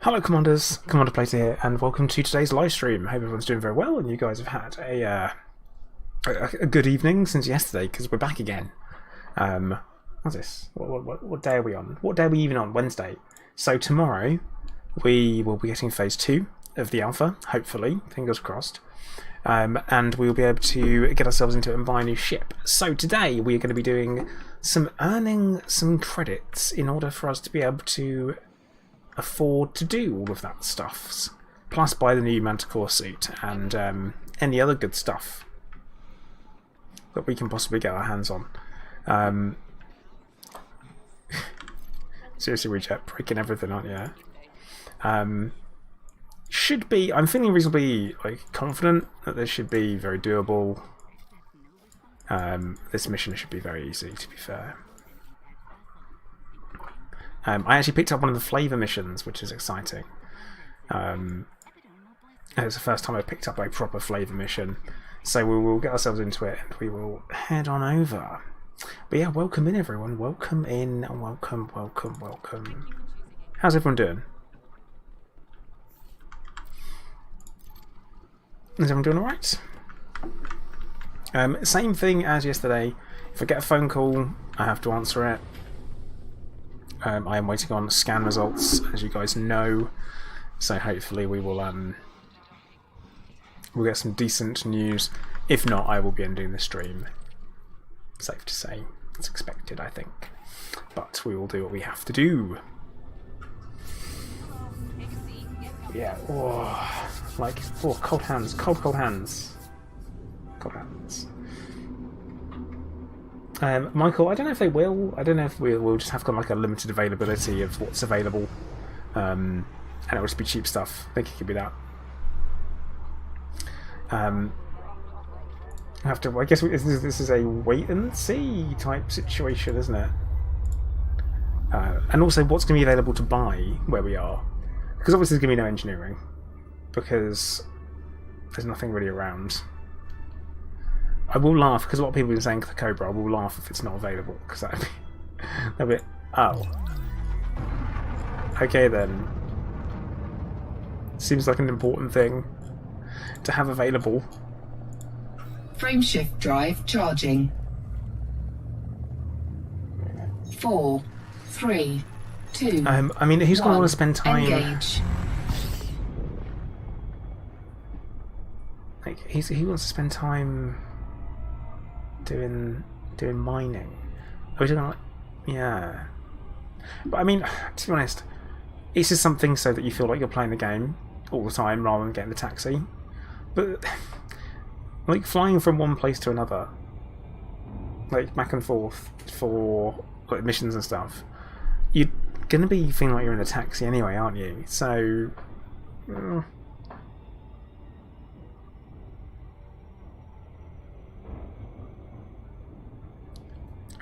Hello Commanders, Commander Plater here, and welcome to today's live stream. Hope everyone's doing very well and you guys have had a good evening since yesterday, because we're back again. What's this? What day are we on? What day are we even on? Wednesday. So tomorrow we will be getting Phase 2 of the Alpha, hopefully, fingers crossed. And we'll be able to get ourselves into it and buy a new ship. So today we are going to be earning some credits in order for us to be able to afford to do all of that stuff, plus buy the new Manticore suit and any other good stuff that we can possibly get our hands on. Seriously, Reject, breaking everything, aren't you? Should be. I'm feeling reasonably confident that this should be very doable. This mission should be very easy, to be fair. I actually picked up one of the flavour missions, which is exciting. It's the first time I picked up a proper flavour mission. So we will get ourselves into it and we will head on over. But yeah, welcome in everyone. Welcome in. Welcome, welcome, welcome. How's everyone doing? Is everyone doing alright? Same thing as yesterday. If I get a phone call, I have to answer it. I am waiting on scan results, as you guys know, so hopefully we will we'll get some decent news. If not, I will be ending the stream. Safe to say, it's expected, I think, but we will do what we have to do. Yeah. Cold hands, cold hands, cold hands. Michael, I don't know if they will. I don't know if we'll just have like a limited availability of what's available, and it'll just be cheap stuff. I think it could be that. I have to. I guess this is a wait and see type situation, isn't it? And also, what's going to be available to buy where we are? Because obviously, there's going to be no engineering because there's nothing really around. I will laugh because a lot of people have been saying the Cobra. I will laugh if it's not available because that'd be oh. Okay then. Seems like an important thing to have available. Frameshift drive charging. 4, 3, 2. I mean, who's going to want to spend time? Engage. Like, he wants to spend time doing mining. Are we doing like, yeah. But I mean, to be honest, it's just something so that you feel like you're playing the game all the time rather than getting the taxi. But like flying from one place to another, like back and forth for like missions and stuff, you're gonna be feeling like you're in a taxi anyway, aren't you? So.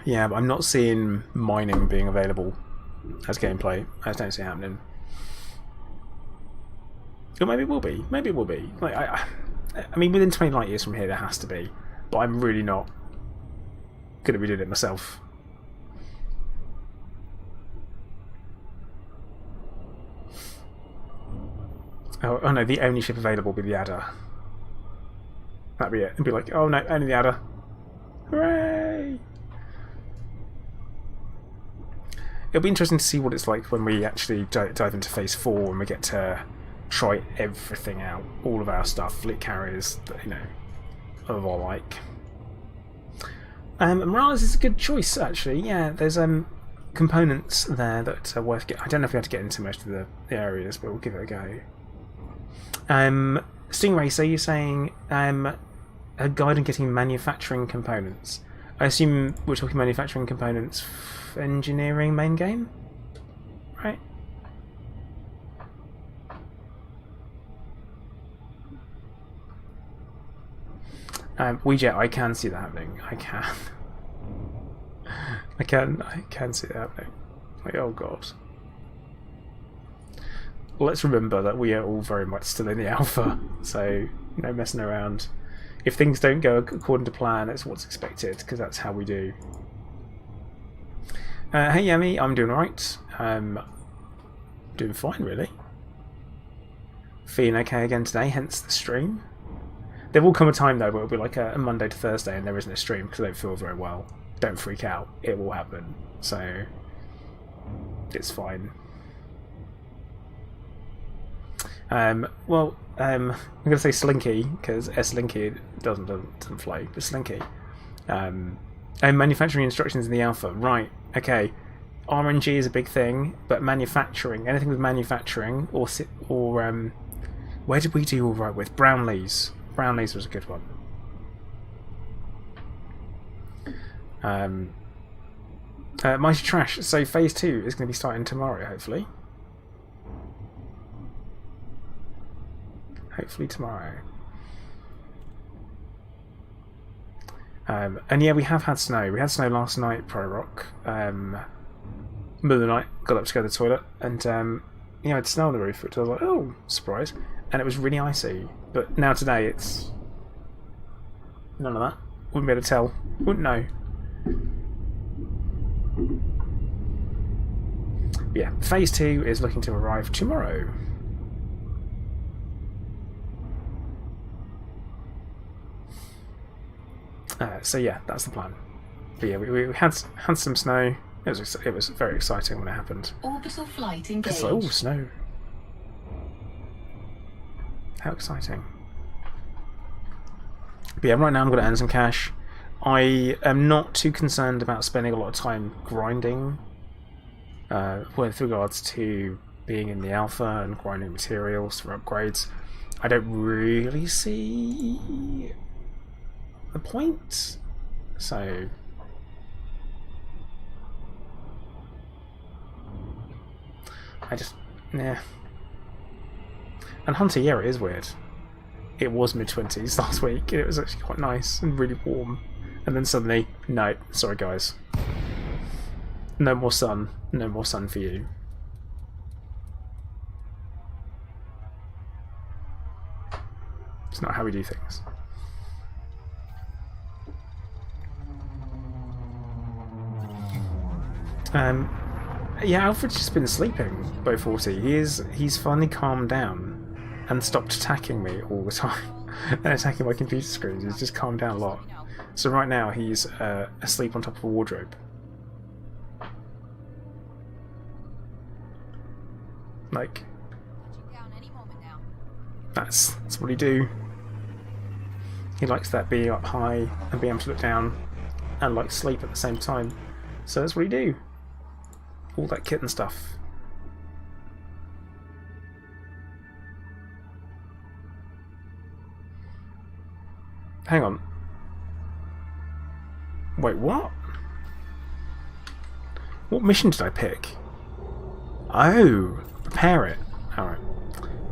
Yeah, but I'm not seeing mining being available as gameplay. I just don't see it happening. Or maybe it will be. Maybe it will be. Like I mean, within 20 light years from here, there has to be. But I'm really not going to be doing it myself. Oh no, the only ship available will be the Adder. That'd be it. It'd be like, oh no, only the Adder. Hooray! It'll be interesting to see what it's like when we actually dive into Phase 4 and we get to try everything out, all of our stuff, fleet carriers, of our like. Morales is a good choice, actually. Yeah, there's components there that are worth getting. I don't know if we have to get into most of the areas, but we'll give it a go. Stingray, so you're saying a guide on getting manufacturing components. I assume we're talking manufacturing components for engineering main game, right? Weejet, I can see that happening. I can see that happening. Like, oh god. Let's remember that we are all very much still in the alpha, so no messing around. If things don't go according to plan, it's what's expected, because that's how we do. Hey Yami, I'm doing alright. Doing fine, really. feeling okay again today, hence the stream. There will come a time though where it'll be like a Monday to Thursday and there isn't a stream because I don't feel very well. Don't freak out, it will happen. So it's fine. Well, I'm going to say Slinky because S-Linky doesn't flow, but Slinky. And manufacturing instructions in the alpha, right? Okay, RNG is a big thing, but manufacturing, anything with manufacturing or where did we do all right with Brownlees? Brownlees was a good one. Mighty Trash. So phase 2 is going to be starting tomorrow, hopefully. Hopefully tomorrow. And yeah, we have had snow. We had snow last night, Pro Rock. Middle of the night, got up to go to the toilet, and yeah, I had snow on the roof, which I was like, oh, surprise. And it was really icy. But now today, it's none of that. Wouldn't be able to tell. Wouldn't know. But yeah, phase 2 is looking to arrive tomorrow. So yeah, that's the plan. But yeah, we had some snow. It was very exciting when it happened. Orbital flight engaged. Oh, snow! How exciting! But yeah, right now I'm going to earn some cash. I am not too concerned about spending a lot of time grinding with regards to being in the alpha and grinding materials for upgrades. I don't really see the point, so I just, yeah. And Hunter, yeah, it is weird. It was mid-20s last week, and it was actually quite nice and really warm. And then suddenly, no, sorry guys. No more sun. No more sun for you. It's not how we do things. Yeah, Alfred's just been sleeping by 40. He's finally calmed down and stopped attacking me all the time and attacking my computer screens. He's just calmed down a lot. So right now he's asleep on top of a wardrobe. Like, that's what he do. He likes that being up high and being able to look down and like sleep at the same time. So that's what he do. All that kitten stuff. Hang on. Wait, what? What mission did I pick? Oh, prepare it. Alright.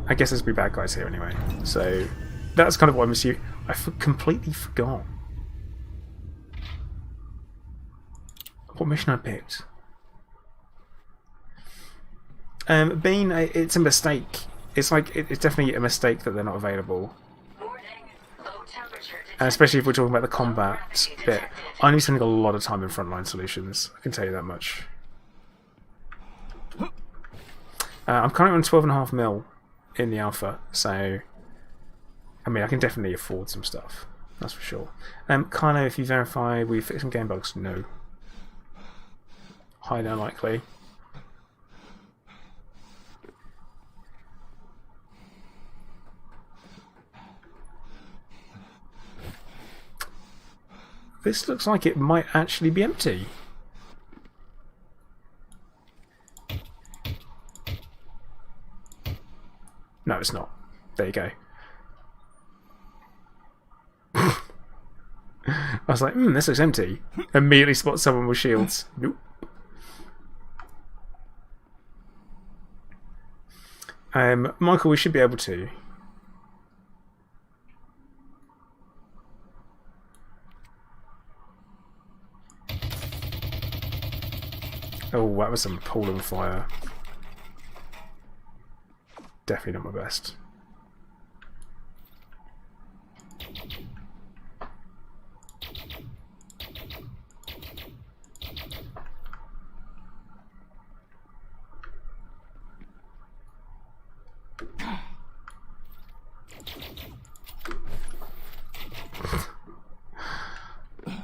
I guess there's be bad guys here anyway. So that's kind of what I miss you. I completely forgot what mission I picked. Bean, it's a mistake. It's like it's definitely a mistake that they're not available. And especially if we're talking about the combat bit, I'm spending a lot of time in frontline solutions. I can tell you that much. I'm currently on 12.5 mil in the alpha, so I mean I can definitely afford some stuff. That's for sure. Kylo, if you verify we fixed some game bugs, no. Highly unlikely. This looks like it might actually be empty. No, it's not. There you go. I was like, this looks empty. Immediately spot someone with shields. Nope. Michael, we should be able to. Oh, that was some appalling fire. Definitely not my best.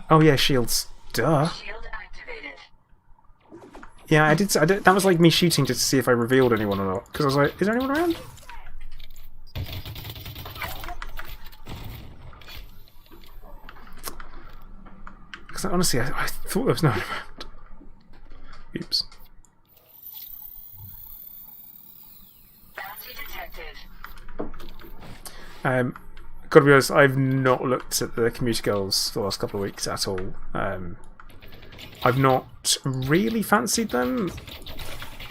Oh yeah, shields. Duh. Shield activated. Yeah, I did. That was like me shooting just to see if I revealed anyone or not. Because I was like, is there anyone around? Because honestly, I thought there was no one around. Oops. Bounty detected. Gotta be honest, I've not looked at the commuter girls for the last couple of weeks at all. I've not really fancied them.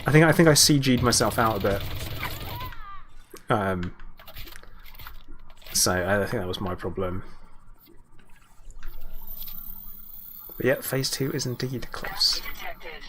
I think I CG'd myself out a bit. So I think that was my problem. But yeah, phase 2 is indeed close. Bounty detected.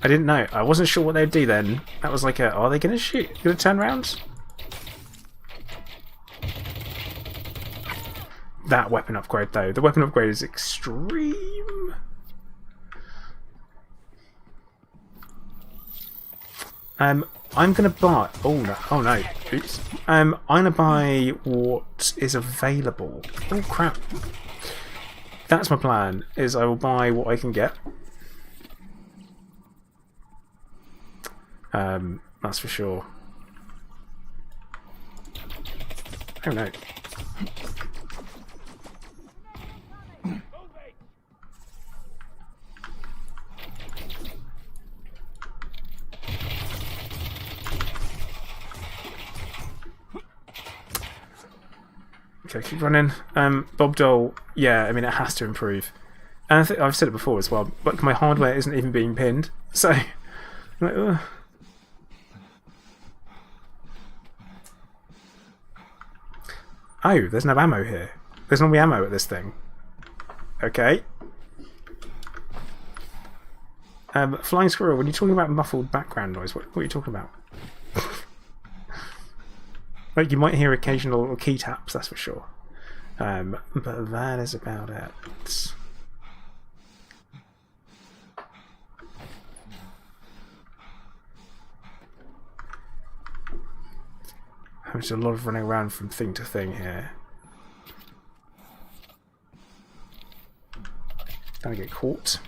I didn't know. I wasn't sure what they'd do then. That was like are they gonna shoot? Gonna turn around? That weapon upgrade though. The weapon upgrade is extreme. I'm gonna buy. Oh no! Oops. I'm gonna buy what is available. Oh crap! That's my plan. Is I will buy what I can get. That's for sure. Oh no. Okay, keep running. Bob Dole, yeah, I mean it has to improve. And I think I've said it before as well, but my hardware isn't even being pinned, so I'm like, ugh. Oh, there's no ammo here. There's normally ammo at this thing. Okay. Flying Squirrel, when you're talking about muffled background noise, what are you talking about? Like, you might hear occasional key taps, that's for sure. But that is about it. There's a lot of running around from thing to thing here. Don't get caught.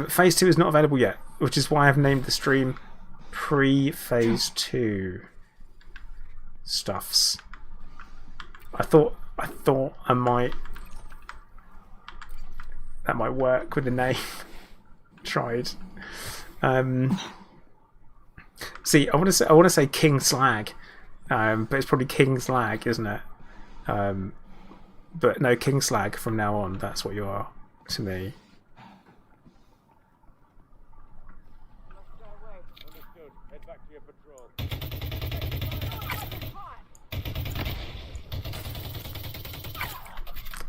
Phase 2 is not available yet, which is why I've named the stream pre-Phase 2 stuffs. I thought I might that might work with the name. Tried. See, I want to say King Slag, but it's probably King Slag, isn't it? But no, King Slag from now on. That's what you are to me.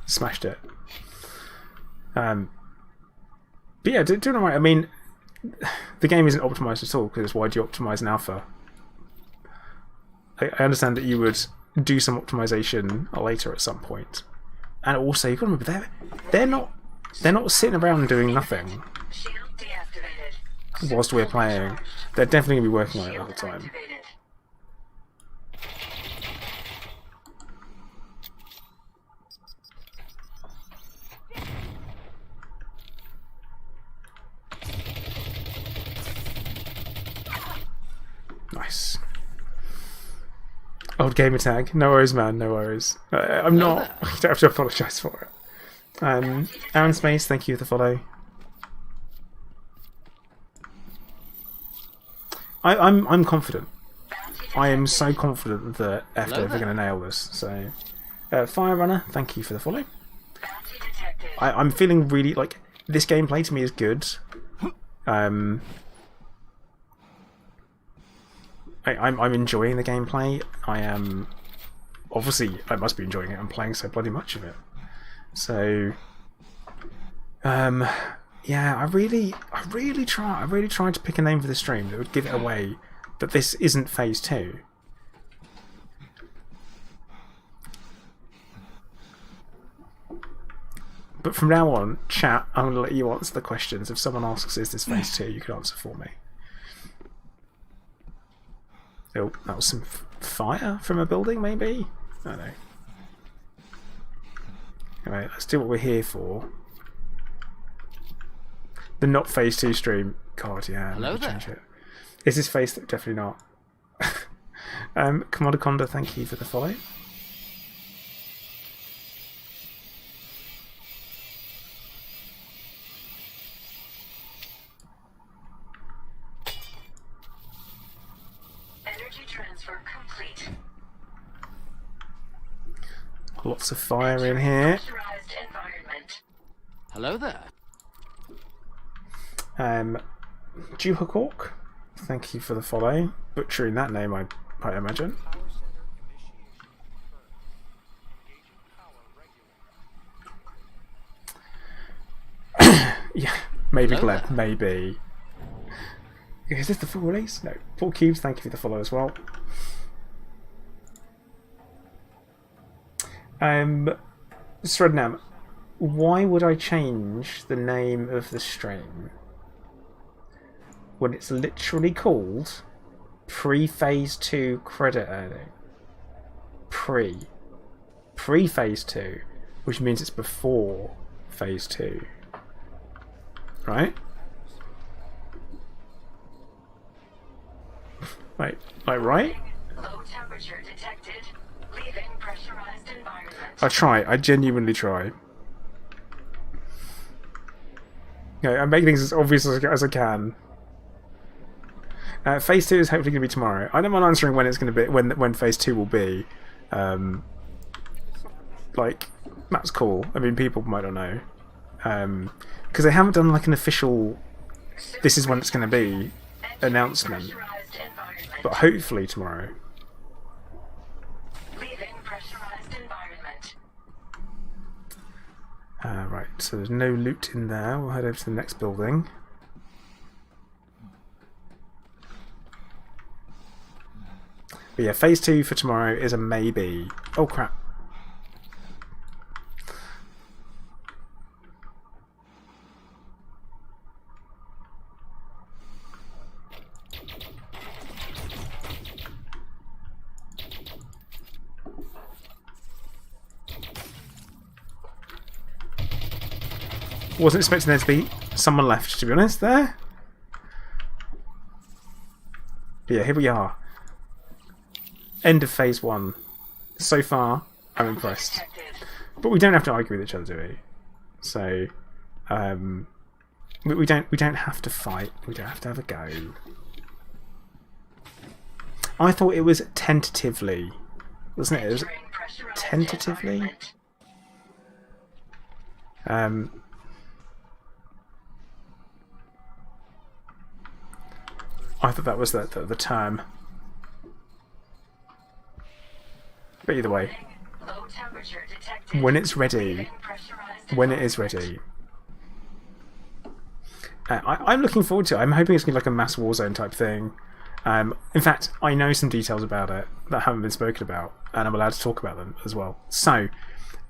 Smashed it. But yeah, doing alright. I mean, the game isn't optimised at all, because why do you optimise an alpha? I understand that you would do some optimisation later at some point, and also you've got to remember they're not sitting around doing nothing Shield deactivated. whilst we're playing. They're definitely going to be working on it all the time. Activated. Nice. Old gamer tag. No worries, man. No worries. I'm not. I don't have to apologise for it. Aaron Space, thank you for the follow. I'm confident. I am so confident that FDev are going to nail this. So, Fire Runner, thank you for the follow. Bounty detected. I'm feeling really like this gameplay to me is good. I'm enjoying the gameplay. I am obviously I must be enjoying it. I'm playing so bloody much of it. So yeah, I really tried to pick a name for the stream that would give it away that this isn't phase 2. But from now on, chat, I'm going to let you answer the questions. If someone asks, is this phase 2, you can answer for me. Oh, that was some fire from a building, maybe? I don't know. Alright, let's do what we're here for. The not phase 2 stream. God, yeah. Hello there. Change it. Is this phase 3? Definitely not. Commander Conda, thank you for the follow. Energy transfer complete. Lots of fire in here. Pressurized environment. Hello there. Juhakok, thank you for the follow. Butchering that name, I imagine. Yeah, maybe Hello Gleb, there. maybe. Is this the full release? No. Paul Cubes, thank you for the follow as well. Srednam, why would I change the name of the stream when it's literally called pre-phase 2 credit earning? Pre-phase 2, which means it's before phase 2. Right? Wait, like right? Low temperature detected. Leaving pressurized environment. I try. I genuinely try. I make things as obvious as I can. Phase 2 is hopefully going to be tomorrow. I don't mind answering when it's going to be, when phase 2 will be. Like, that's cool. I mean, people might not know. Because they haven't done like an official, this is when it's going to be, announcement. Pressurized environment. But hopefully tomorrow. Leaving pressurized environment. Right, so there's no loot in there. We'll head over to the next building. But yeah, phase 2 for tomorrow is a maybe. Oh crap. Wasn't expecting there to be someone left, to be honest, there. But yeah, here we are. End of phase 1. So far, I'm impressed. Detected. But we don't have to argue with each other, do we? So, we don't have to fight. We don't have to have a go. I thought it was tentatively, wasn't it? It was Entering pressurized tentatively. environment. I thought that was the term. But either way, Low temperature detected. when it's ready, Leaving pressurized when it is ready, I'm looking forward to it. I'm hoping it's going to be like a mass war zone type thing. In fact, I know some details about it that haven't been spoken about, and I'm allowed to talk about them as well. So,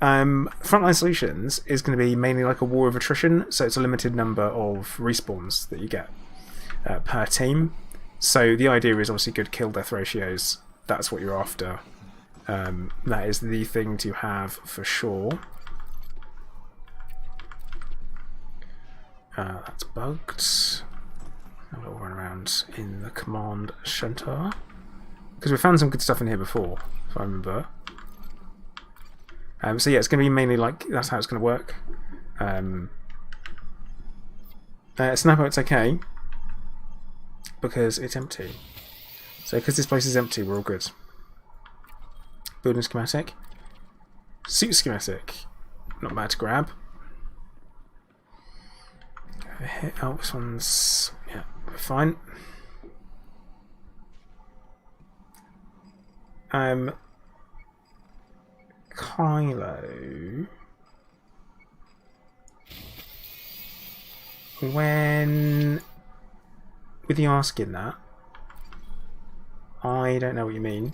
Frontline Solutions is going to be mainly like a war of attrition, so it's a limited number of respawns that you get per team. So the idea is obviously good kill death ratios. That's what you're after. That is the thing to have for sure. That's bugged. A little run around in the command center. Because we found some good stuff in here before, if I remember. So yeah, it's going to be mainly like, that's how it's going to work. Snapper, it's okay. Because it's empty. So because this place is empty, we're all good. Building schematic. Suit schematic. Not bad to grab. Over here. Oh, this one's... yeah, we're fine. Kylo... when... with you asking that, I don't know what you mean.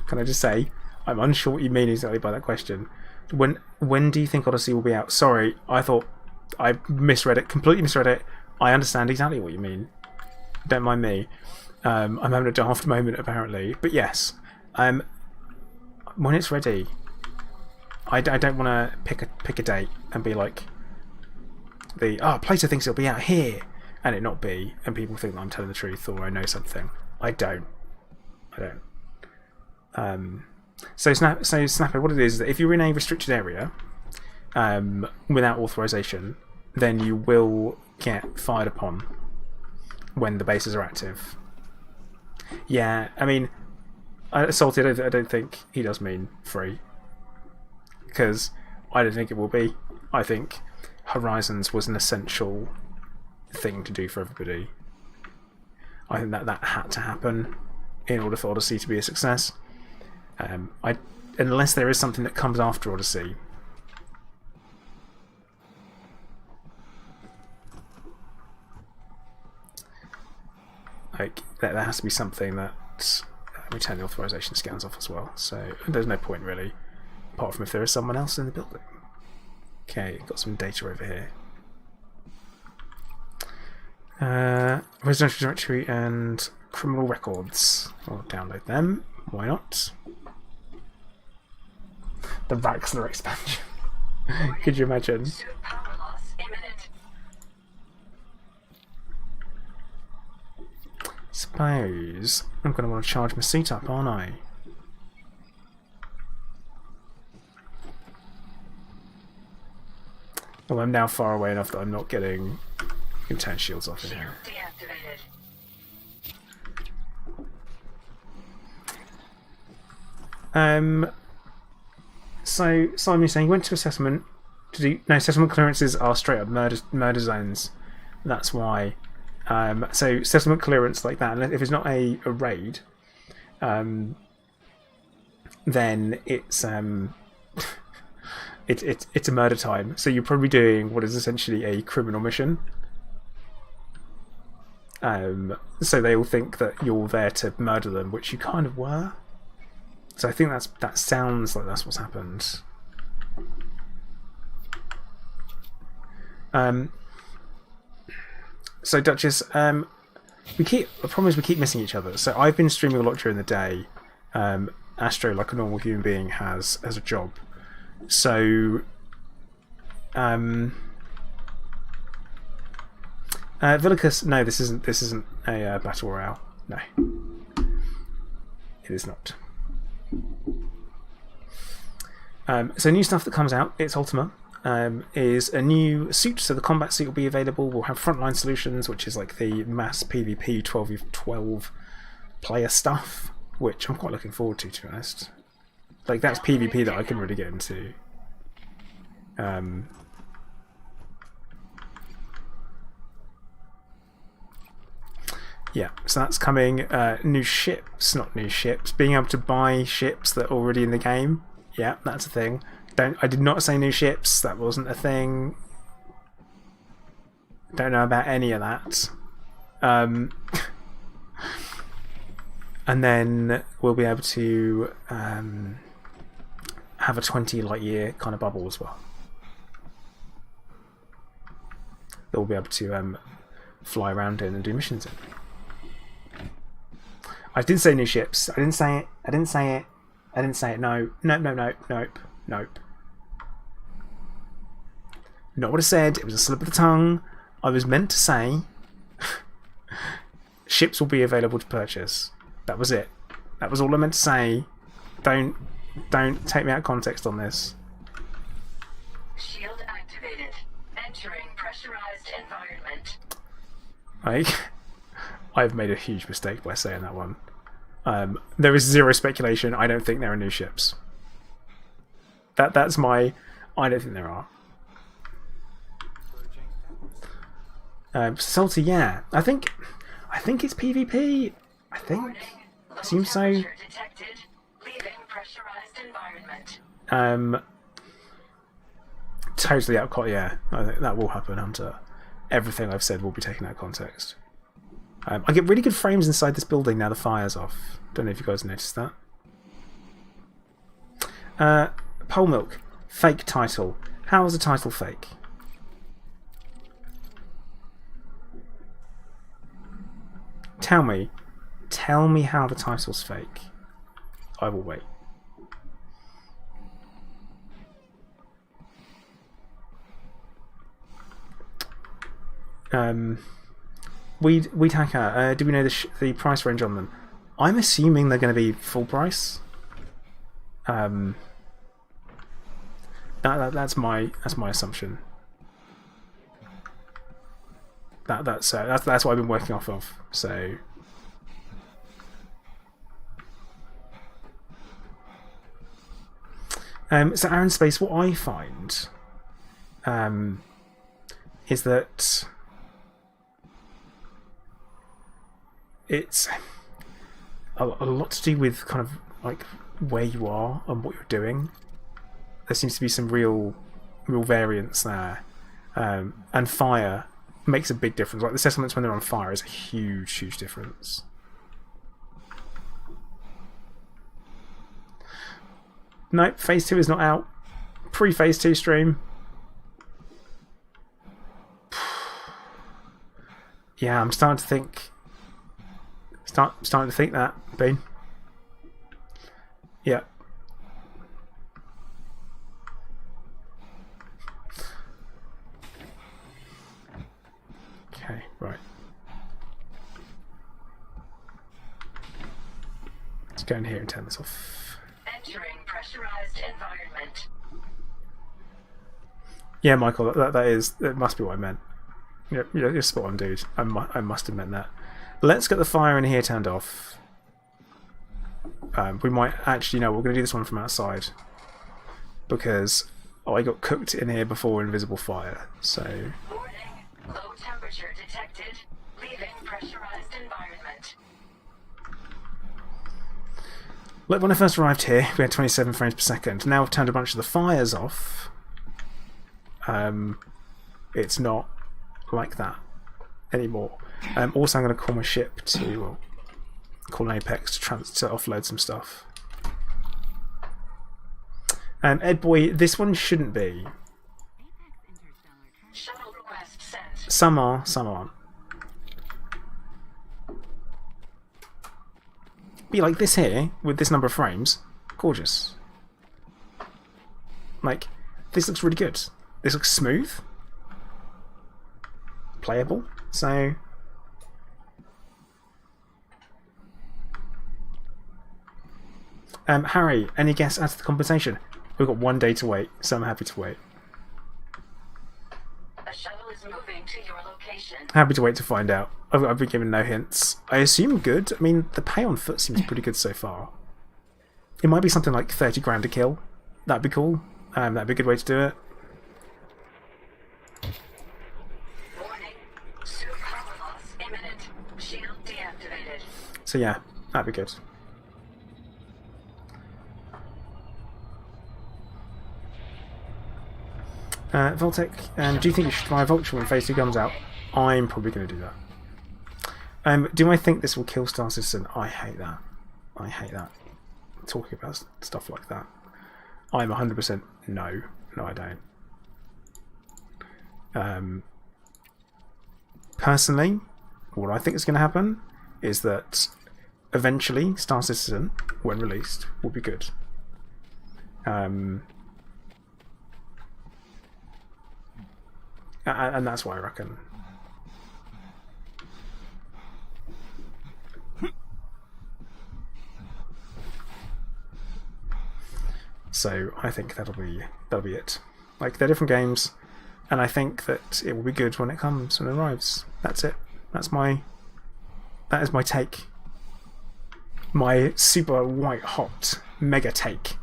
Can I just say, I'm unsure what you mean exactly by that question. When do you think Odyssey will be out? Sorry, I thought I misread it. Completely misread it. I understand exactly what you mean. Don't mind me. I'm having a daft moment apparently, but yes. When it's ready. I don't want to pick a date and be like Plato thinks it'll be out here, and it not be, and people think that I'm telling the truth or I know something. I don't. So Snappy, what it is that if you're in a restricted area without authorization, then you will get fired upon when the bases are active. Yeah, I mean, Salty, I don't think he does mean free, because I don't think it will be. I think Horizons was an essential thing to do for everybody. I think that had to happen in order for Odyssey to be a success. Unless there is something that comes after Odyssey. Like, there has to be something that we turn the authorization scans off as well. So there's no point really, apart from if there is someone else in the building. Okay, got some data over here. Residential directory and criminal records. I'll download them. Why not? The Vaxler expansion. Could you imagine? Power loss imminent. Suppose I'm going to want to charge my seat up, aren't I? Well, I'm now far away enough that I'm not getting intense shields off in here. Deactivated. So Simon is saying you went to assessment to do settlement clearances are straight up murder zones. That's why. So settlement clearance like that, and if it's not a raid, then it's it's a murder time. So you're probably doing what is essentially a criminal mission. So they all think that you're there to murder them, which you kind of were. So I think that sounds like that's what's happened. So Duchess, the problem is we keep missing each other. So I've been streaming a lot during the day. Astro, like a normal human being, has a job. So Villicus, no, this isn't a battle royale. No, it is not. So new stuff that comes out, it's Ultima, is a new suit. So the combat suit will be available. We'll have frontline solutions, which is like the mass PvP 12v12 player stuff, which I'm quite looking forward to be honest. Like, that's PvP that I can really get into. Yeah, so that's coming. New ships, not new ships. Being able to buy ships that are already in the game. Yeah, that's a thing. I did not say new ships. That wasn't a thing. Don't know about any of that. And then we'll be able to have a 20 light year kind of bubble as well. That we'll be able to fly around in and do missions in. I did say new ships. I didn't say it. I didn't say it. I didn't say it. No. Nope. Nope. Not what I said. It was a slip of the tongue. I was meant to say ships will be available to purchase. That was it. That was all I meant to say. Don't take me out of context on this. Shield activated. Entering pressurized environment. I've made a huge mistake by saying that one. There is zero speculation. I don't think there are new ships. That's my. I don't think there are. Salty, yeah. I think it's PvP. I think. Seems so. Detected. Leaving pressurized environment. Totally out of yeah. I think that will happen, Hunter. Everything I've said will be taken out of context. I get really good frames inside this building now the fire's off. Don't know if you guys noticed that. Pole milk. Fake title. How is the title fake? Tell me. Tell me how the title's fake. I will wait. Weed Hacker, do we know the price range on them? I'm assuming they're going to be full price. That's my assumption. That's what I've been working off of. So. So Aaron Space, what I find is that it's a lot to do with kind of like where you are and what you're doing. There seems to be some real variance there, and fire makes a big difference. Like the settlements when they're on fire is a huge difference. Nope, Phase 2 is not out. Pre-Phase 2 stream. Yeah, I'm starting to think. Starting to think that, Bean. Yeah. Okay, right. Let's go in here and turn this off. Entering pressurized environment. Yeah, Michael, that must be what I meant. You're spot on, dude. I must have meant that. Let's get the fire in here turned off. We might actually we're going to do this one from outside because I got cooked in here before invisible fire. So. Warning: low temperature detected. Leaving pressurized environment. Like when I first arrived here, we had 27 frames per second. Now I've turned a bunch of the fires off. It's not like that anymore. Also, I'm going to call my ship to call an Apex to offload some stuff. Ed Boy, this one shouldn't be. Shuttle request sent. Some are, some aren't. Be like this here with this number of frames, gorgeous. Like this looks really good. This looks smooth, playable. So. Harry, any guess as to the compensation? We've got 1 day to wait, so I'm happy to wait. A shuttle is moving to your location. Happy to wait to find out. I've been given no hints. I assume good. I mean, the pay on foot seems pretty good so far. It might be something like 30 grand a kill. That'd be cool. That'd be a good way to do it. Warning: suit power loss imminent. Shield deactivated. So yeah, that'd be good. Voltec, do you think you should try Vulture when Phase 2 comes out? I'm probably going to do that. Do I think this will kill Star Citizen? I hate that. I hate that. Talking about stuff like that. I'm 100% no. No, I don't. Personally, what I think is going to happen is that eventually Star Citizen, when released, will be good. And that's what I reckon. So I think that'll be it. Like they're different games, and I think that it will be good when it comes, when it arrives. That's it. That is my take. My super white hot mega take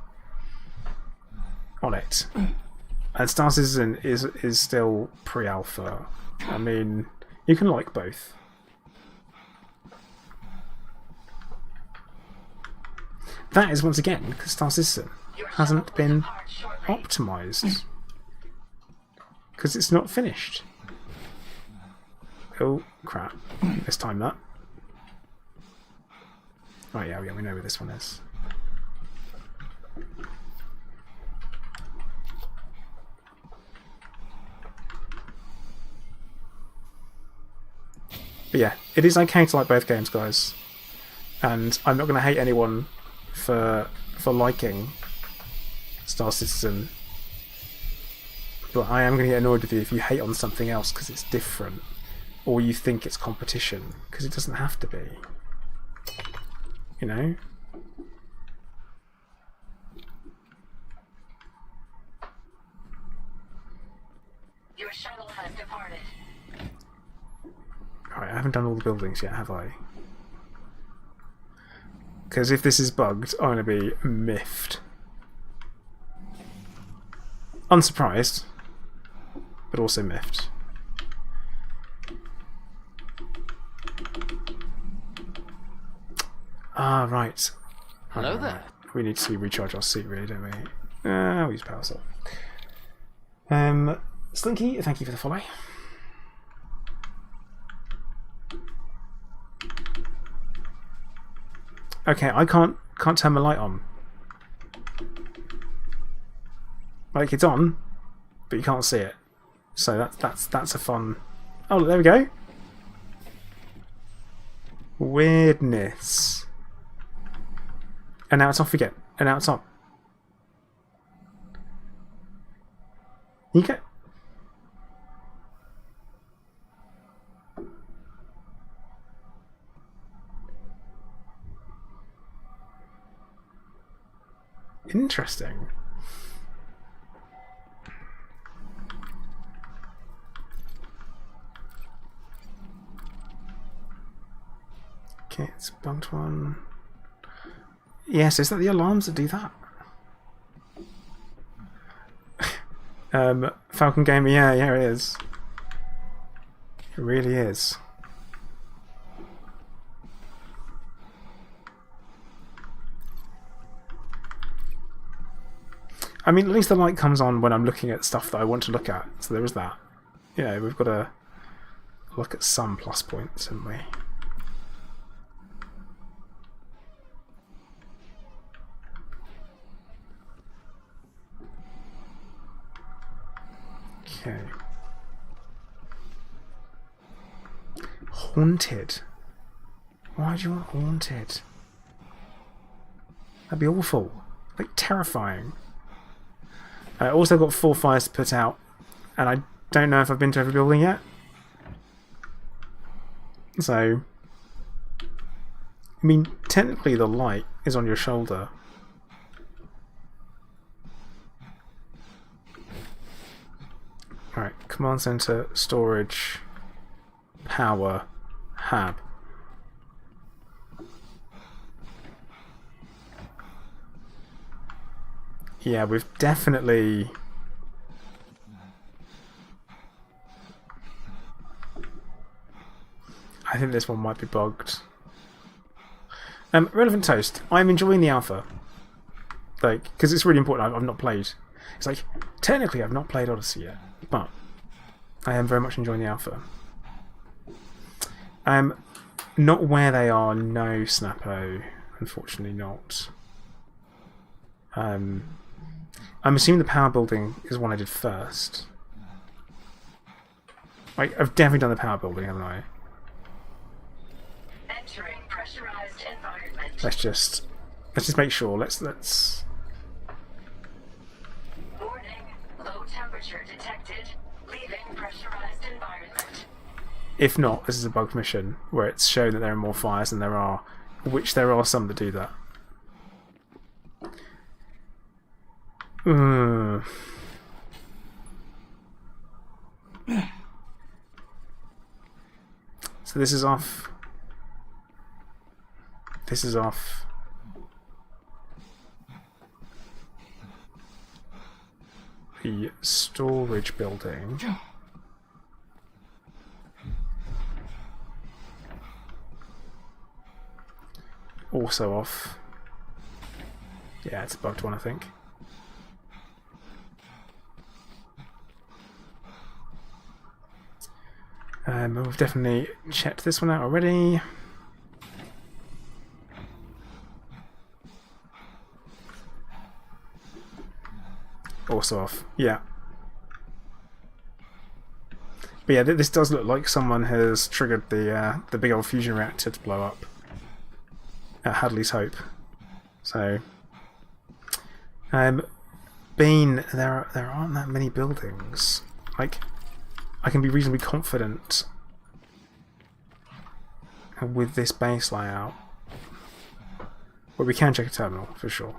on it. And Star Citizen is still pre-alpha. I mean, you can like both. That is once again because Star Citizen hasn't been optimized because it's not finished. Oh crap! Let's time that. Oh yeah, we know where this one is. But yeah, it is okay to like both games, guys. And I'm not going to hate anyone for liking Star Citizen. But I am going to get annoyed with you if you hate on something else because it's different. Or you think it's competition. Because it doesn't have to be. You know? Your shuttle has departed. Right, I haven't done all the buildings yet, have I? Because if this is bugged, I'm going to be miffed. Unsurprised, but also miffed. Ah, right. Hello there. We need to recharge our suit, really, don't we? We'll use power cell. Slinky, thank you for the follow. Okay, I can't turn my light on. Like, it's on, but you can't see it. So that's a fun. Oh, there we go. Weirdness. And now it's off again. And now it's on. You get. Interesting. Okay, it's bugged one. Yes, is that the alarms that do that? Falcon Gamer, yeah, it is. It really is. I mean, at least the light comes on when I'm looking at stuff that I want to look at, so there is that. You know, we've got to look at some plus points, haven't we? Okay. Haunted. Why do you want haunted? That'd be awful. Like, terrifying. I also got 4 fires to put out, and I don't know if I've been to every building yet. So, I mean, technically the light is on your shoulder. Alright, command center, storage, power, hab. Yeah, we've definitely... I think this one might be bugged. Relevant Toast, I'm enjoying the alpha. Like, because it's really important, I've not played. It's like, technically I've not played Odyssey yet, but I am very much enjoying the alpha. Not where they are, no, Snappo. Unfortunately not. I'm assuming the power building is one I did first. Like, I've definitely done the power building, haven't I? Entering pressurized environment. Let's just make sure. Let's. Warning, low temperature detected. Leaving pressurized environment. If not, this is a bugged mission where it's shown that there are more fires than there are, which there are some that do that. So this is off. This is off. The storage building. Also off. Yeah, it's a bugged one, I think. We've definitely checked this one out already. Also off. Yeah. But yeah, this does look like someone has triggered the big old fusion reactor to blow up at Hadley's Hope. So, Bean, there aren't that many buildings. Like, I can be reasonably confident with this base layout. Well, we can check a terminal for sure.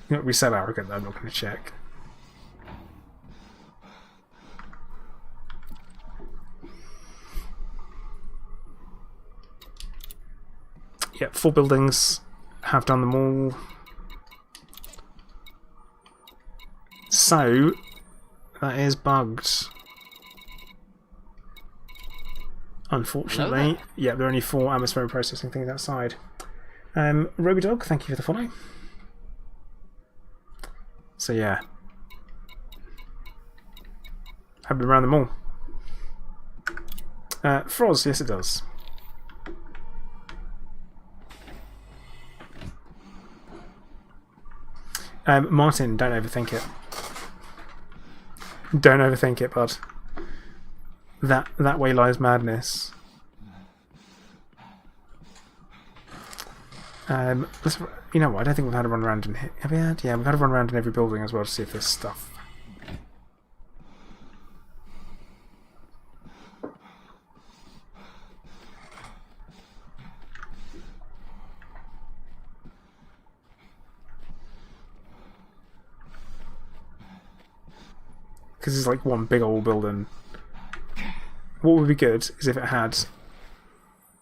You know, reset arrogant. I'm not going to check. Yep, 4 buildings. Have done them all. So that is bugged. Unfortunately. Yeah, there are only 4 atmospheric processing things outside. Robydog, thank you for the follow. So yeah. Have been around them all. Froz, yes it does. Martin, don't overthink it. Don't overthink it, bud. That way lies madness. You know what? I don't think we've had a run around in here. Have we had? Yeah, we've had a run around in every building as well to see if there's stuff. Because it's like one big old building. What would be good is if it had,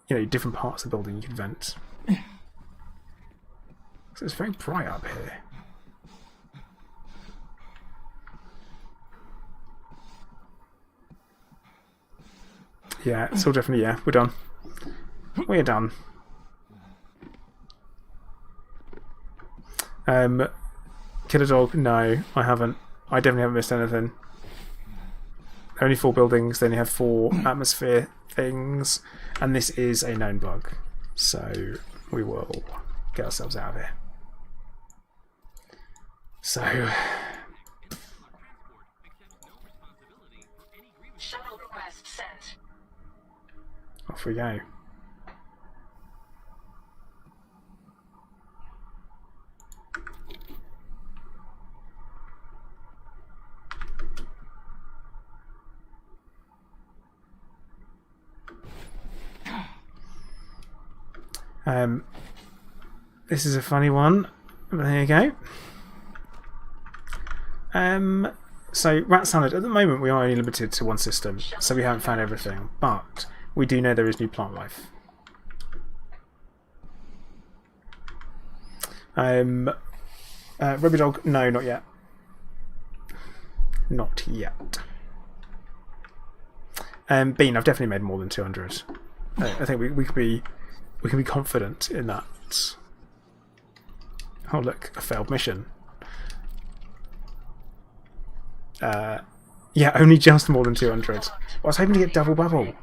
you know, different parts of the building you could vent. So it's very bright up here. Yeah, it's all definitely, yeah, we're done. We're done. Killer Dog, no, I haven't. I definitely haven't missed anything. Only 4 buildings, then you have 4 atmosphere things, and this is a known bug. So we will get ourselves out of here. So Shuttle request sent. off we go. This is a funny one, but there you go. So Rat Salad, at the moment we are only limited to 1 system, so we haven't found everything, but we do know there is new plant life. Rubber Dog, no, not yet. Not yet. Bean, I've definitely made more than 200. I think we can be confident in that. Oh look, a failed mission. Yeah, only just more than 200. Well, I was hoping to get double bubble.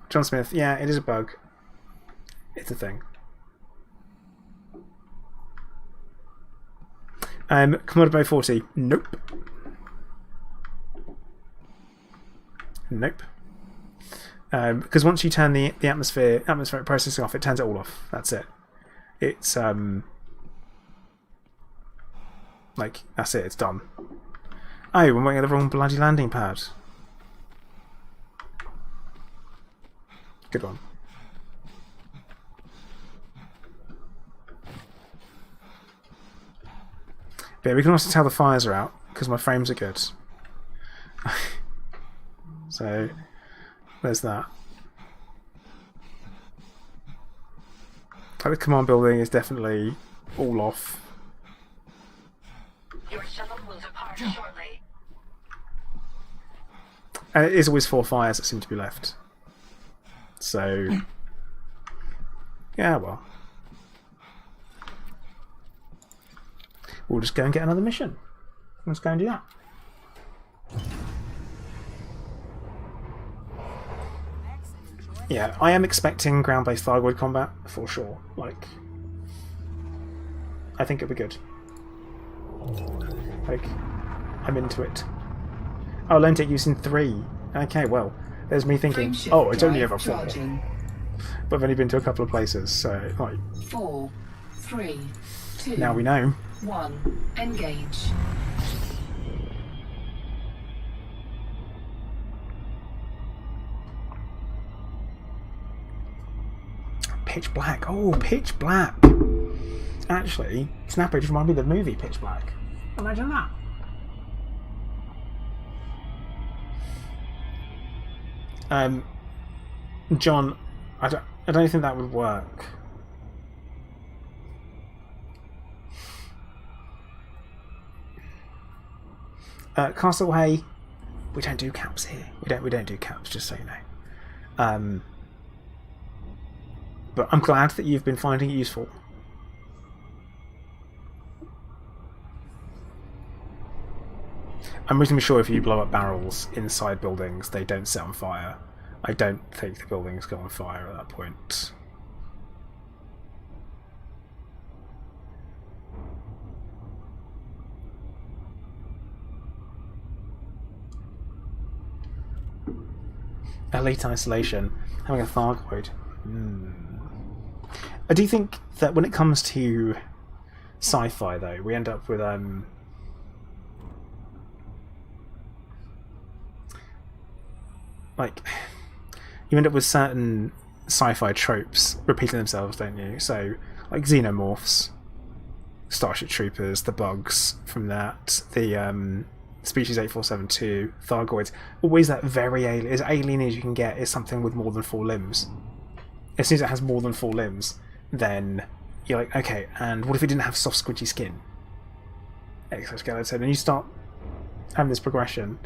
John Smith, yeah, it is a bug. It's a thing. Commodity 40, nope. Nope. Because once you turn the atmospheric processing off, it turns it all off. That's it. It's like that's it. It's done. Oh, we're waiting at the wrong bloody landing pad. Good one. But we can also tell the fires are out because my frames are good. So there's that. The command building is definitely all off. Your shuttle will depart shortly. And it is always 4 fires that seem to be left. So yeah, well. We'll just go and get another mission. Let's go and do that. Yeah, I am expecting ground-based Thargoid combat for sure. Like, I think it'll be good. Like, I'm into it. Oh, loan tech using 3. Okay, well, there's me thinking, oh, it's only ever 4. Charging. But I've only been to a couple of places, so, like... 4, 3, 2. Now we know. 1. Engage. Pitch Black. Oh, Pitch Black. Actually, Snapper just reminded me of the movie Pitch Black. Imagine that. John, I don't think that would work. Castaway, we don't do caps here. We don't do caps, just so you know. But I'm glad that you've been finding it useful. I'm reasonably sure if you blow up barrels inside buildings, they don't set on fire. I don't think the buildings go on fire at that point. Elite isolation. Having a Thargoid. I do think that when it comes to sci-fi, though, we end up with like, you end up with certain sci-fi tropes repeating themselves, don't you? So, like xenomorphs, Starship Troopers, the bugs from that, the Species 8472, Thargoids, always that very alien, as alien as you can get, is something with more than 4 limbs. As soon as it has more than 4 limbs, then you're like, okay, and what if it didn't have soft, squidgy skin? Exoskeleton, and you start having this progression.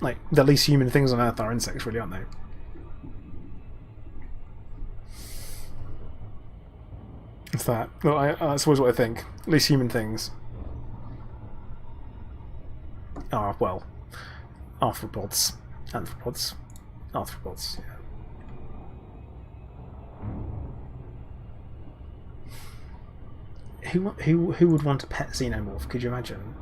Like, the least human things on Earth are insects, really, aren't they? It's that. Well, that's always what I think. Least human things. Ah, well. Arthropods. Arthropods, yeah. Who would want a pet xenomorph? Could you imagine?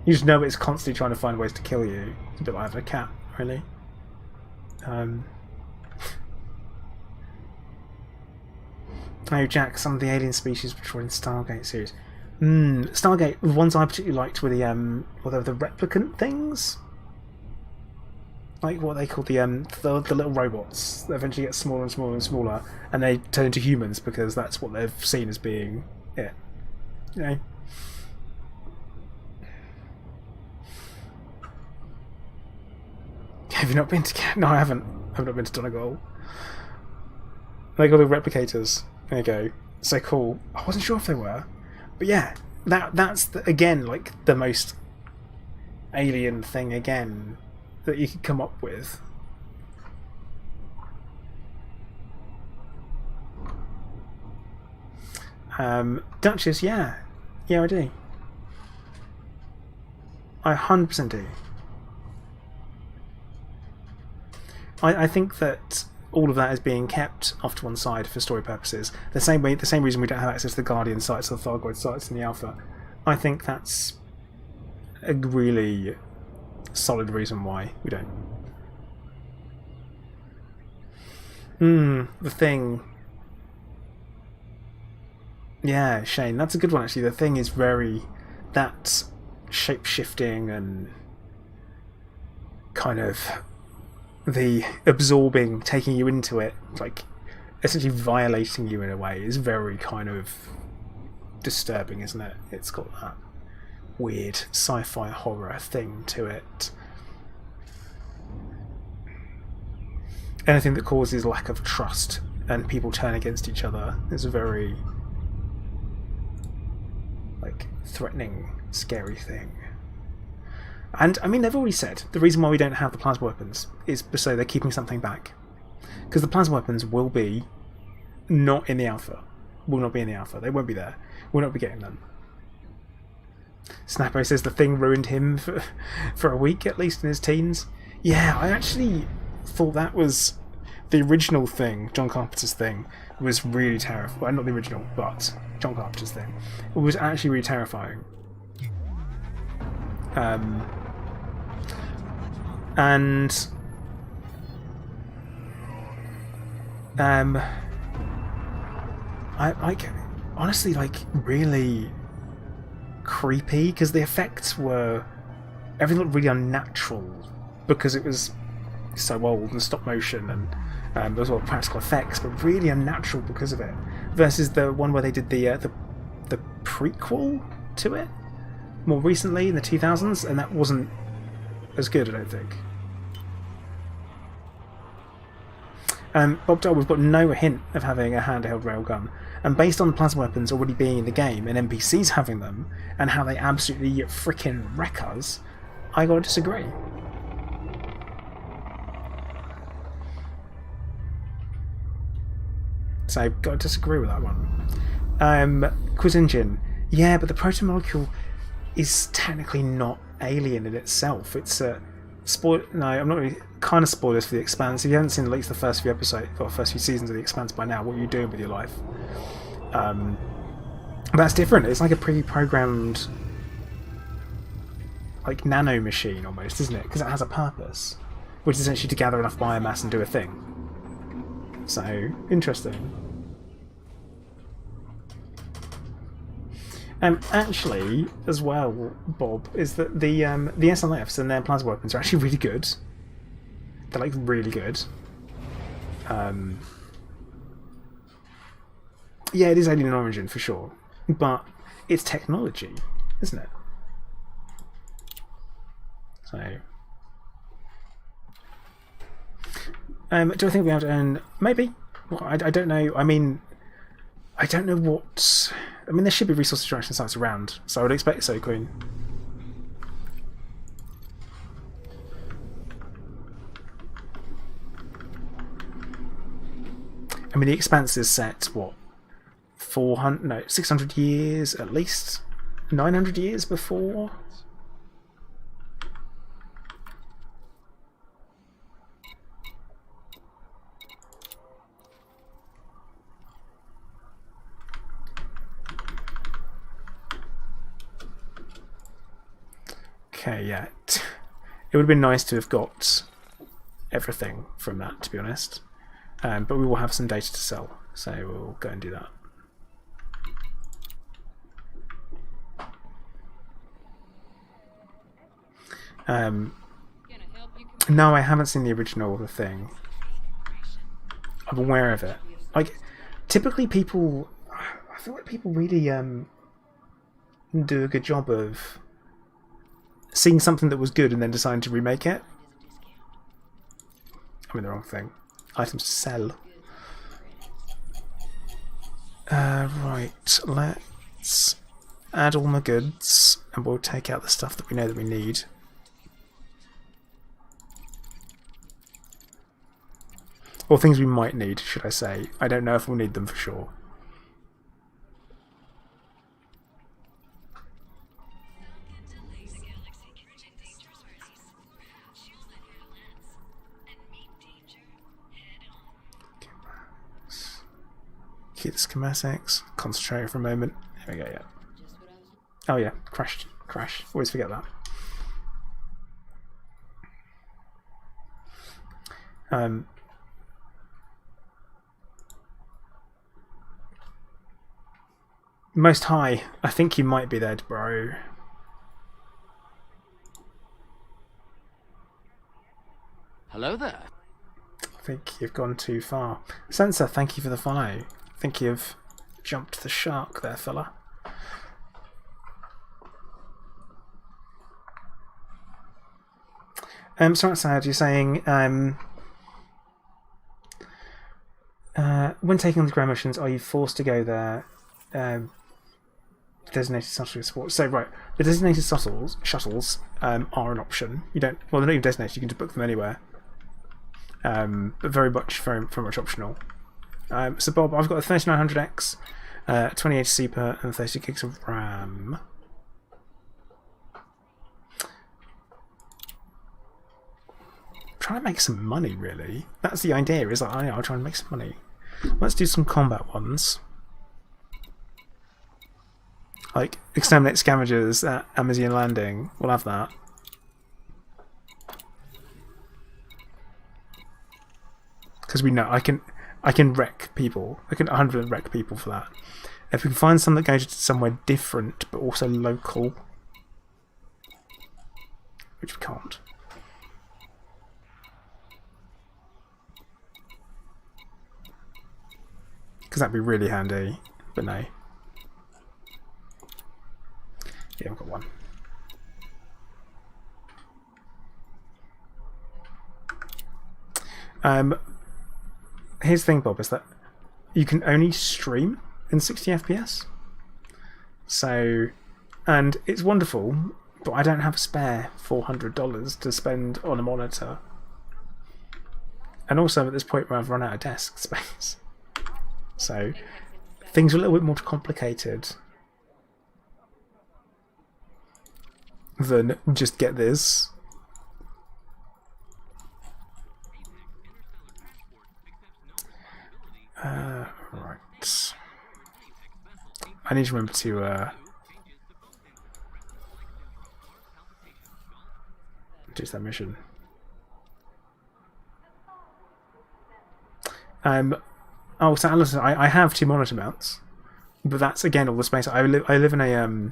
You just know it's constantly trying to find ways to kill you. It's a bit like having a cat, really. Oh, Jack, some of the alien species portrayed in Stargate series. Stargate, the ones I particularly liked were the replicant things. Like what they call the little robots that eventually get smaller and smaller and smaller, and they turn into humans because that's what they've seen as being it. You know. Have you not been to? No, I haven't. I've not been to Donegal. They got the replicators. There you go. So cool. I wasn't sure if they were, but yeah, that's again like the most alien thing again that you could come up with. Duchess, yeah, I do. I 100% do. I think that all of that is being kept off to one side for story purposes. The same reason we don't have access to the Guardian sites or the Thargoid sites in the Alpha. I think that's a really solid reason why we don't. The Thing. Yeah, Shane, that's a good one actually. The Thing is very... That's shape-shifting and kind of the absorbing, taking you into it, like essentially violating you in a way, is very kind of disturbing, isn't it? It's got that weird sci-fi horror thing to it. Anything that causes lack of trust and people turn against each other is a very like threatening, scary thing. And I mean, they've already said the reason why we don't have the plasma weapons is so they're keeping something back, because the plasma weapons will be not in the Alpha. Will not be in the Alpha. They won't be there. We'll not be getting them. Snappo says The Thing ruined him for a week, at least in his teens. Yeah, I actually thought that was the original thing. John Carpenter's thing was really terrifying. Well, not the original, but John Carpenter's thing. It was actually really terrifying. And I like honestly like really creepy because the effects were everything looked really unnatural because it was so old and stop motion and there was a lot of practical effects, but really unnatural because of it. Versus the one where they did the prequel to it more recently in the 2000s, and that wasn't as good, I don't think. Bob Dole, we've got no hint of having a handheld railgun, and based on the plasma weapons already being in the game and NPCs having them, and how they absolutely frickin' wreck us, I gotta disagree. So, gotta disagree with that one. Quiz Engine. Yeah, but the protomolecule is technically not alien in itself. It's a... No, I'm not really... Kind of spoilers for The Expanse. If you haven't seen at least the first few episodes, or first few seasons of The Expanse by now, what are you doing with your life? But that's different. It's like a pre-programmed... like nano machine almost, isn't it? Because it has a purpose, which is essentially to gather enough biomass and do a thing. So, interesting. Actually, as well, Bob, is that the SLFs and their plasma weapons are actually really good. They're like really good. Yeah, it is alien in origin for sure, but it's technology, isn't it? So, do I think we have to earn? Maybe. Well, I don't know. I mean, I don't know what. I mean, there should be resource extraction sites around, so I would expect so, Queen. I mean, the Expanse is set, what, 400, no, 600 years at least? 900 years before? Okay, yeah. It would have been nice to have got everything from that, to be honest. But we will have some data to sell, so we'll go and do that. No, I haven't seen the original of the thing. I'm aware of it. Like, typically people... I feel like people really do a good job of seeing something that was good and then deciding to remake it. I mean, the wrong thing. Items to sell. Right, let's add all my goods and we'll take out the stuff that we know that we need. Or things we might need, should I say. I don't know if we'll need them for sure. Keep the schematics. Concentrate for a moment. There we go, yeah. Oh yeah, crashed. Crash. Always forget that. Most High. I think you might be there, bro. Hello there. I think you've gone too far. Sensor, thank you for the follow. I think you've jumped the shark there, fella. So outside, you're saying when taking on the ground missions, are you forced to go there? Designated shuttle support. So right, the designated shuttles are an option. You don't. Well, they're not even designated. You can just book them anywhere. But very much optional. So Bob, I've got a 3900X, 28 super, and 30 gigs of RAM. trying to make some money, really. That's the idea, is that I'll try and make some money. Let's do some combat ones. Like, exterminate scavengers at Amazon Landing. We'll have that. Because we know I can wreck people. I can 100% wreck people for that. If we can find some that go to somewhere different but also local, which we can't. Because that'd be really handy, but no. Yeah, I've got one. Here's the thing, Bob, is that you can only stream in 60 FPS. So, and it's wonderful, but I don't have a spare $400 to spend on a monitor. And also at this point where I've run out of desk space. So, things are a little bit more complicated than just get this. Right. I need to remember to do that mission. Oh, so listen, I have 2 monitor mounts, but that's again all the space. I live in a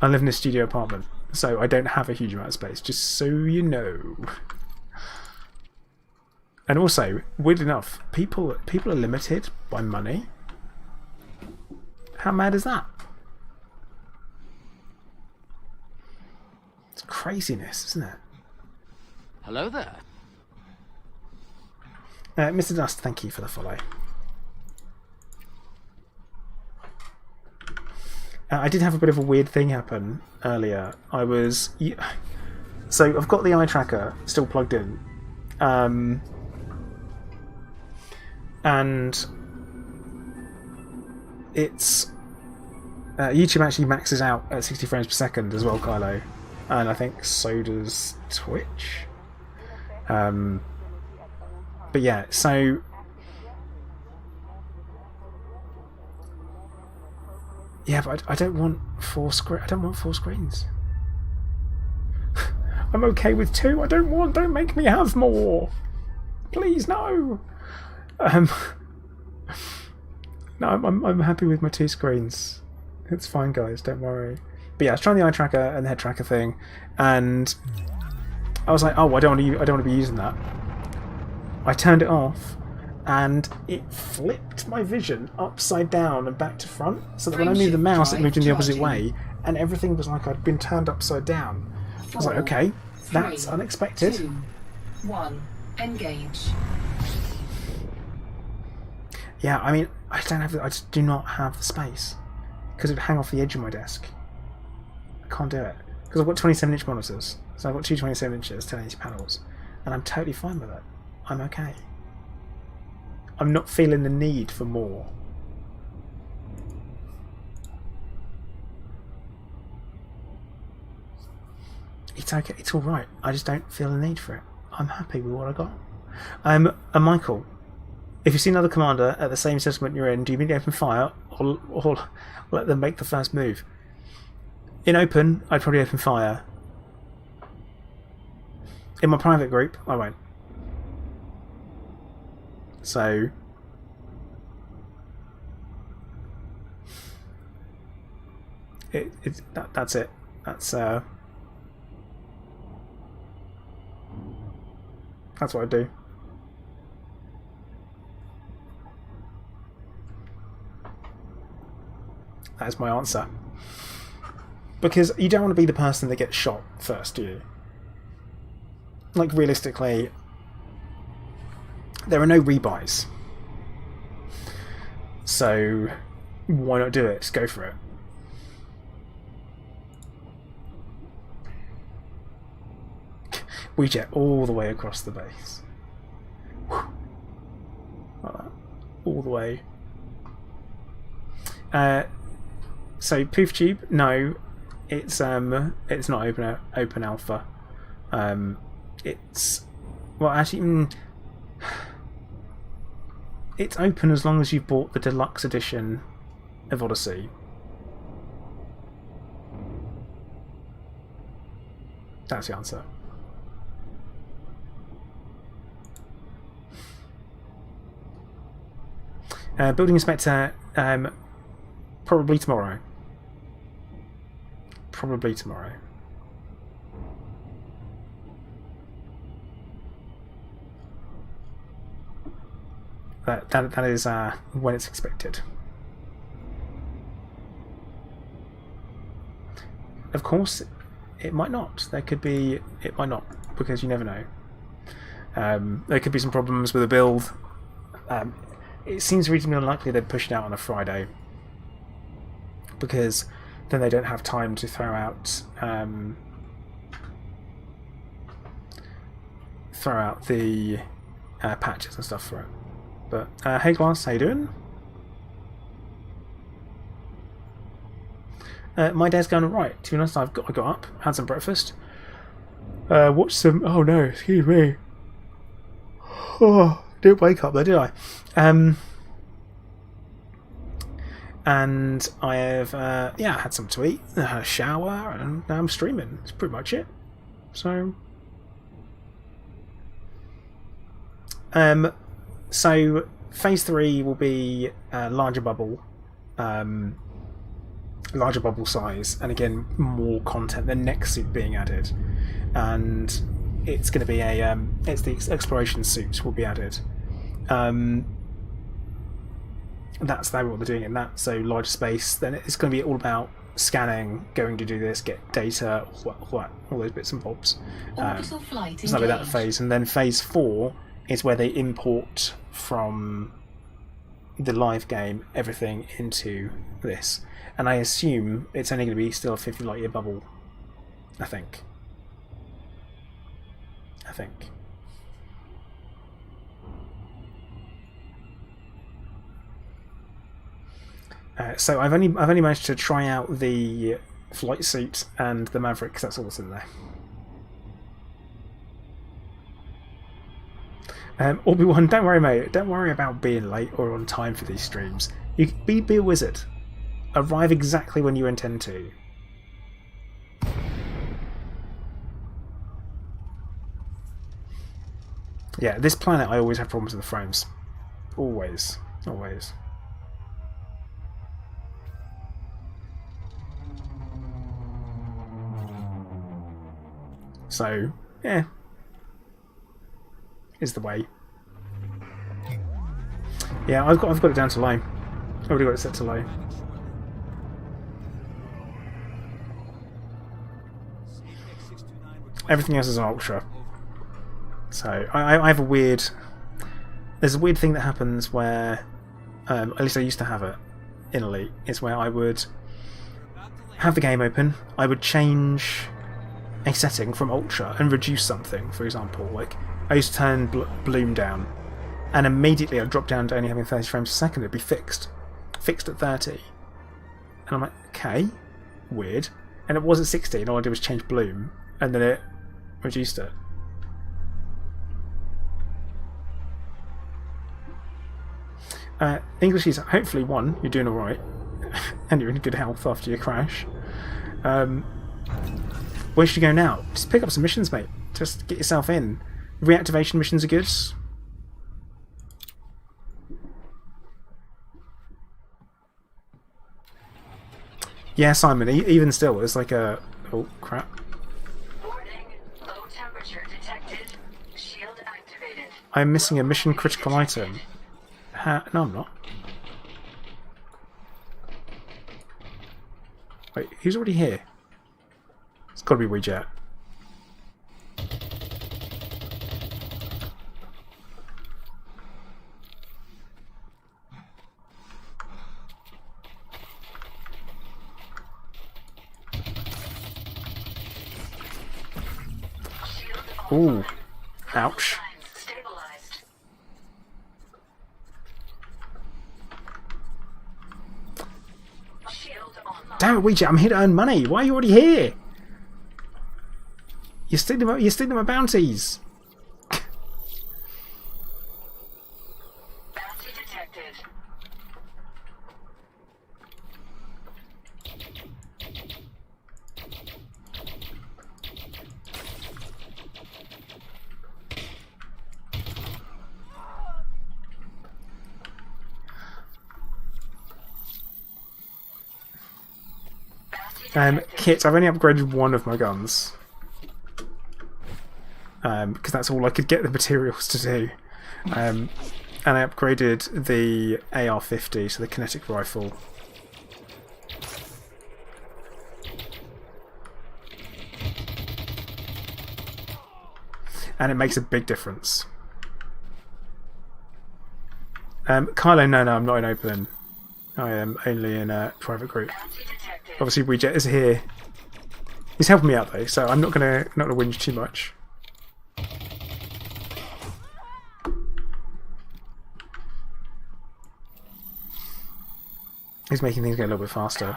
I live in a studio apartment, so I don't have a huge amount of space. Just so you know. And also, weird enough, people are limited by money. How mad is that? It's craziness, isn't it? Hello there. Mr. Dust, thank you for the follow. I did have a bit of a weird thing happen earlier. So I've got the eye tracker still plugged in. And it's YouTube actually maxes out at 60 frames per second as well, Kylo, and I think so does Twitch. But yeah, so yeah, but I don't want four screens. I'm okay with 2. Don't make me have more. Please, no. No, I'm happy with my 2 screens. It's fine, guys. Don't worry. But yeah, I was trying the eye tracker and the head tracker thing, and I was like, oh, I don't want to be using that. I turned it off, and it flipped my vision upside down and back to front, so that when I moved the mouse, it moved in the opposite way, and everything was like I'd been turned upside down. I was like, okay, that's unexpected. 2, 1, engage. Yeah, I mean, I just do not have the space, because it would hang off the edge of my desk. I can't do it, because I've got 27-inch monitors, so I've got 2 27 inches, 1080 panels, and I'm totally fine with it. I'm okay. I'm not feeling the need for more. It's okay, it's alright. I just don't feel the need for it. I'm happy with what I got. And Michael, if you see another commander at the same settlement you're in, do you mean to open fire or let them make the first move? In open, I'd probably open fire. In my private group, I won't. So that's it. That's what I do. That is my answer. Because you don't want to be the person that gets shot first, do you? Like, realistically, there are no rebuys. So, why not do it? Just go for it. We jet all the way across the base. Like that. All the way. So, Poof Tube, no. it's not open alpha. It's well, actually, it's open as long as you've bought the deluxe edition of Odyssey. That's the answer. Building inspector, probably tomorrow. Probably tomorrow. That is when it's expected. Of course, it might not. It might not, because you never know. There could be some problems with a build. It seems reasonably unlikely they'd push it out on a Friday, because then they don't have time to throw out the patches and stuff for it. But hey Glass, how you doing? My day's going alright. To be honest, I got up, had some breakfast, watched some. Oh no, excuse me. Oh, didn't wake up there, did I? And I have had something to eat, had a shower, and now I'm streaming. That's pretty much it. So phase 3 will be larger bubble size, and again more content. The next suit being added, and it's going to be it's the exploration suit will be added. That's what they're doing in that. So large space. Then it's going to be all about scanning, going to do this, get data, all those bits and bobs. Orbital flight So that'll be that engaged. phase, and then phase 4 is where they import from the live game everything into this. And I assume it's only going to be still a 50 light year bubble. I think. So I've only managed to try out the flight suit and the Maverick, 'cause that's all that's in there. Obi-Wan, don't worry, mate. Don't worry about being late or on time for these streams. You be a wizard. Arrive exactly when you intend to. Yeah, this planet I always have problems with the frames. Always. So, yeah. Is the way. Yeah, I've got it down to low. I've already got it set to low. Everything else is on ultra. So I have a weird. There's a weird thing that happens where, at least I used to have it in Elite. Is where I would have the game open. I would change a setting from ultra and reduce something. For example, like I used to turn bloom down, and immediately I'd drop down to only having 30 frames a second. It'd be fixed at 30, and I'm like, okay, weird. And it was at 60, and all I did was change bloom, and then it reduced it. English is hopefully 1. You're doing all right, and you're in good health after your crash. Where should you go now? Just pick up some missions, mate. Just get yourself in. Reactivation missions are good. Yeah, Simon. Even still, it's like a. Oh crap. Warning. Low temperature detected. Shield activated. I'm missing a mission critical item. No, I'm not. Wait, who's already here? It's got to be WeJet. Ooh. Ouch. Stabilized. Shield online. Damn it, Ouija, I'm here to earn money. Why are you already here? You're stealing my bounties. Bounty detected. Kit, I've only upgraded one of my guns. Because that's all I could get the materials to do. And I upgraded the AR-50, so the kinetic rifle. And it makes a big difference. Kylo, no, I'm not in open. I am only in a private group. Obviously, Ouija is here. He's helping me out though, so I'm not gonna whinge too much. He's making things go a little bit faster.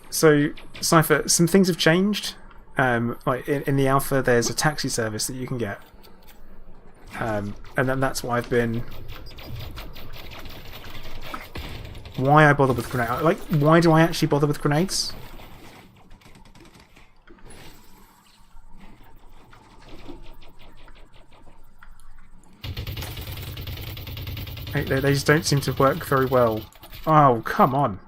So, Cypher, some things have changed. Like in the alpha, there's a taxi service that you can get, and then that's why I've been. Why I bother with grenades? Like, why do I actually bother with grenades? They just don't seem to work very well. Oh, come on.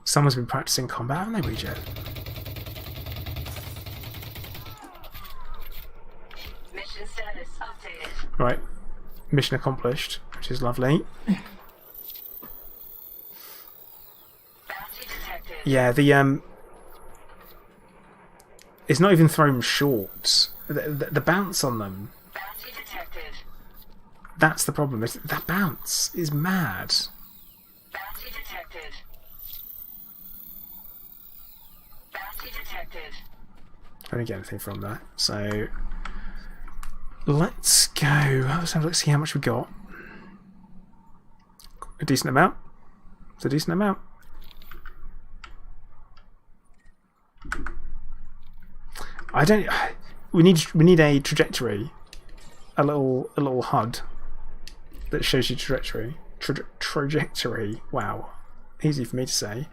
Someone's been practicing combat, haven't they, Ouija? Mission status updated. Right. Mission accomplished, which is lovely. Bounty detected. Yeah, the it's not even thrown short. The bounce on them. Bounty detected. That's the problem. That bounce is mad. Bounty detected. Bounty detected. I don't get anything from that. So let's go. Let's see how much we got. A decent amount. It's a decent amount. I don't. We need a trajectory, a little HUD that shows you trajectory. Trajectory. Wow, easy for me to say.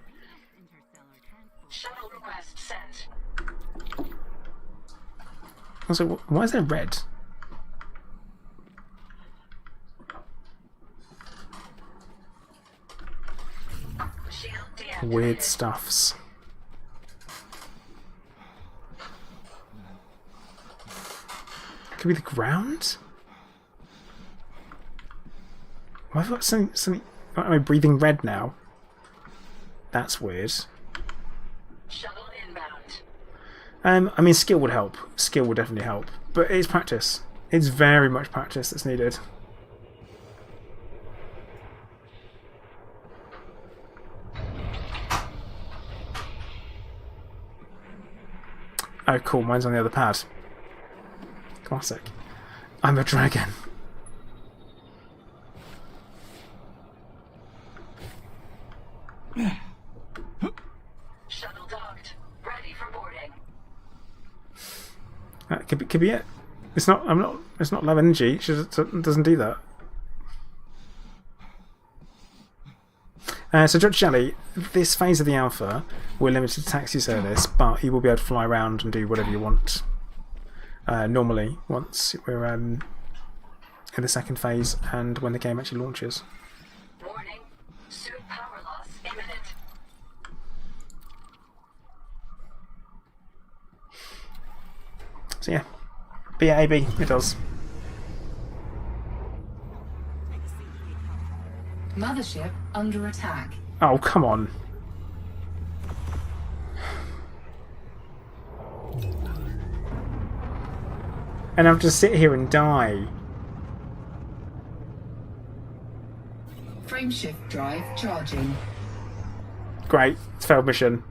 Shuttle request sent. Also, why is there red? Shield deactivated. Weird stuffs. Could be the ground? Why have I got something? Am I breathing red now? That's weird. Shuttle inbound. I mean, skill would help. Skill would definitely help. But it's practice. It's very much practice that's needed. Oh, cool. Mine's on the other pad. Classic. I'm a dragon. Shuttle docked. Ready for boarding. That could be it. It's not. It's not low energy. It just doesn't do that. So, Judge Jelly, this phase of the alpha, we're limited to taxi service, but you will be able to fly around and do whatever you want. Normally, once we're in the second phase and when the game actually launches. Warning. Suit power loss imminent. So yeah, but yeah, AB, it does. Mothership under attack. Oh, come on. And I'll just sit here and die. Frameshift drive charging. Great, it's failed mission.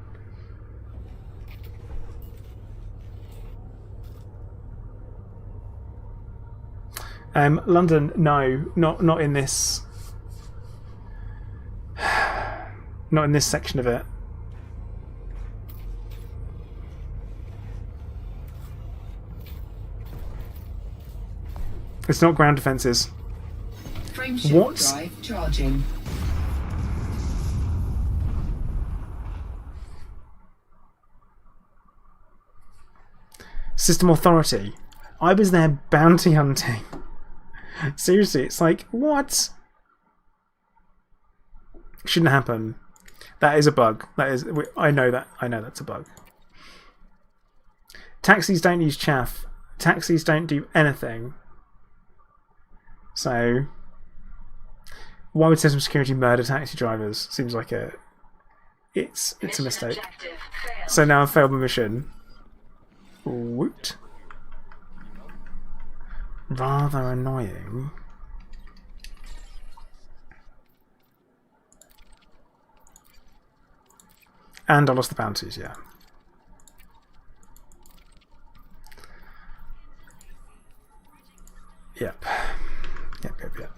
London, no, not in this. Not in this section of it. It's not ground defences. Frameshift What? drive charging. System authority. I was there bounty hunting. Seriously, it's like, what? Shouldn't happen. That is a bug. That is. I know that. I know that's a bug. Taxis don't use chaff. Taxis don't do anything. So, why would system security murder taxi drivers? Seems like it's a mistake. Objective failed. So now I've failed my mission. Woot. Rather annoying. And I lost the bounties, yeah. Yep. Yep.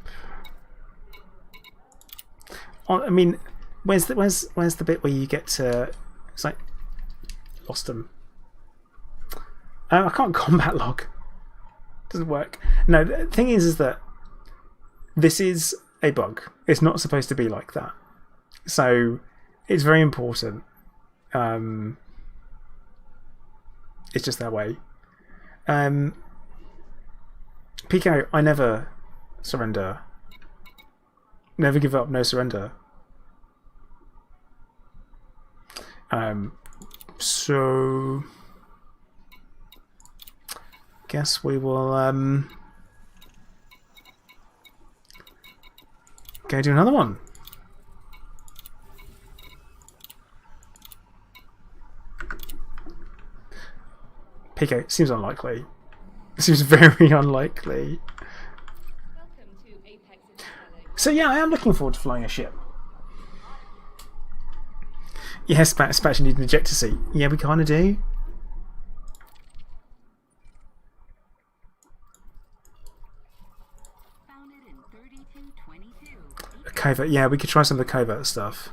I mean, where's the bit where you get to? It's like lost them. I can't combat log. Doesn't work. No, the thing is that this is a bug. It's not supposed to be like that. So it's very important. It's just that way. Pico, I never surrender. Never give up, no surrender. So guess we will go do another one. Pico, seems unlikely. Seems very unlikely. So yeah, I am looking forward to flying a ship. Yes, Spatch, you need an ejector seat. Yeah, we kind of do. A covert, yeah, we could try some of the covert stuff.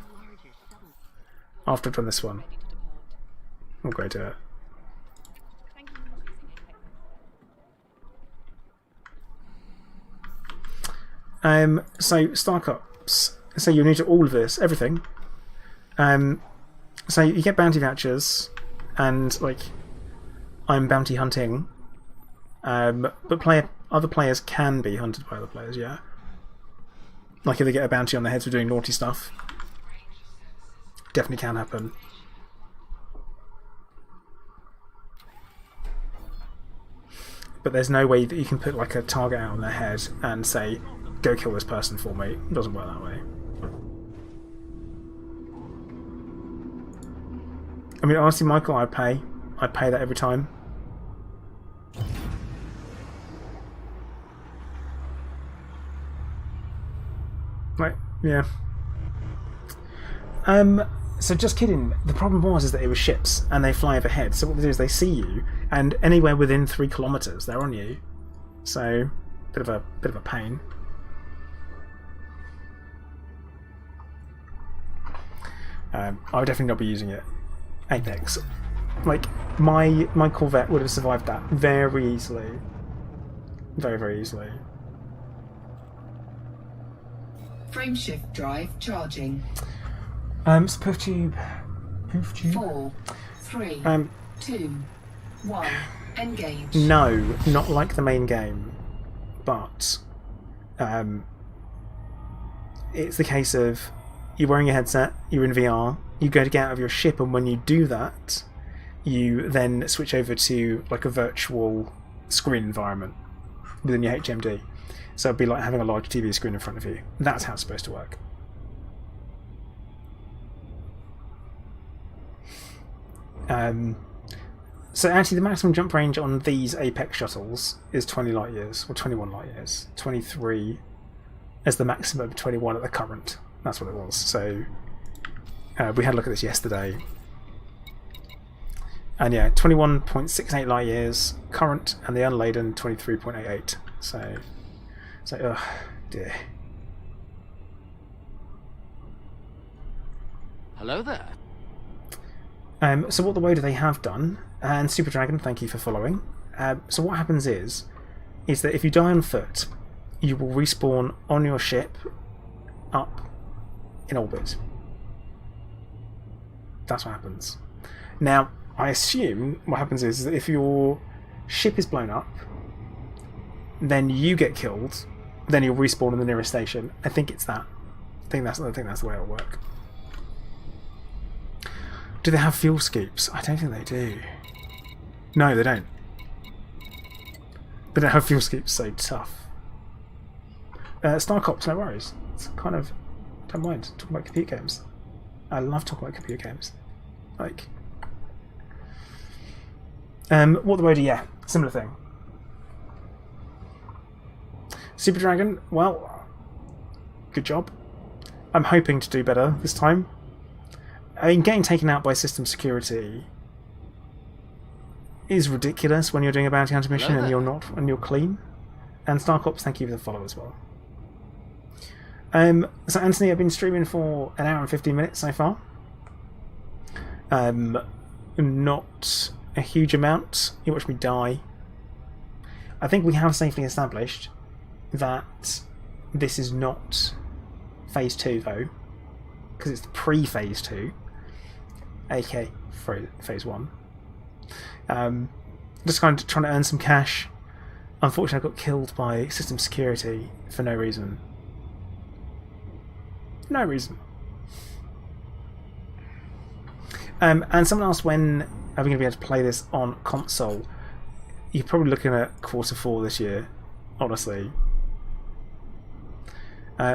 After I've done this one. We'll go do it. So Starcops. So you're new to all of this, everything. So you get bounty vouchers, and like, I'm bounty hunting. But other players can be hunted by other players, yeah. Like if they get a bounty on their heads for doing naughty stuff. Definitely can happen. But there's no way that you can put like a target out on their head and say, go kill this person for me. It doesn't work that way. I mean, honestly, Michael, I'd pay that every time. Right, yeah. So just kidding. The problem was is that it was ships and they fly overhead. So what they do is they see you, and anywhere within 3 kilometers, they're on you. So bit of a pain. I would definitely not be using it. Apex, like my Corvette would have survived that very easily, very easily. Frameshift drive charging. So poof tube. 4, 3, 2, 1. Engage. No, not like the main game, but it's the case of you're wearing a headset, you're in VR, you go to get out of your ship, and when you do that, you then switch over to like a virtual screen environment within your HMD. So it'd be like having a large TV screen in front of you. That's how it's supposed to work. So actually the maximum jump range on these Apex shuttles is 20 light years, or 21 light years. 23 as the maximum 21 at the current. That's what it was. So we had a look at this yesterday. And yeah, 21.68 light years current, and the unladen 23.88. So oh dear. Hello there. So what the Woda they have done, and Super Dragon, thank you for following. So what happens is that if you die on foot, you will respawn on your ship up in orbit. That's what happens. Now, I assume what happens is that if your ship is blown up, then you get killed, then you'll respawn in the nearest station. I think it's that. I think that's the way it'll work. Do they have fuel scoops? I don't think they do. No, they don't. They don't have fuel scoops, so tough. Star Cops, no worries. It's kind of... don't mind talking about computer games. I love talking about computer games. Like... what the Woda, yeah. Similar thing. Super Dragon, well... good job. I'm hoping to do better this time. I mean, getting taken out by system security is ridiculous when you're doing a bounty hunter mission and you're clean. And Star Cops, thank you for the follow as well. So Anthony, I've been streaming for an hour and 15 minutes so far. Not a huge amount. You watch me die. I think we have safely established that this is not Phase 2 though, because it's pre-Phase 2, aka Phase 1. Just kind of trying to earn some cash. Unfortunately, I got killed by system security for no reason. No reason. And someone asked when are we going to be able to play this on console. You're probably looking at Q4 this year, honestly.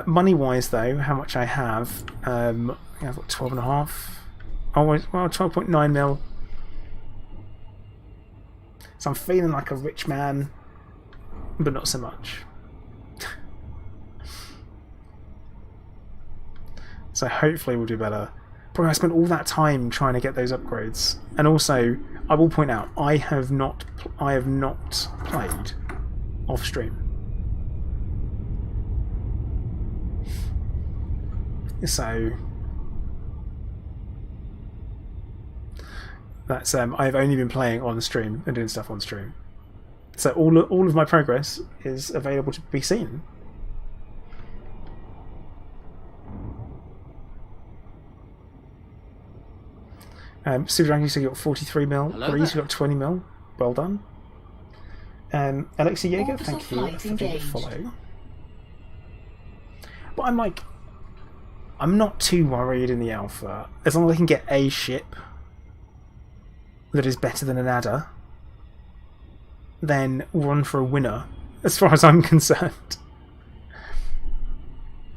Money-wise, though, how much I have, I've got 12.5. Oh, well, 12.9 mil. So I'm feeling like a rich man, but not so much. So hopefully we'll do better. Probably I spent all that time trying to get those upgrades, and also I will point out I have not played off stream. So that's I've only been playing on stream and doing stuff on stream. So all of my progress is available to be seen. Super Dragon, so you got 43 mil. Breeze, you got 20 mil. Well done. Alexei Jaeger, thank you for the follow. But I'm not too worried in the alpha. As long as I can get a ship that is better than an adder, then we'll run for a winner, as far as I'm concerned.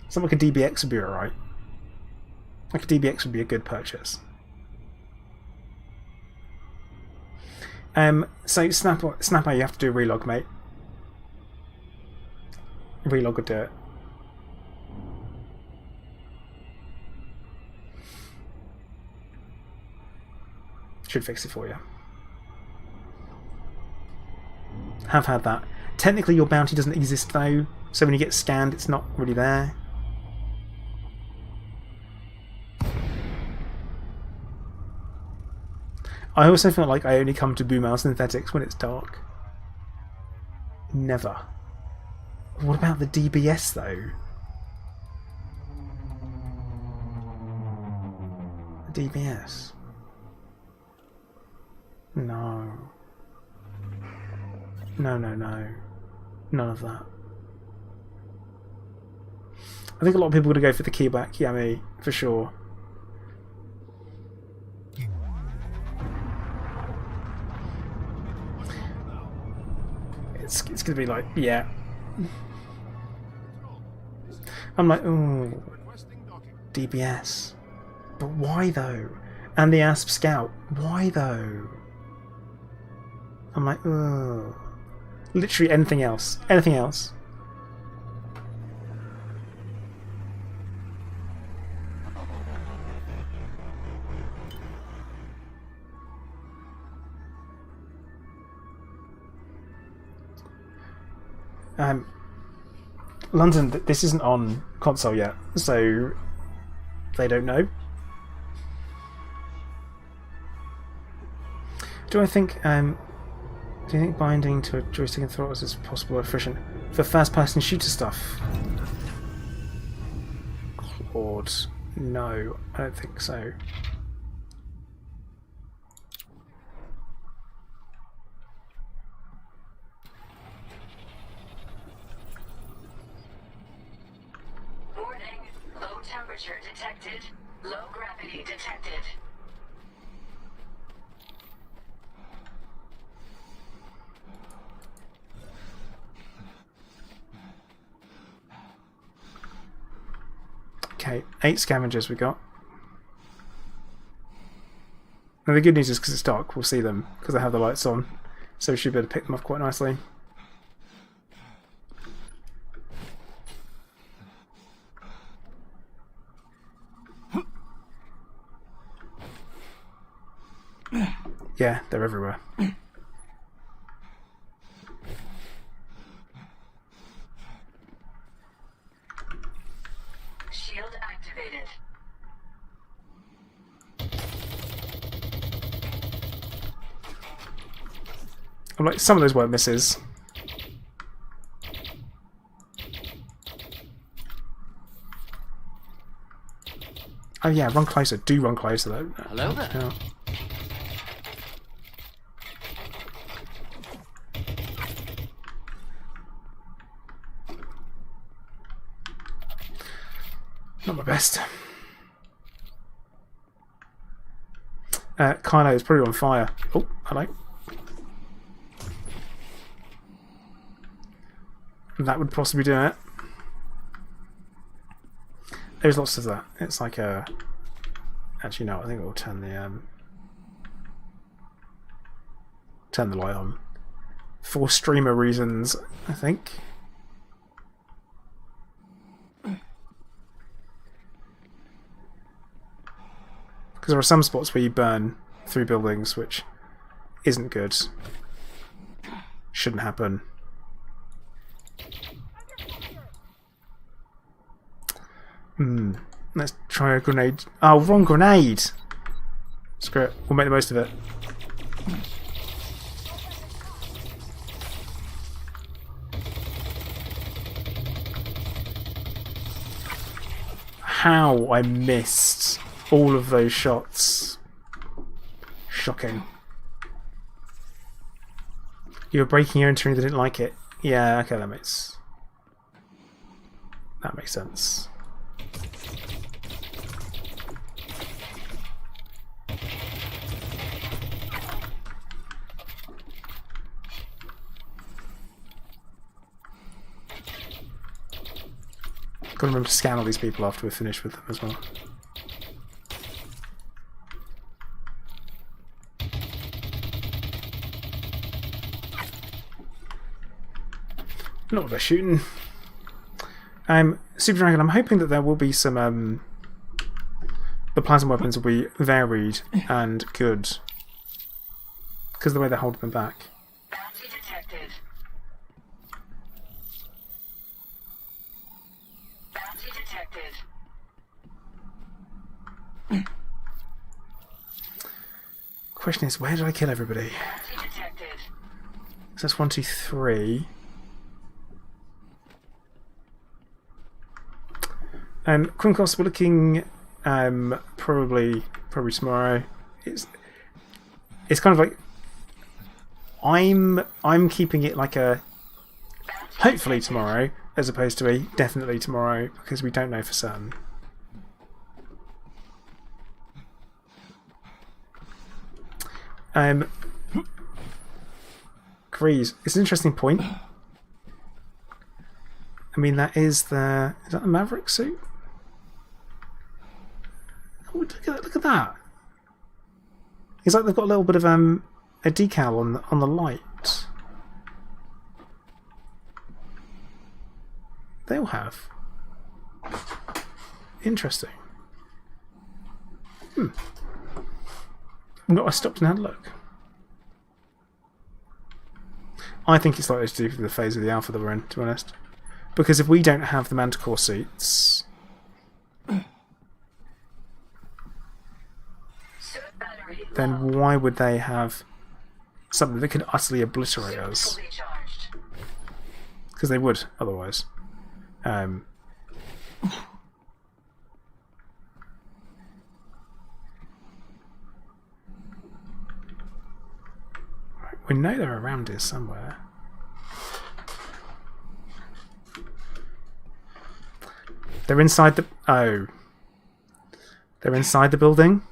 Something like a DBX would be alright. Like a DBX would be a good purchase. So Snapper, you have to do a relog, mate. Relog would do it. Should fix it for you. Have had that. Technically your bounty doesn't exist though, so when you get scanned it's not really there. I also feel like I only come to Boom Synthetics when it's dark. Never. What about the DBS though? The DBS. No. No. None of that. I think a lot of people are going to go for the keyback Yami, for sure. It's going to be like, yeah. I'm like, ooh, DBS. But why though? And the ASP Scout, why though? I'm like, ugh. Literally anything else. Anything else. London, this isn't on console yet, so they don't know. Do I think? Do you think binding to a joystick and throttles is possible or efficient for first-person shooter stuff? Claude, no, I don't think so. Warning. Low temperature detected. Low gravity detected. Okay, 8 scavengers we got. Now the good news is because it's dark, we'll see them because they have the lights on, so we should be able to pick them off quite nicely. Yeah, they're everywhere. Shield activated. I'm like, some of those weren't misses. Oh yeah, run closer. Do run closer though. Hello there. Yeah. Not my best. Kylo is probably on fire. Oh, hello. That would possibly do it. There's lots of that. It's like a... Actually, no, I think it will turn the light on. For streamer reasons, I think. Because there are some spots where you burn through buildings, which isn't good. Shouldn't happen. Let's try a grenade. Oh, wrong grenade! Screw it. We'll make the most of it. How I missed all of those shots. Shocking. You were breaking your entry and they didn't like it. Yeah, okay, that makes sense. Got to remember to scan all these people after we're finished with them as well. Not what they're shooting. Super Dragon, I'm hoping that there will be some the plasma weapons will be varied and good. Because of the way they're holding them back. Bounty detected. Bounty detected. Question is, where did I kill everybody? Bounty detected. So that's 1, 2, 3. Quinkos, we're looking probably tomorrow. It's kind of like I'm keeping it like a hopefully tomorrow as opposed to a definitely tomorrow because we don't know for certain. Grease, it's an interesting point. I mean, is that the Maverick suit? Oh, look at that. It's like they've got a little bit of a decal on the light. They all have. Interesting. I stopped and had a look. I think it's likely to do for the phase of the alpha that we're in, to be honest. Because if we don't have the Manticore suits, then why would they have something that can utterly obliterate us? Because they would, otherwise. We know they're around here somewhere. They're inside the... Oh. They're inside the building?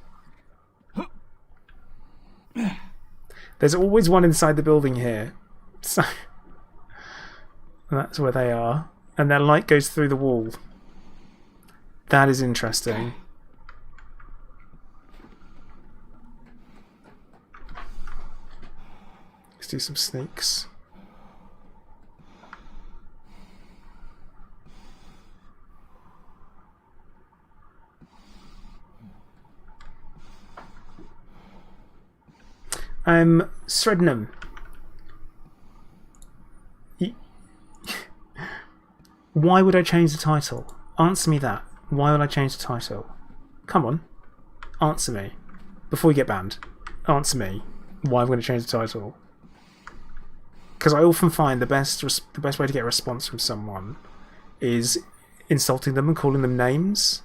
There's always one inside the building here. So... that's where they are. And their light goes through the wall. That is interesting. Let's do some sneaks. Srednum. Why would I change the title? Answer me that. Why would I change the title? Come on. Answer me. Before we get banned. Answer me. Why I'm going to change the title. Because I often find the best way to get a response from someone is insulting them and calling them names.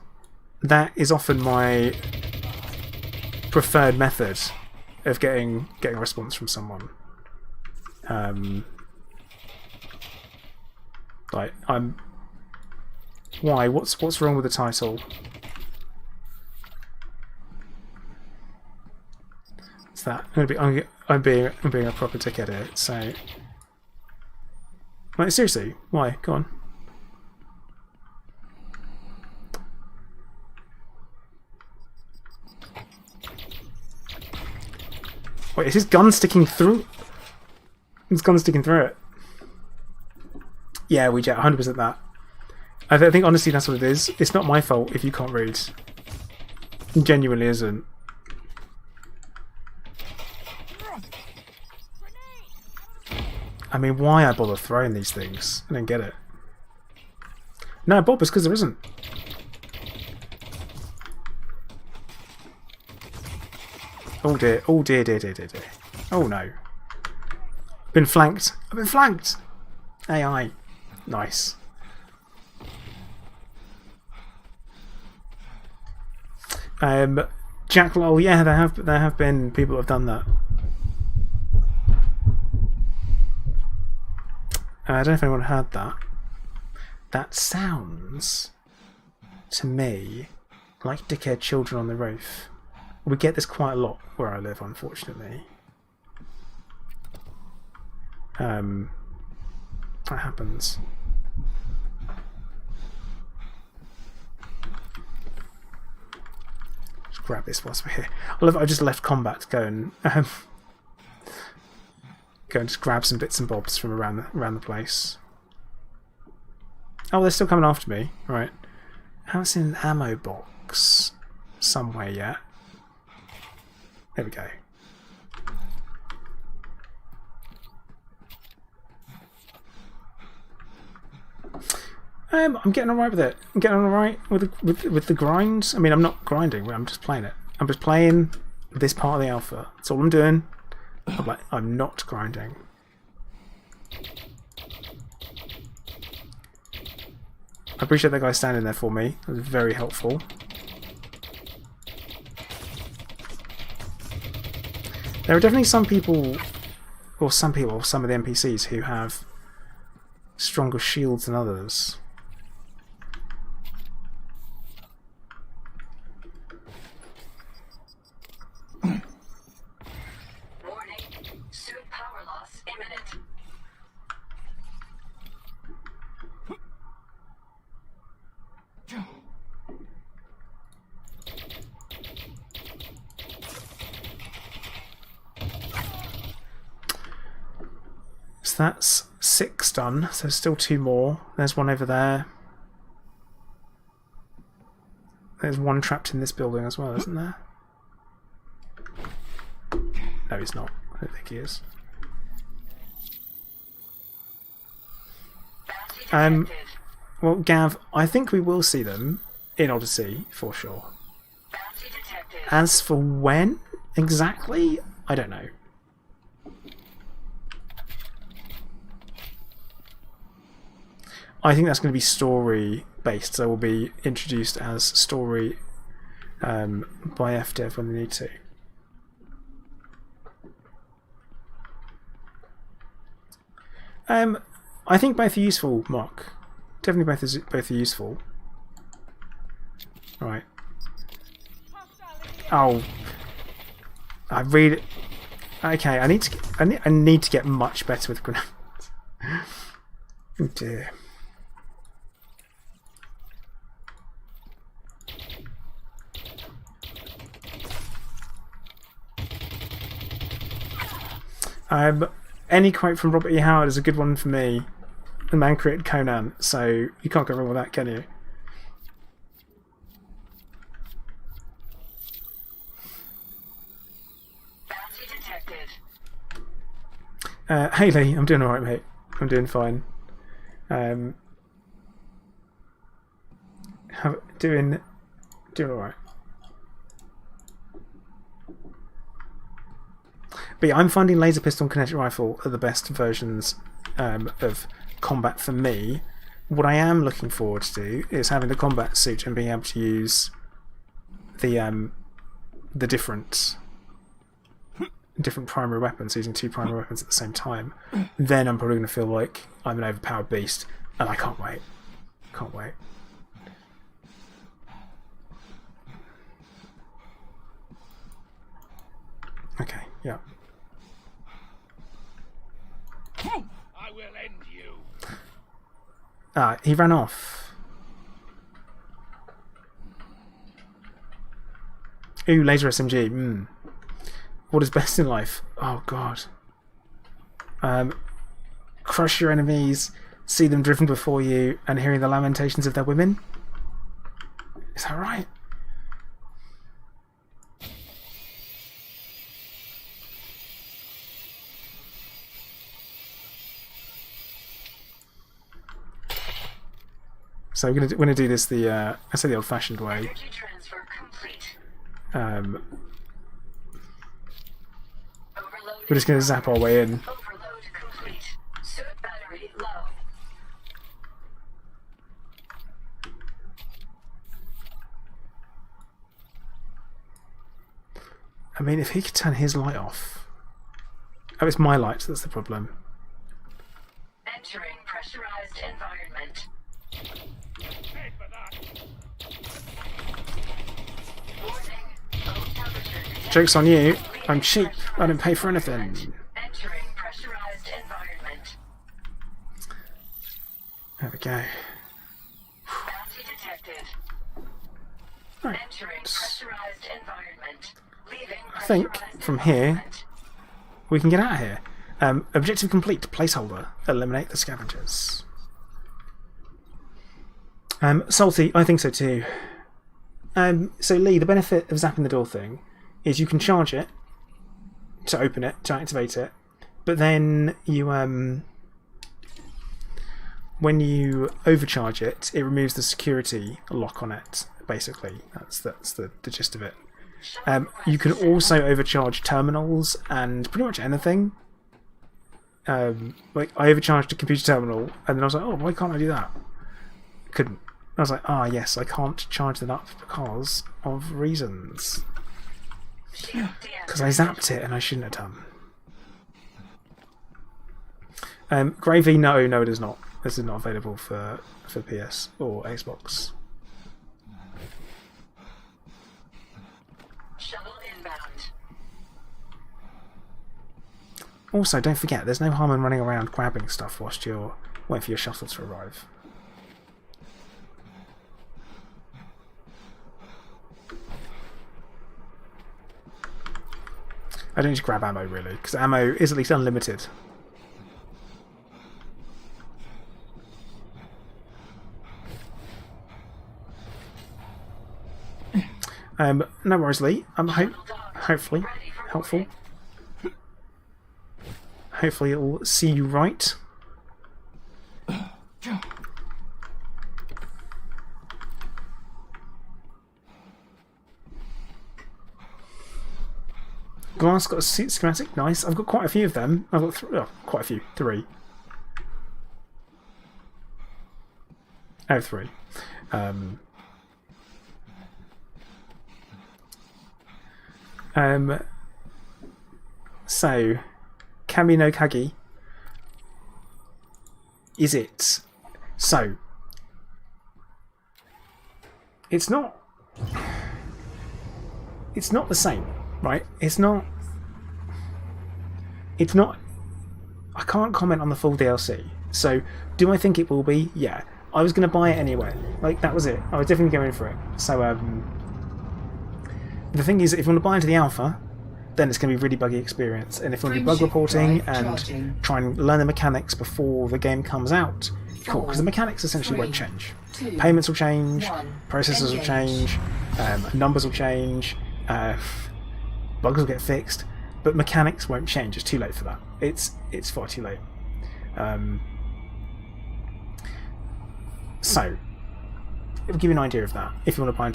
That is often my preferred method of getting a response from someone. Like, why? What's wrong with the title? It's that I'm being a proper dickhead here. So, like, seriously, why? Go on. Wait, is his gun sticking through? His gun's sticking through it. Yeah, we get 100% that. I think honestly that's what it is. It's not my fault if you can't read. It genuinely isn't. I mean, why I bother throwing these things? I don't get it. No, Bob, it's because there isn't. Oh dear, oh dear, dear, dear, dear, dear. Oh no. Been flanked. I've been flanked! AI. Nice. Jack Lowell, yeah, there have been people who have done that. I don't know if anyone heard that. That sounds to me like dickhead children on the roof. We get this quite a lot where I live, unfortunately. That happens. Just grab this whilst we're here. I love it, I just left combat to go and just grab some bits and bobs from around the place. Oh, they're still coming after me. Right. I haven't seen an ammo box somewhere yet. There we go. I'm getting alright with it. I'm getting alright with the grind. I mean, I'm not grinding. I'm just playing it. I'm just playing this part of the alpha. That's all I'm doing. I'm not grinding. I appreciate that guy standing there for me. It was very helpful. There are definitely some people, some of the NPCs who have stronger shields than others. Warning. Suit power loss imminent. So that's 6 done. So there's still 2 more. There's one over there. There's one trapped in this building as well, isn't there? No, he's not. I don't think he is. Um, well, Gav, I think we will see them in Odyssey for sure. Bounty detected. As for when exactly, I don't know. I think that's going to be story based, so will be introduced as story by FDev when they need to. I think both are useful, Mark. Definitely both are useful. Right. Oh, I read. Okay, I need to get much better with grenades. Oh dear. Any quote from Robert E. Howard is a good one for me. The man created Conan, so you can't go wrong with that, can you? Bounty detected. Hey Lee, I'm doing alright, mate. I'm doing fine. Doing alright. But yeah, I'm finding laser pistol and kinetic rifle are the best versions of combat for me. What I am looking forward to is having the combat suit and being able to use the different primary weapons, using two primary weapons at the same time. Then I'm probably going to feel like I'm an overpowered beast, and I can't wait. Can't wait. Okay, yeah. I will end you. He ran off. Ooh, laser SMG. What is best in life? Oh god. Crush your enemies, see them driven before you, and hearing the lamentations of their women? Is that right? So we're gonna do this I say the old-fashioned way. Energy transfer complete. We're Overload. just gonna zap our way in. Overload complete. Suit battery low. I mean, if he could turn his light off. Oh, it's my light, that's the problem. Entering pressurized environment. Pay for that. Warning. Low temperature detected. Joke's on you. I'm cheap. I don't pay for anything. Entering pressurized environment. There we go. Bounty detected. Right. Entering pressurized environment. Leaving I think pressurized from here environment. we can get out of here. Objective complete. Placeholder. Eliminate the scavengers. Salty, I think so too. So Lee, the benefit of zapping the door thing is you can charge it to open it, to activate it, but then you when you overcharge it, it removes the security lock on it. Basically, that's the gist of it. You can also overcharge terminals and pretty much anything. Like I overcharged a computer terminal, and then I was like, oh, why can't I do that? Couldn't. I was like, yes, I can't charge that up because of reasons. Because I zapped it and I shouldn't have done. Gravy, no, it is not. This is not available for PS or Xbox. Shuttle inbound. Also, don't forget, there's no harm in running around grabbing stuff whilst you're waiting for your shuttle to arrive. I don't need to grab ammo really, because ammo is at least unlimited. No worries, Lee. Hopefully helpful. Hopefully it will see you right. Glass got a schematic. Nice. I've got quite a few of them. I've got quite a few. 3. Oh, 3. So, Kami no Kagi. Is it? So, it's not. It's not the same, right? It's not. It's not. I can't comment on the full DLC. So, do I think it will be? Yeah. I was going to buy it anyway. Like, that was it. I was definitely going for it. So, the thing is, if you want to buy into the alpha, then it's going to be a really buggy experience. And if you want to do bug reporting and try and learn the mechanics before the game comes out, cool, because the mechanics essentially won't change. Payments will change, processes will change, numbers will change, bugs will get fixed, but mechanics won't change. It's too late for that. It's far too late. So, it'll give you an idea of that if you want to buy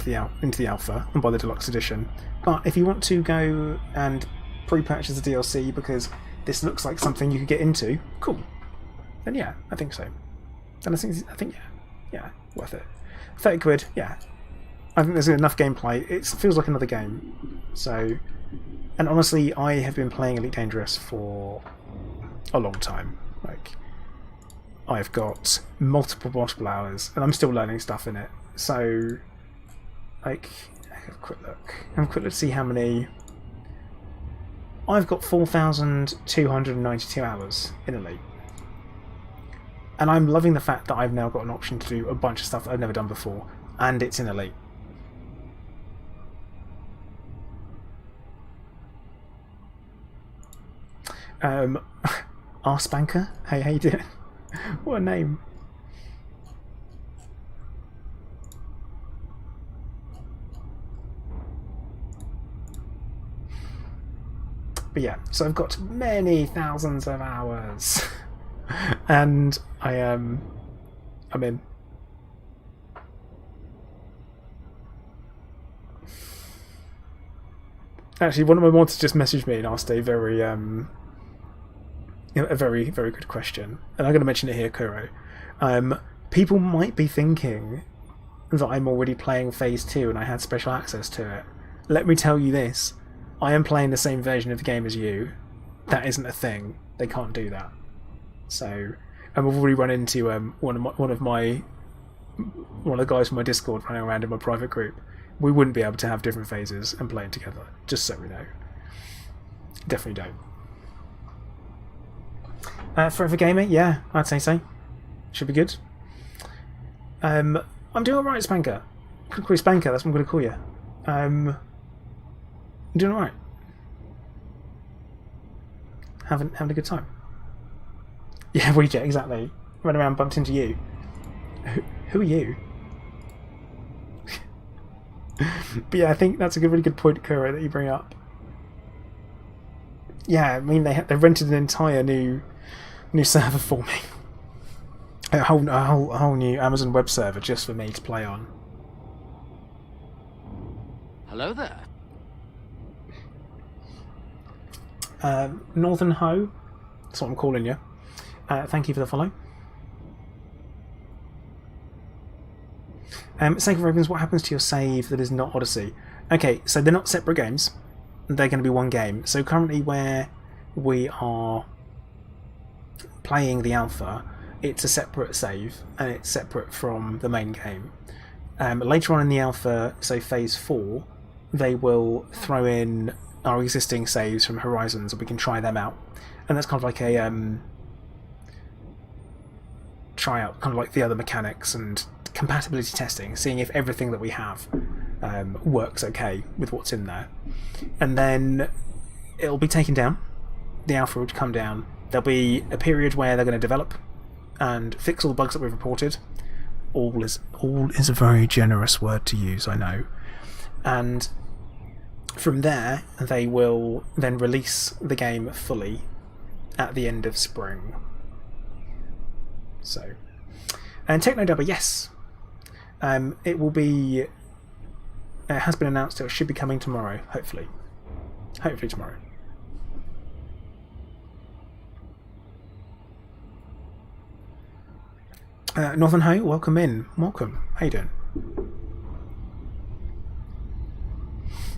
into the alpha and buy the deluxe edition. But if you want to go and pre-purchase the DLC because this looks like something you could get into, cool. Then yeah, I think so. And I think yeah, worth it. 30 quid, yeah. I think there's enough gameplay. It feels like another game. So, and honestly, I have been playing Elite Dangerous for a long time. Like, I've got multiple hours, and I'm still learning stuff in it. So, like, have a quick look. Have a quick look to see how many. I've got 4,292 hours in Elite. And I'm loving the fact that I've now got an option to do a bunch of stuff that I've never done before, and it's in Elite. Spanker? Hey, how you doing? What a name. But yeah, so I've got many thousands of hours. And I'm in. Actually, one of my mods just messaged me and asked a very very good question, and I'm going to mention it here, Kuro. People might be thinking that I'm already playing Phase 2 and I had special access to it. Let me tell you this: I am playing the same version of the game as you. That isn't a thing. They can't do that. So, and we've already run into one of the guys from my Discord running around in my private group. We wouldn't be able to have different phases and play it together. Just so we know. Definitely don't. Forever Gamer, yeah, I'd say so. Should be good. I'm doing alright, Spanker. I'm going to call you Spanker, that's what I'm going to call you. I'm doing alright. Having a good time. Yeah, Ouija, exactly. Run around, bumped into you. Who are you? But yeah, I think that's a really good point, Kuro, that you bring up. Yeah, I mean, they rented an entire new server for me. A whole new Amazon web server just for me to play on. Hello there. Northern Ho, that's what I'm calling you. Thank you for the follow. Sacred Ravens, what happens to your save that is not Odyssey? Okay, so they're not separate games. They're going to be one game. So currently where we are playing the alpha, it's a separate save, and it's separate from the main game. Later on in the alpha, so Phase 4, they will throw in our existing saves from Horizons, and we can try them out. And that's kind of like a try out, kind of like the other mechanics and compatibility testing, seeing if everything that we have works okay with what's in there. And then it'll be taken down. The alpha will come down. There'll be a period where they're going to develop and fix all the bugs that we've reported. All is a very generous word to use, I know. And from there, they will then release the game fully at the end of spring. So, and Technodubber, yes, it will be. It has been announced. It should be coming tomorrow. Hopefully tomorrow. Northern Ho, welcome in. Welcome. How you doing?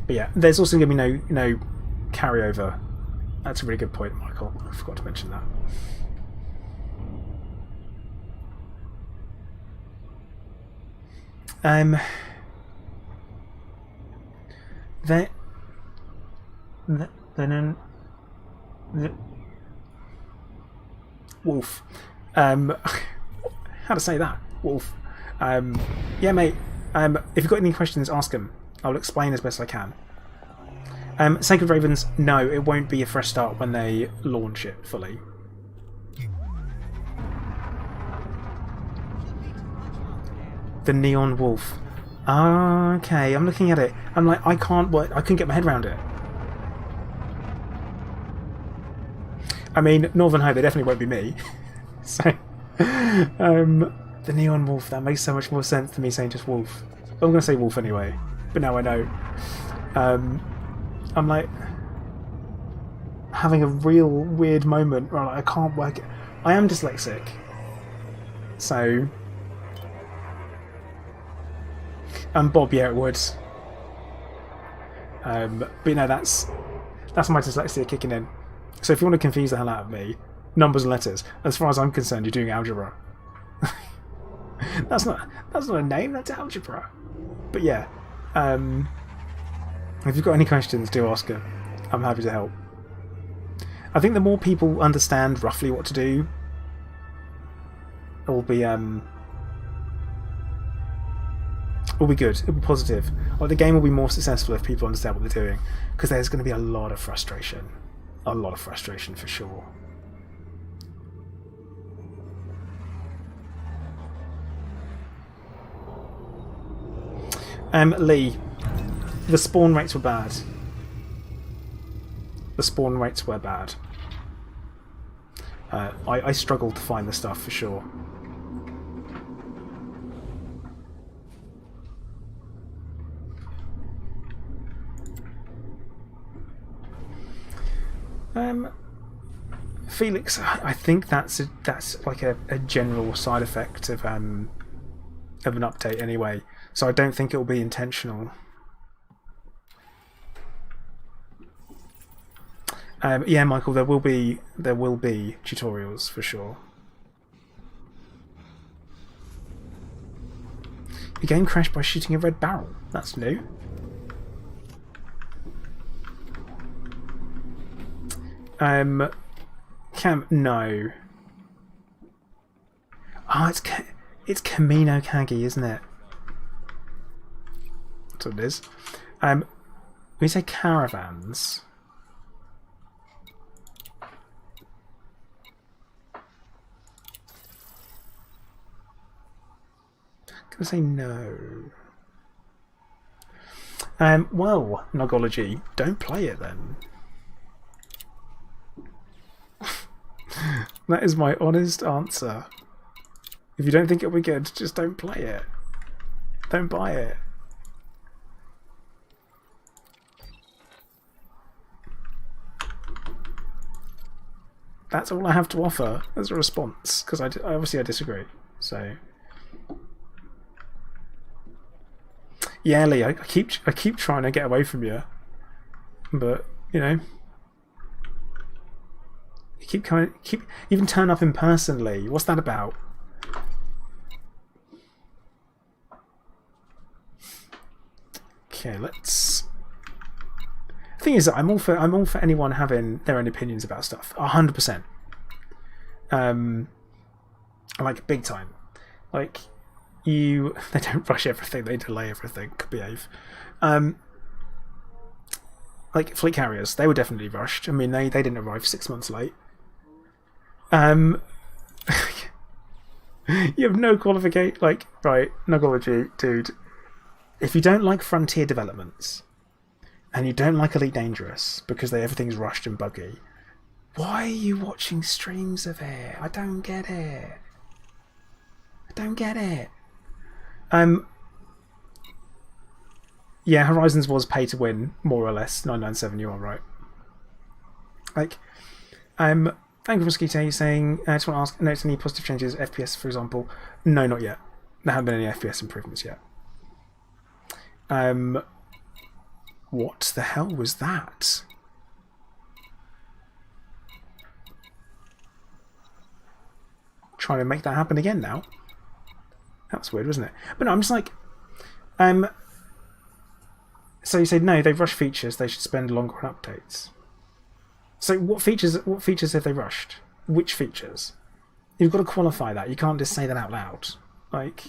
But yeah, there's also going to be no carryover. That's a really good point, Michael. I forgot to mention that. Wolf. How to say that? Wolf. Yeah, mate. If you've got any questions, ask them. I'll explain as best I can. Sacred Ravens, no, it won't be a fresh start when they launch it fully. The Neon Wolf. Okay, I'm looking at it. I'm like, I couldn't get my head around it. I mean, Northern Ho, they definitely won't be me. So, the Neon Wolf, that makes so much more sense than me saying just Wolf. I'm going to say Wolf anyway, but now I know. I'm like having a real weird moment where I can't work it. I am dyslexic, so Bob, yeah, it would. But you know, that's my dyslexia kicking in. So if you want to confuse the hell out of me, numbers and letters. As far as I'm concerned, you're doing algebra. that's not a name. That's algebra. But yeah, if you've got any questions, do ask her. I'm happy to help. I think the more people understand roughly what to do, it'll be good. It'll be positive. Like, the game will be more successful if people understand what they're doing, because there's going to be a lot of frustration. A lot of frustration for sure. Lee, the spawn rates were bad. The spawn rates were bad. I struggled to find the stuff for sure. Felix, I think that's like a general side effect of an update anyway. So I don't think it will be intentional. Yeah, Michael, there will be tutorials for sure. The game crashed by shooting a red barrel. That's new. Cam, no. Oh, it's Camino Kagi, isn't it? That's what it is. When you say caravans, I'm gonna say no. Well, Nogology, don't play it then. That is my honest answer. If you don't think it'll be good, just don't play it. Don't buy it. That's all I have to offer as a response, because I obviously I disagree. So yeah, Lee, I keep trying to get away from you, but you know. You keep even turn up in person, Lee. What's that about? Okay, let's. The thing is that I'm all for anyone having their own opinions about stuff. 100%. Like big time. Like they don't rush everything. They delay everything. Behave. Like fleet carriers, they were definitely rushed. I mean, they didn't arrive 6 months late. You have no qualification. Like, right, Nogology, dude. If you don't like Frontier developments, and you don't like Elite Dangerous because everything's rushed and buggy, why are you watching streams of it? I don't get it. I don't get it. Yeah, Horizons was pay to win, more or less. 997, you are right. Like, Angry Mosquito, you're saying, I just want to ask, notice any positive changes, FPS, for example? No, not yet. There haven't been any FPS improvements yet. What the hell was that? Trying to make that happen again now. That's weird, wasn't it? But no, I'm just like, so you say no, they've rushed features. They should spend longer on updates. So what features? What features have they rushed? Which features? You've got to qualify that. You can't just say that out loud. Like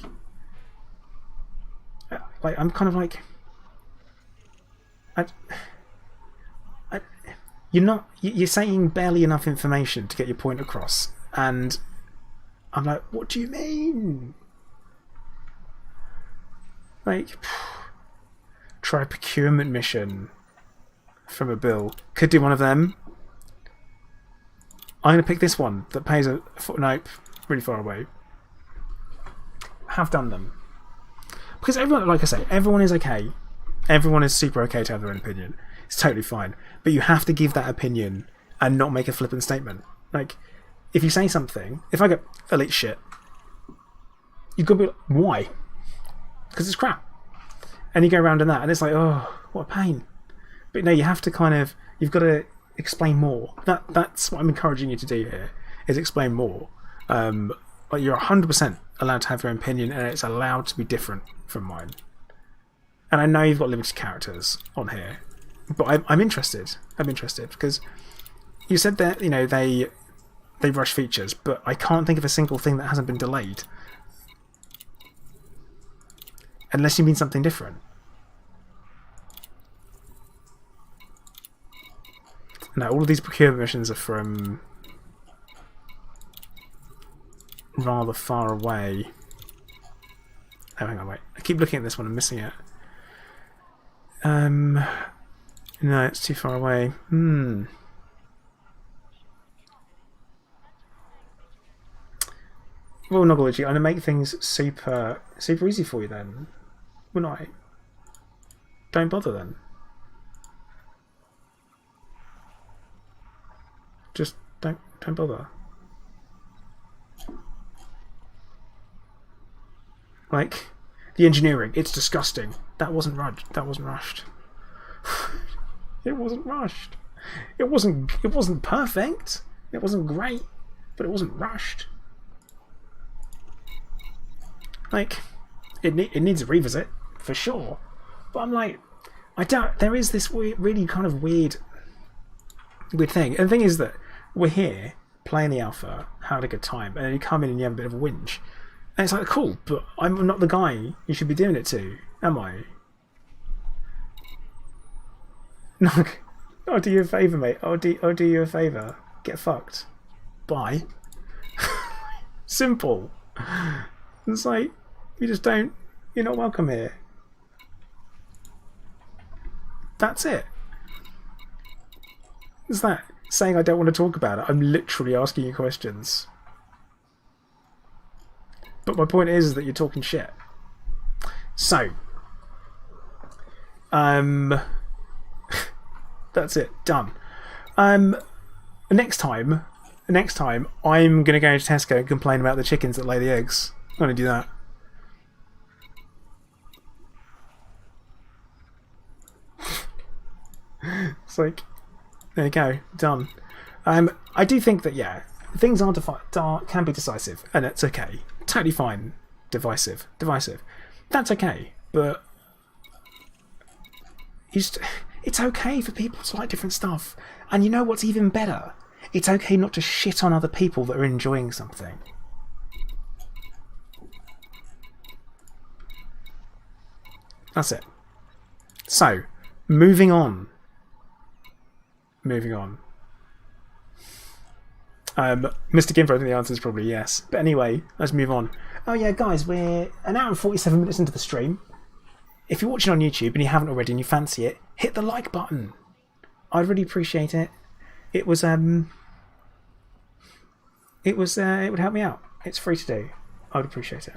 I'm kind of like, you're saying barely enough information to get your point across, and I'm like, what do you mean? Like, try a procurement mission from a bill. Could do one of them. I'm going to pick this one that pays a footnote really far away. Have done them. Because everyone, like I say, everyone is okay. Everyone is super okay to have their own opinion. It's totally fine. But you have to give that opinion and not make a flippant statement. Like, if you say something, if I go, elite shit, you've got to be like, why? Because it's crap. And you go around in that, and it's like, oh, what a pain. But no, you have to kind of, you've got to explain more. That's what I'm encouraging you to do here, is explain more. Like, you're 100% allowed to have your own opinion, and it's allowed to be different from mine. And I know you've got limited characters on here, but I'm interested. I'm interested, because you said that, you know, they rush features, but I can't think of a single thing that hasn't been delayed. Unless you mean something different. No, all of these procurement missions are from rather far away. Oh, hang on, wait. I keep looking at this one and missing it. No, it's too far away. Well, Nogology, I'm going to make things super easy for you then. Wouldn't I? Don't bother then. Just don't bother. Like, the engineering, it's disgusting. That wasn't rushed. That wasn't rushed. It wasn't rushed. It wasn't perfect. It wasn't great, but it wasn't rushed. Like, it needs a revisit for sure. But I'm like, I doubt there is this really kind of weird thing. And the thing is that we're here playing the alpha, having a good time, and then you come in and you have a bit of a whinge. And it's like, cool, but I'm not the guy you should be doing it to, am I? No, I'll do you a favour, mate. I'll do you a favour. Get fucked. Bye. Simple. It's like, you just don't, you're not welcome here. That's it. It's that saying I don't want to talk about it. I'm literally asking you questions. But my point is that you're talking shit. So, that's it. Done. Next time, I'm gonna go to Tesco and complain about the chickens that lay the eggs. I'm gonna do that. It's like, there you go, done. I do think that, yeah, things can be decisive, and it's okay. Totally fine. Divisive. That's okay, but it's okay for people to like different stuff. And you know what's even better? It's okay not to shit on other people that are enjoying something. That's it. So, moving on. Mr. Gimper, I think the answer is probably yes. But anyway, let's move on. Oh yeah, guys, we're an hour and 47 minutes into the stream. If you're watching on YouTube and you haven't already and you fancy it, hit the like button. I'd really appreciate it. It would help me out. It's free to do. I would appreciate it.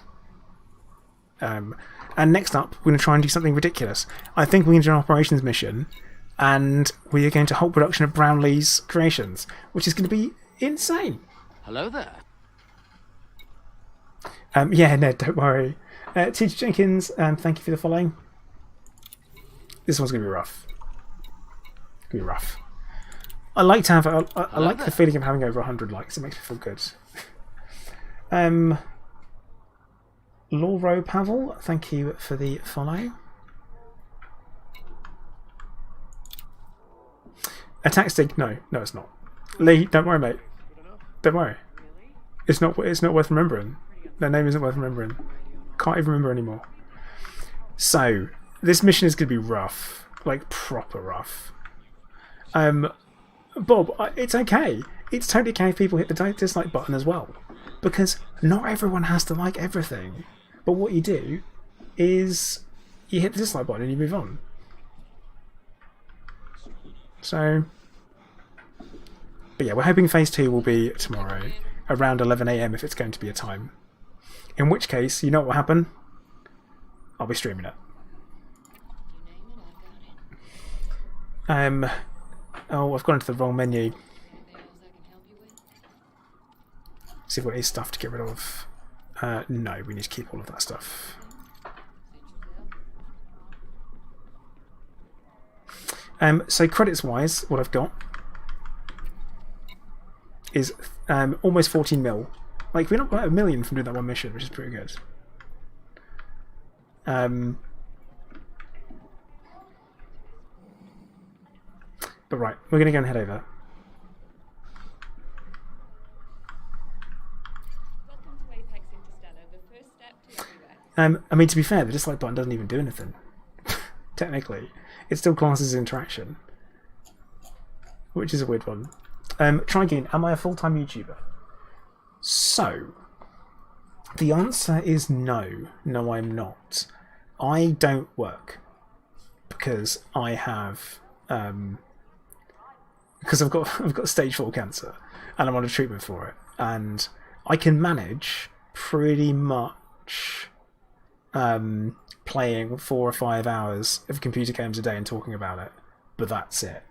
And next up, we're going to try and do something ridiculous. I think we're going to do an operations mission, and we are going to halt production of Brownlee's creations, which is going to be insane. Hello there. Yeah, no, don't worry. Teacher Jenkins, thank you for the following. This one's going to be rough. Gonna be rough. I like to have. I like the feeling of having over 100 likes. It makes me feel good. Lauro Pavel, thank you for the follow. Attack Stig, no, it's not. Lee, don't worry, mate. Don't worry. It's not worth remembering. Their name isn't worth remembering. Can't even remember anymore. So this mission is going to be rough, like proper rough. Bob, it's okay. It's totally okay if people hit the dislike button as well, because not everyone has to like everything. But what you do is you hit the dislike button and you move on. So, but yeah, we're hoping phase 2 will be tomorrow around 11 AM if it's going to be a time. In which case, you know what will happen? I'll be streaming it. Oh, I've gone into the wrong menu. See if we've got any stuff to get rid of. No, we need to keep all of that stuff. So credits wise, what I've got is almost 14 mil. Like, we're not quite 1 million from doing that one mission, which is pretty good. But right, we're going to go and head over. I mean, to be fair, the dislike button doesn't even do anything. Technically. It still classes as interaction. Which is a weird one. Try again. Am I a full-time YouTuber? So, the answer is no. No, I'm not. I don't work. Because I have... because I've got stage 4 cancer. And I'm on a treatment for it. And I can manage pretty much... playing 4 or 5 hours of computer games a day and talking about it, but that's it.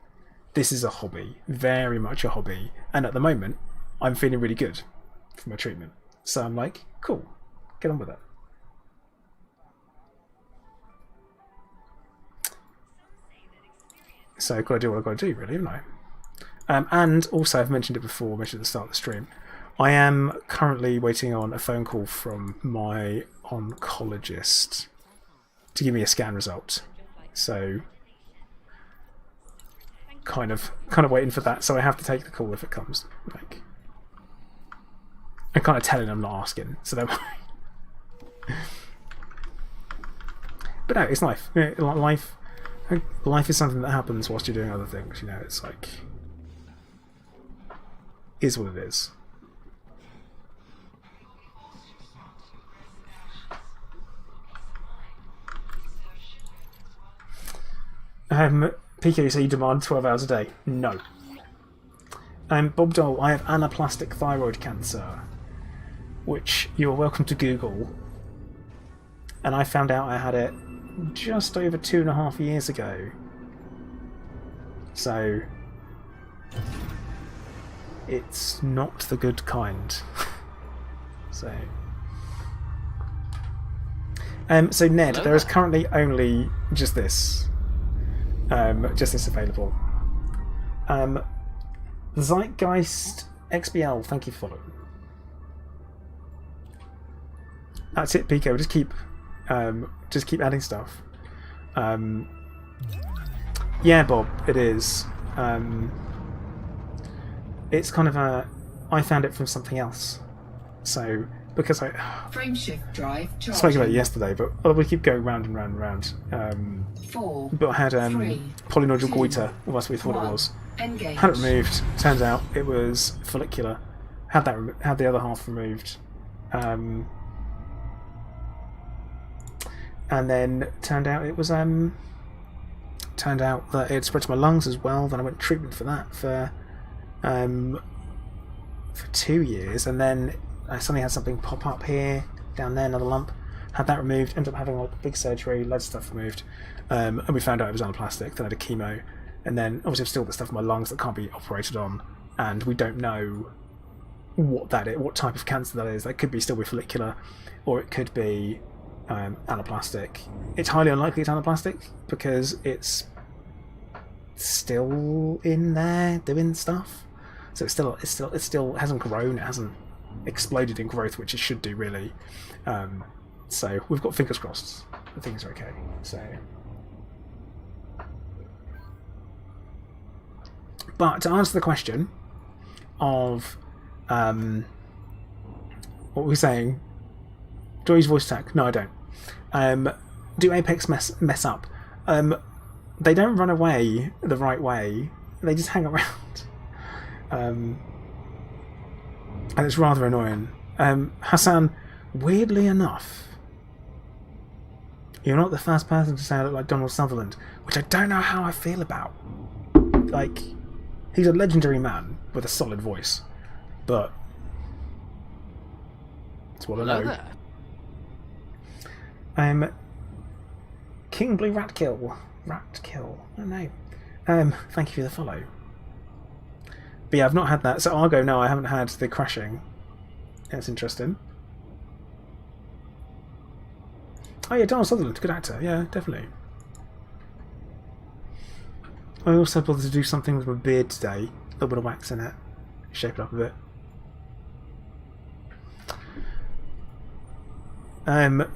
This is a hobby, very much a hobby, and at the moment I'm feeling really good from my treatment, so I'm like, cool, get on with it. So I've got to do what I've got to do, really, haven't I? And also, I've mentioned it before, I mentioned at the start of the stream, I am currently waiting on a phone call from my oncologist to give me a scan result. So kind of waiting for that. So I have to take the call if it comes. Like, I'm kind of telling them, not asking. So don't worry. But no, it's life. You know, life is something that happens whilst you're doing other things. You know, it's like, is what it is. PK, you say you demand 12 hours a day? No. Bob Dole, I have anaplastic thyroid cancer, which you're welcome to Google. And I found out I had it just over 2.5 years ago. So it's not the good kind. So Ned, there is currently only just this. Just this available. Zeitgeist XBL, thank you for following. That's it, Pico. Just keep adding stuff. Yeah, Bob, it is. It's kind of a. I found it from something else. So because I Frameshift drive charging. spoke about it yesterday, but we keep going round and round and round. 4, But I had 3, polynodal 2, goiter, or that's what we thought it 1. was. Engage. Had it removed. Turns out it was follicular. Had the other half removed, and then turned out it was turned out that it had spread to my lungs as well. Then I went to treatment for that for 2 years, and then I suddenly had something pop up here, down there, another lump. Had that removed. Ended up having like big surgery, loads of stuff removed, and we found out it was anaplastic. Then I had a chemo, and then obviously I've still got stuff in my lungs that can't be operated on. and we don't know what that is, what type of cancer that is. That could be still be follicular, or it could be anaplastic. It's highly unlikely it's anaplastic because it's still in there doing stuff. So it still hasn't grown. It hasn't exploded in growth, which it should do really. So we've got fingers crossed that things are okay. So, but to answer the question of what were we saying? Do I use voice attack? No, I don't. Do Apex mess up? They don't run away the right way. They just hang around. And it's rather annoying. Hassan, weirdly enough, you're not the first person to say I look like Donald Sutherland, which I don't know how I feel about. Like, he's a legendary man with a solid voice, but it's what I Hello know. there. King Blue Ratkill. I don't know. Thank you for the follow. But yeah, I've not had that. So Argo, no, I haven't had the crashing. That's interesting. Oh yeah, Donald Sutherland, good actor. Yeah, definitely. I also bothered to do something with my beard today. A little bit of wax in it. Shape it up a bit.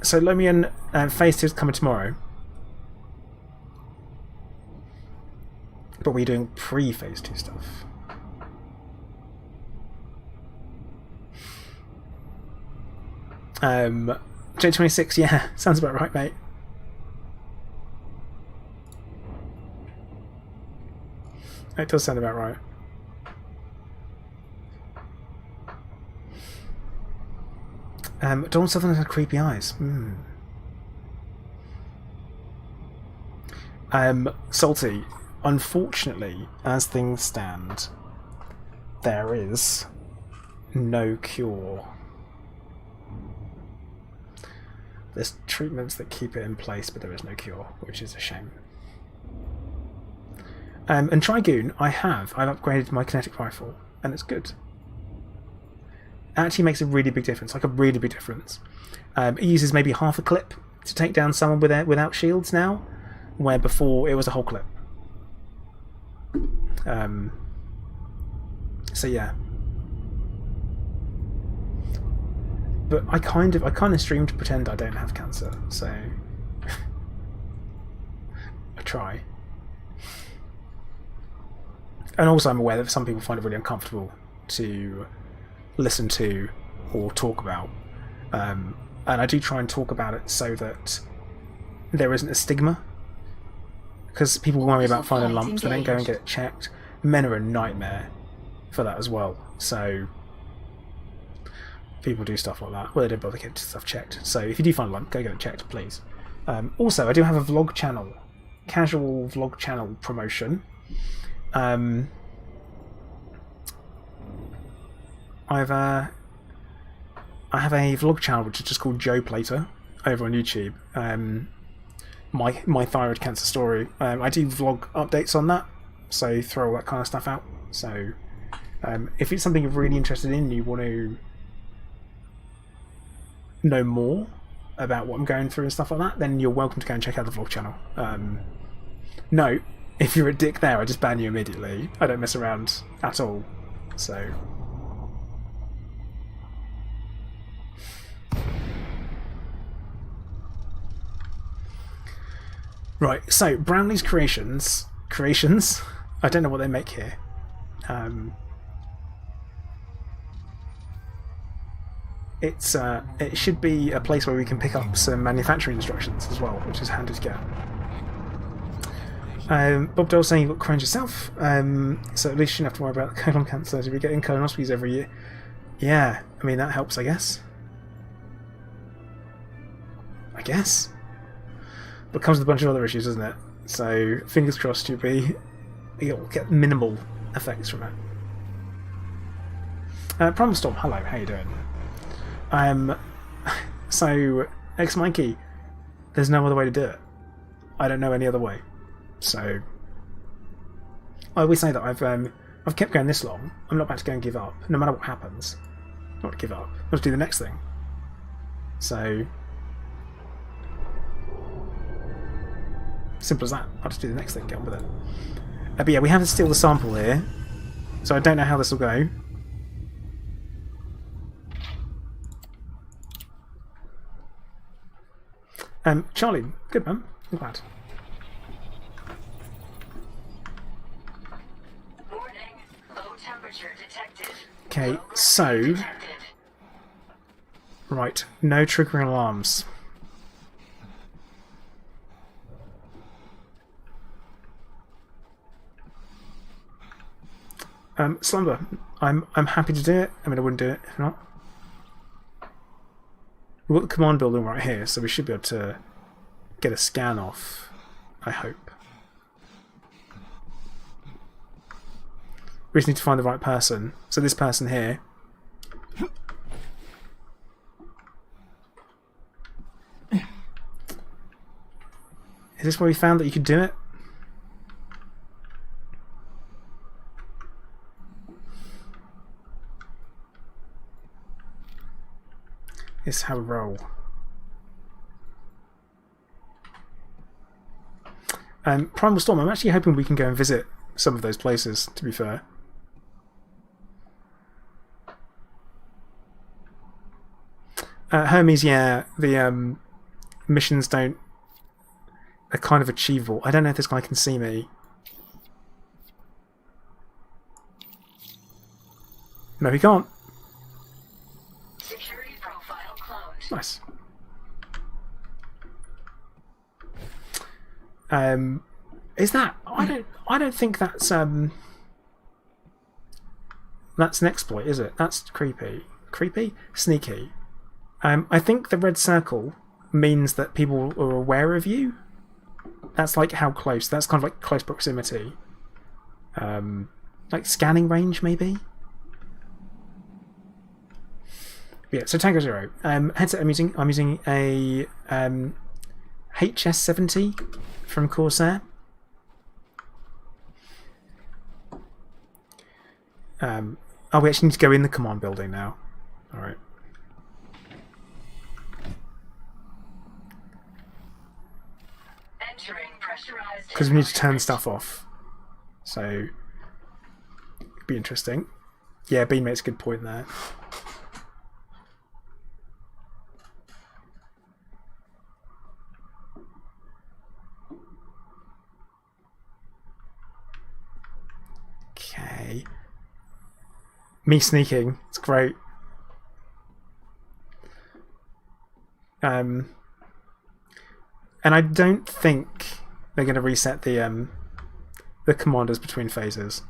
So Lomian Phase 2 is coming tomorrow. But we're doing pre-Phase 2 stuff. J26, yeah, sounds about right, mate. It does sound about right. Donald Sutherland had creepy eyes. Salty. Unfortunately, as things stand, there is no cure. There's treatments that keep it in place, but there is no cure, which is a shame. And Trigoon, I've upgraded my kinetic rifle, and it's good. It actually makes a really big difference, like a really big difference. It uses maybe half a clip to take down someone without shields now, where before it was a whole clip. So yeah. But I kind of stream to pretend I don't have cancer, so I try. And also I'm aware that some people find it really uncomfortable to listen to or talk about. And I do try and talk about it so that there isn't a stigma. Because people worry about finding lumps, they don't go and get it checked. Men are a nightmare for that as well. So people do stuff like that. Well, they don't bother getting stuff checked. So if you do find a lump, go get it checked, please. Also, I do have a vlog channel. Casual vlog channel promotion. I have a vlog channel which is just called Joe Plater over on YouTube. My thyroid cancer story. I do vlog updates on that, so throw all that kind of stuff out. So if it's something you're really interested in, you want to know more about what I'm going through and stuff like that, then you're welcome to go and check out the vlog channel. Note, if you're a dick there, I just ban you immediately. I don't mess around at all. So right, so Brownlee's creations. I don't know what they make here. It should be a place where we can pick up some manufacturing instructions as well, which is handy to get. Bob Dole saying you've got Crohn's yourself, so at least you don't have to worry about colon cancer if you're getting colonoscopies every year. Yeah, I mean that helps, I guess. But comes with a bunch of other issues, doesn't it? So fingers crossed you'll get minimal effects from it. Problem Storm, hello, how you doing? So X Mikey, there's no other way to do it. I don't know any other way. So I always say that I've I've kept going this long. I'm not about to go and give up, no matter what happens. Not give up. I'll just do the next thing. So simple as that. I'll just do the next thing. Get on with it. But yeah, we have to steal the sample here, so I don't know how this will go. Charlie, good man. I'm glad. Warning. Low temperature detected. Okay, so Detected. right, no triggering alarms. Slumber, I'm happy to do it. I mean, I wouldn't do it if not. We've got the command building right here, so we should be able to get a scan off, I hope. We just need to find the right person. So this person here. Is this where we found that you could do it? This is how we roll. Primal Storm, I'm actually hoping we can go and visit some of those places, to be fair. Hermes, yeah, the missions don't... They're kind of achievable. I don't know if this guy can see me. No, he can't. Security profile cloned. Nice. Is that... I don't think that's an exploit, is it? That's creepy. Creepy? Sneaky. I think the red circle means that people are aware of you. That's like how close. That's kind of like close proximity. Like scanning range, maybe? Yeah, so Tango Zero. Headset I'm using a HS70 from Corsair. Oh, we actually need to go in the command building now. Alright. Entering pressurized. Because we need to turn stuff off. So, it'd be interesting. Yeah, Bean makes a good point there. Okay. Me sneaking. It's great. And I don't think they're going to reset the commanders between phases.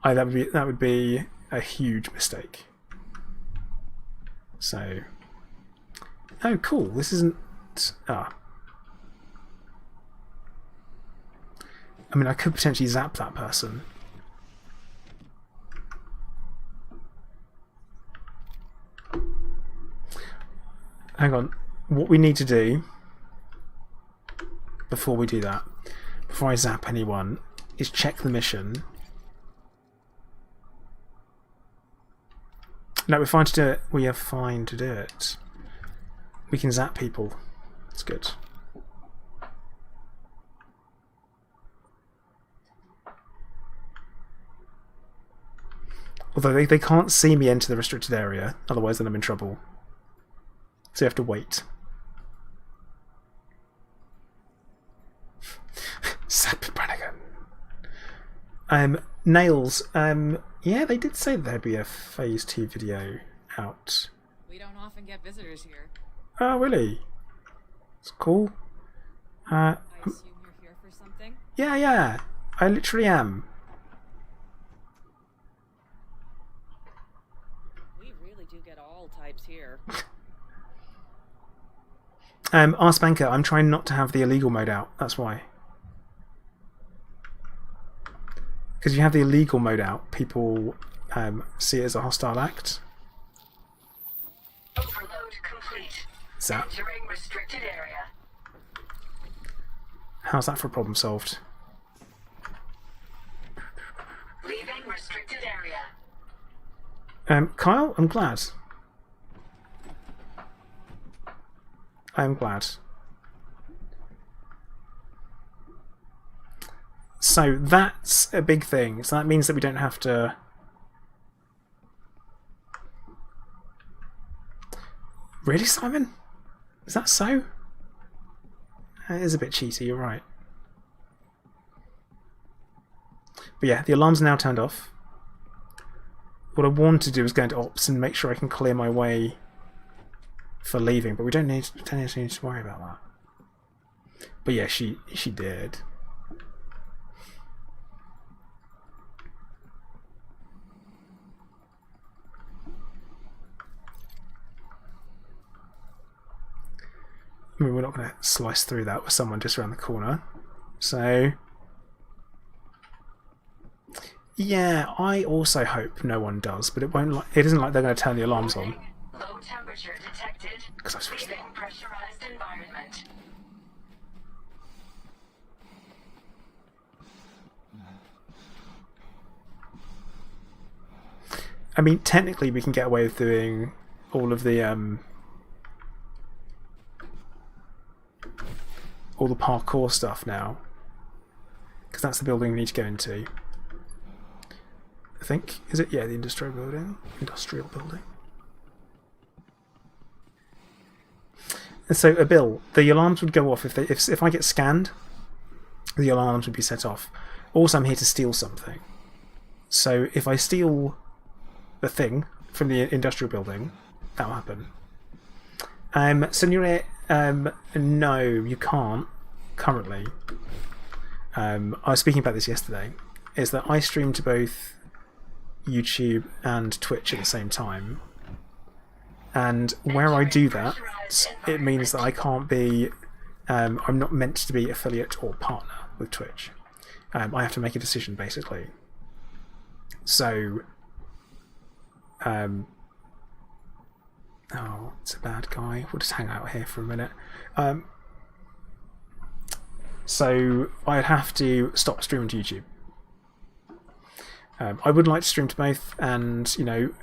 That would be a huge mistake. So, oh cool. This isn't. I mean, I could potentially zap that person. Hang on. What we need to do before we do that, before I zap anyone, is check the mission. No, we're fine to do it. We are fine to do it. We can zap people. It's good. Although they can't see me enter the restricted area, otherwise then I'm in trouble. So you have to wait. Zap Brannigan. Nails. Yeah, they did say there'd be a Phase 2 video out. We don't often get visitors here. Oh, really? It's cool. I assume you're here for something? Yeah. I literally am. We really do get all types here. Ask Banker, I'm trying not to have the illegal mode out. That's why. Because if you have the illegal mode out, people see it as a hostile act. Overload complete. Zap. Entering restricted area. How's that for a problem solved? Leaving restricted area. Kyle, I'm glad. I'm glad. So that's a big thing. So that means that we don't have to... Really, Simon? Is that so? It is a bit cheaty, you're right. But yeah, the alarm's now turned off. What I want to do is go into ops and make sure I can clear my way for leaving, but we don't need to worry about that. But yeah, she did. I mean, we're not going to slice through that with someone just around the corner. So, yeah, I also hope no one does, but it won't. It isn't like they're going to turn the alarms on. Low temperature detected. Because I switched Leaving pressurized environment. I mean, technically, we can get away with doing all of the all the parkour stuff now, because that's the building we need to go into. I think, is it? Yeah, the industrial building. Industrial building. And so, Bill, the alarms would go off if I get scanned. The alarms would be set off. Also, I'm here to steal something. So if I steal the thing from the industrial building, that'll happen. Senor, no, you can't currently. I was speaking about this yesterday. Is that I stream to both YouTube and Twitch at the same time, and where I do that, it means that I can't be. I'm not meant to be affiliate or partner with Twitch. I have to make a decision basically. So. Oh, it's a bad guy. We'll just hang out here for a minute. So I'd have to stop streaming to YouTube. I would like to stream to both, and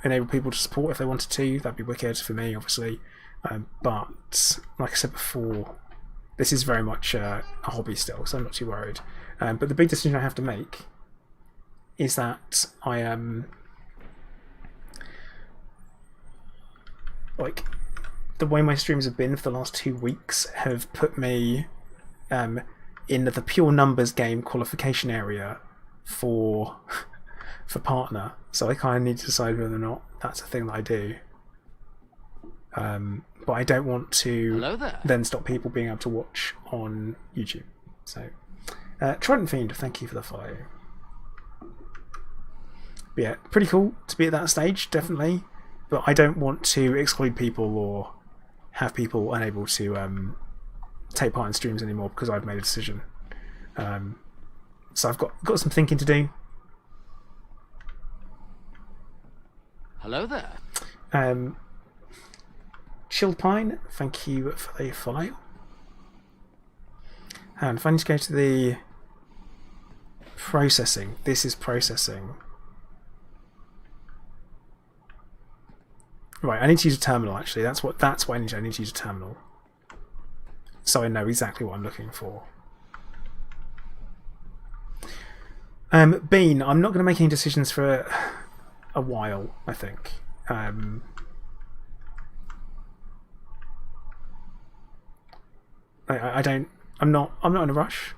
enable people to support if they wanted to. That'd be wicked for me, obviously. But like I said before, this is very much a hobby still, so I'm not too worried. But the big decision I have to make is that I am. Like, the way my streams have been for the last 2 weeks have put me in the pure numbers game qualification area for partner. So I kind of need to decide whether or not that's a thing that I do. But I don't want to then stop people being able to watch on YouTube. So, Trident Fiend, thank you for the follow. But yeah, pretty cool to be at that stage, definitely. But I don't want to exclude people or have people unable to take part in streams anymore because I've made a decision. So I've got some thinking to do. Hello there. Chilled Pine, thank you for the follow. And if I need to go to the processing, this is processing. Right, I need to use a terminal actually. That's what I need to use a terminal. So I know exactly what I'm looking for. Bean, I'm not going to make any decisions for a while, I think. I'm not in a rush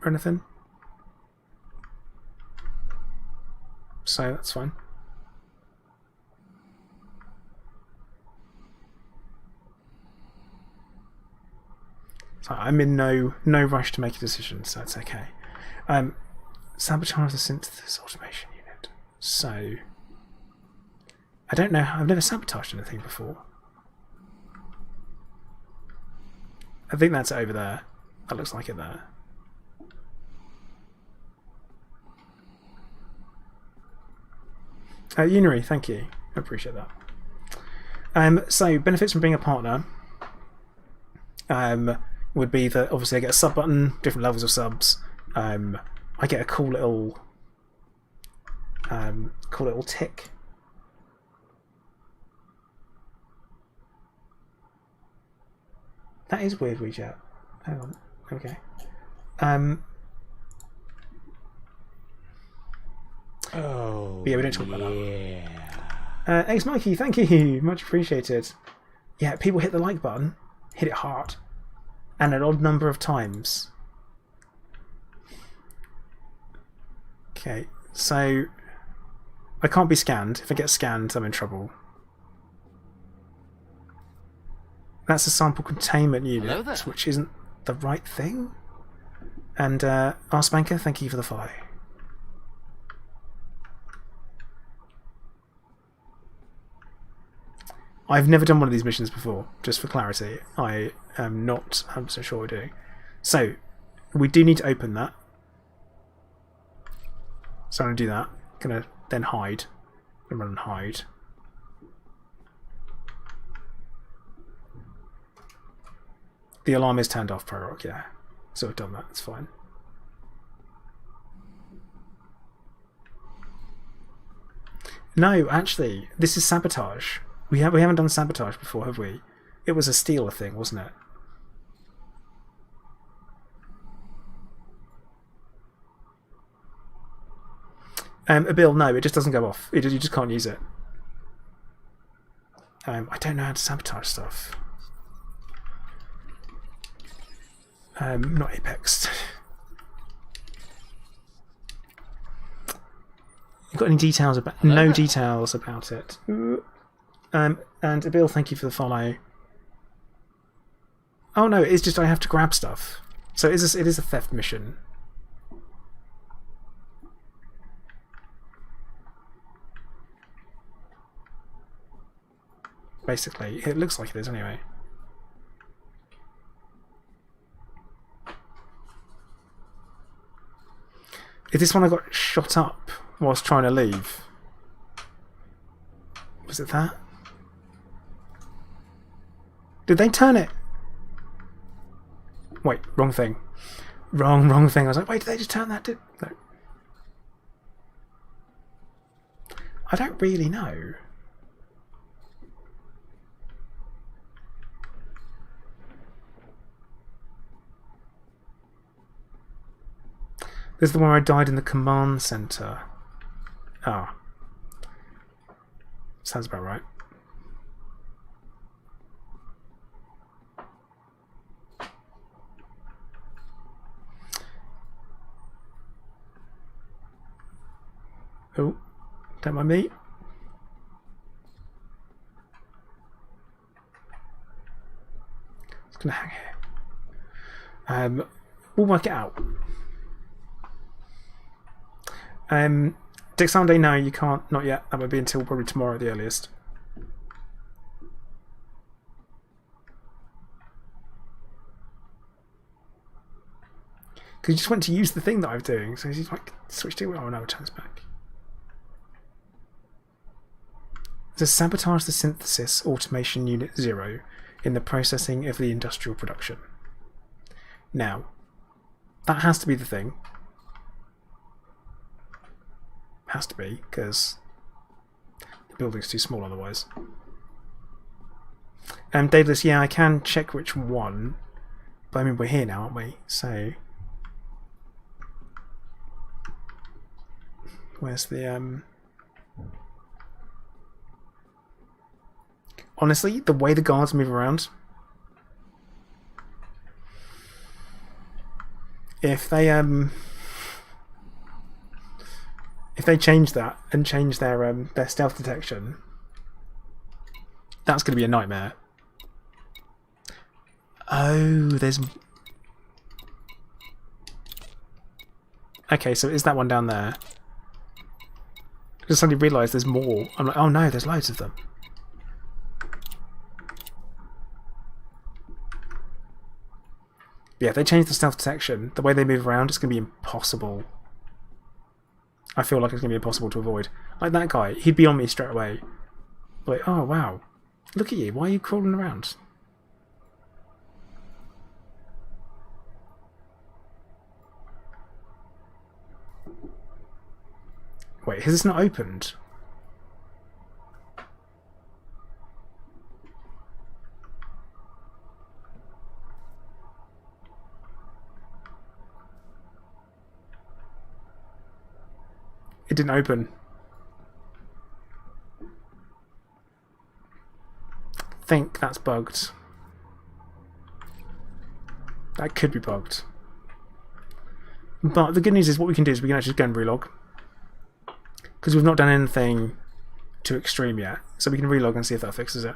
or anything. So that's fine. So I'm in no rush to make a decision, so that's okay. Sabotage the synthesis automation unit. So I don't know. I've never sabotaged anything before. I think that's over there. That looks like it there. Unary, thank you. I appreciate that. So benefits from being a partner would be that obviously I get a sub button, different levels of subs. I get a cool little cool little tick. That is weird, WeChat. Hang on. Okay. Oh, yeah, we don't talk about that. Ex Mikey, thank you. Much appreciated. Yeah, people hit the like button, hit it hard, and an odd number of times. Okay, so I can't be scanned. If I get scanned, I'm in trouble. That's a sample containment unit, which isn't the right thing. And Arspanker, thank you for the follow. I've never done one of these missions before, just for clarity. I am not 100% sure what we're doing. So, we do need to open that. So I'm going to do that. Going to then hide. I'm going to run and hide. The alarm is turned off, Prorock, yeah. So I've done that, it's fine. No, actually, this is Sabotage. We haven't done Sabotage before, have we? It was a stealer thing, wasn't it? Bill, no, it just doesn't go off. You just can't use it. I don't know how to sabotage stuff. Not Apex. You got any details about? No details about it. And Bill, thank you for the follow. Oh no, it's just I have to grab stuff. So it is a theft mission. Basically, it looks like it is anyway. Is this one I got shot up whilst trying to leave? Was it that? Did they turn it? Wait, wrong thing. Wrong thing. I was like, wait, did they just turn that? No. I don't really know. This is the one where I died in the command center. Ah. Sounds about right. Oh, don't mind me. It's gonna hang here. We'll work it out. Dick Sunday, no, you can't. Not yet. That would be until probably tomorrow at the earliest. Because he just went to use the thing that I'm doing, so he's like, switched it. Oh no, it turns back. To sabotage the synthesis automation unit 0 in the processing of the industrial production. Now, that has to be the thing. Has to be, because the building's too small otherwise. Daedalus, yeah, I can check which one, but I mean, we're here now, aren't we? So, where's the, honestly, the way the guards move around, if they change that and change their stealth detection, that's going to be a nightmare. Oh, there's... Okay, so is that one down there? I just suddenly realised there's more. I'm like, oh no, there's loads of them. Yeah, if they change the stealth detection, the way they move around, it's going to be impossible. I feel like it's going to be impossible to avoid. Like that guy, he'd be on me straight away. Like, oh wow, look at you, why are you crawling around? Wait, has this not opened? It didn't open. I think that's bugged. That could be bugged. But the good news is what we can do is we can actually go and relog. Because we've not done anything too extreme yet. So we can relog and see if that fixes it.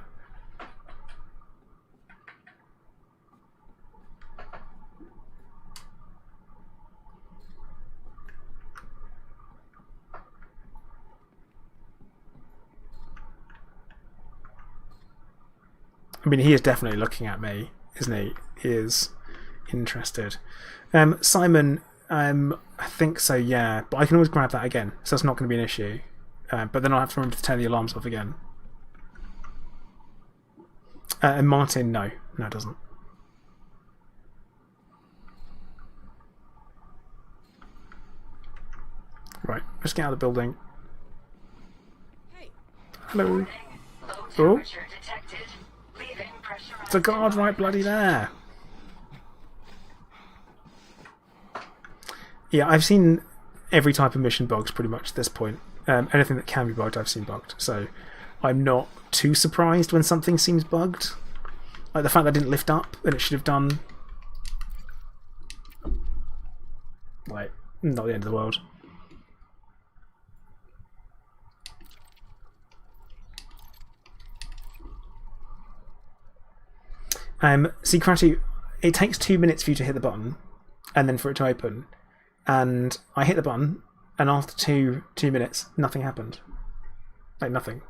I mean, he is definitely looking at me, isn't he? He is interested. Simon, I think so, yeah. But I can always grab that again, so that's not going to be an issue. But then I'll have to remember to turn the alarms off again. And Martin, no. No, it doesn't. Right, let's get out of the building. Hey, Hello. Low Oh, temperature detected. Leaving pressurized. the guard right bloody there. Yeah, I've seen every type of mission bugged pretty much at this point. Anything that can be bugged, I've seen bugged. So I'm not too surprised when something seems bugged. Like the fact that it didn't lift up and it should have done. Like, not the end of the world. See, Kratu, it takes 2 minutes for you to hit the button and then for it to open. And I hit the button, and after two minutes, nothing happened. Like, nothing.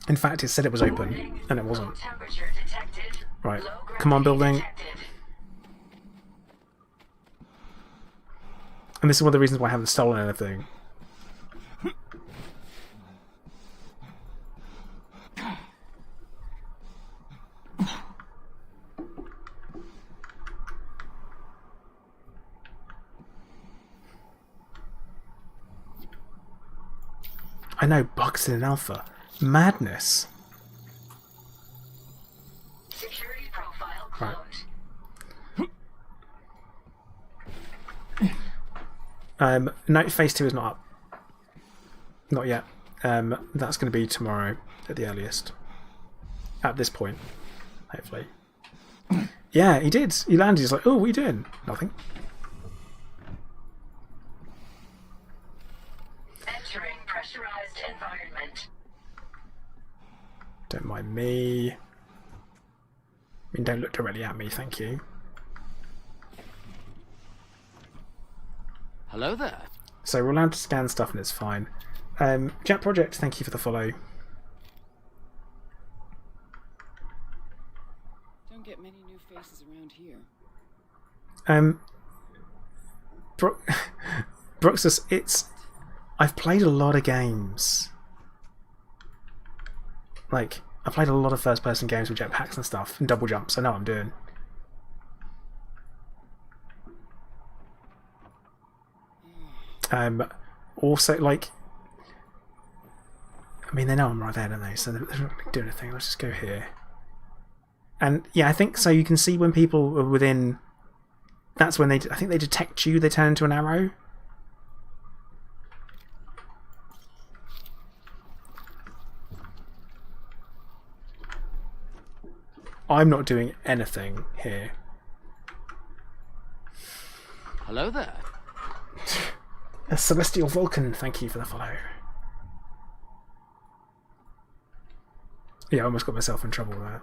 In fact, it said it was open, and it wasn't. Low temperature detected. Right, Low come on, gravity building. detected. And this is one of the reasons why I haven't stolen anything. I know, bugs in an alpha. Madness. Security profile closed. No, phase 2 is not up. Not yet. That's going to be tomorrow at the earliest. At this point, hopefully. Yeah, he did. He landed. He's like, oh, what are you doing? Nothing. Entering pressurized environment. Don't mind me. I mean, don't look directly at me, thank you. Hello there. So we're allowed to scan stuff and it's fine. Jet Project, thank you for the follow. don't get many new faces around here. Bruxus, it's... I've played a lot of games. Like, I've played a lot of first-person games with jetpacks and stuff, and double jumps. I know what I'm doing. Also, like... I mean, they know I'm right there, don't they? So they're not going to do anything. Let's just go here. And, yeah, I think so you can see when people are within... That's when they... I think they detect you, they turn into an arrow. I'm not doing anything here. Hello there. A Celestial Vulcan, thank you for the follow. Yeah, I almost got myself in trouble with that.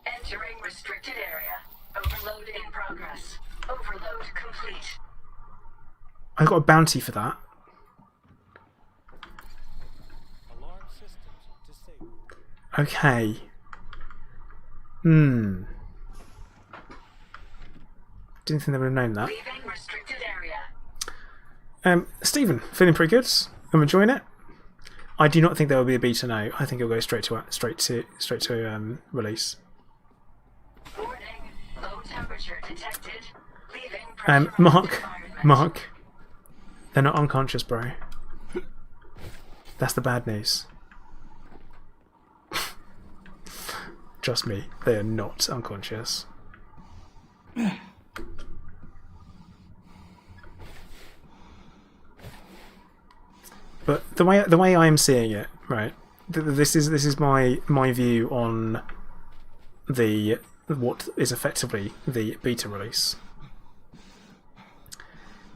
Entering restricted area. Overload in progress. Overload complete. I got a bounty for that. Alarm systems disabled. Okay. Didn't think they would have known that. Leaving restricted area. Stephen, feeling pretty good. I'm enjoying it. I do not think there will be a beta. No, I think it'll go straight to release. Warning. Low temperature detected. Leaving pressurized Mark, environment. they're not unconscious, bro. That's the bad news. Trust me, they are not unconscious. But the way I am seeing it, right? This is my view on the what is effectively the beta release.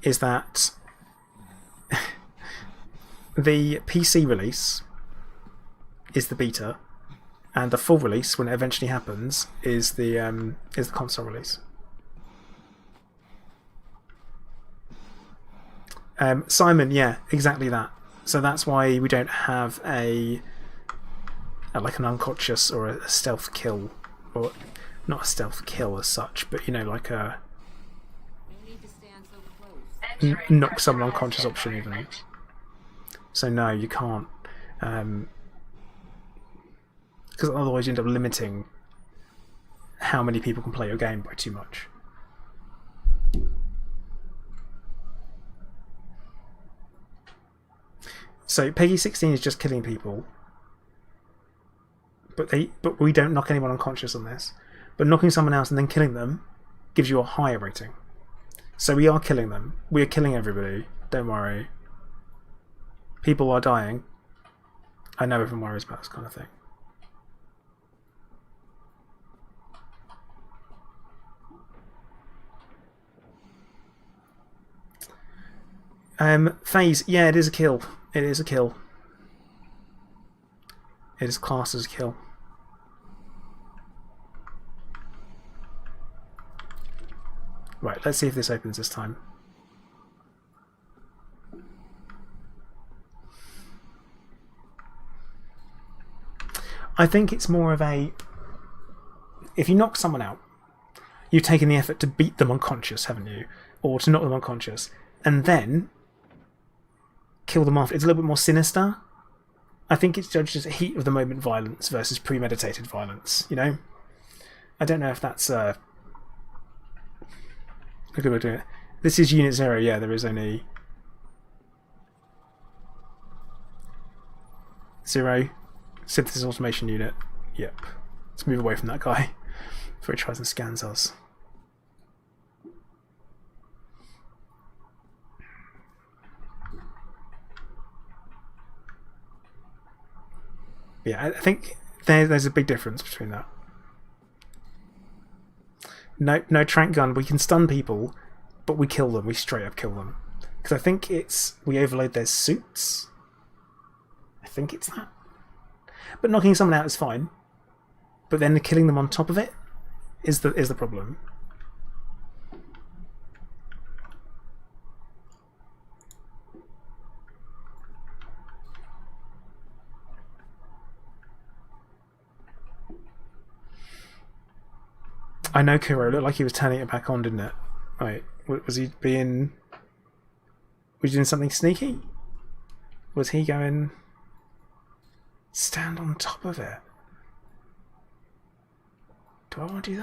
Is that the PC release is the beta, and the full release, when it eventually happens, is the console release. Simon, yeah, exactly that. So that's why we don't have like an unconscious or a stealth kill, or not a stealth kill as such, but like a Entering knock someone pressurized unconscious option even. environment. So no, you can't, because otherwise you end up limiting how many people can play your game by too much. So Peggy 16 is just killing people, but we don't knock anyone unconscious on this. But knocking someone else and then killing them gives you a higher rating. So we are killing them. We are killing everybody. Don't worry. People are dying. I know everyone worries about this kind of thing. Phase, yeah, it is a kill. It is a kill. It is classed as a kill. Right, let's see if this opens this time. I think it's more of a... If you knock someone out, you've taken the effort to beat them unconscious, haven't you? Or to knock them unconscious. And then kill them after. It's a little bit more sinister. I think it's judged as heat of the moment violence versus premeditated violence, I don't know if that's a good way of doing it. This is Unit 0, yeah, there is only 0 synthesis automation unit. Yep. Let's move away from that guy before he tries and scans us. Yeah, I think there's a big difference between that. No trank gun. We can stun people, but we kill them. We straight up kill them. Because I think we overload their suits. I think it's that. But knocking someone out is fine. But then killing them on top of it is the problem. I know Kuro looked like he was turning it back on, didn't it? Right, was he doing something sneaky? Was he going stand on top of it? Do I want to do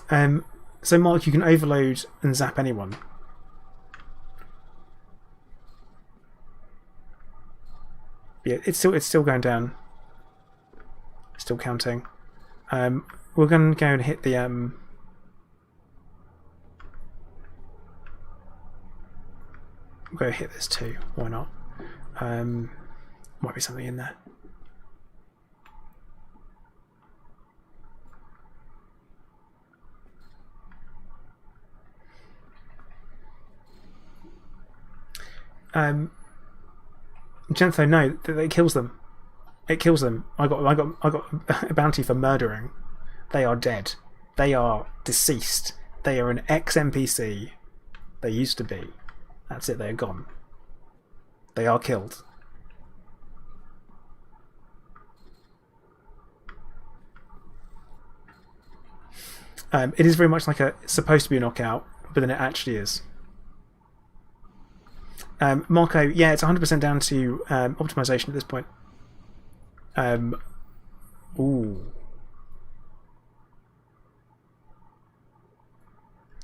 that? So Mark, you can overload and zap anyone. Yeah, it's still going down. Still counting. We're going to go and hit the we'll go hit this too. Why not? Might be something in there. Gentho, no, it kills them. It kills them. I got a bounty for murdering. They are dead. They are deceased. They are an ex-NPC. They used to be. That's it, they are gone. They are killed. It is very much like it's supposed to be a knockout, but then it actually is. Marco, yeah, it's 100% down to optimization at this point. Ooh.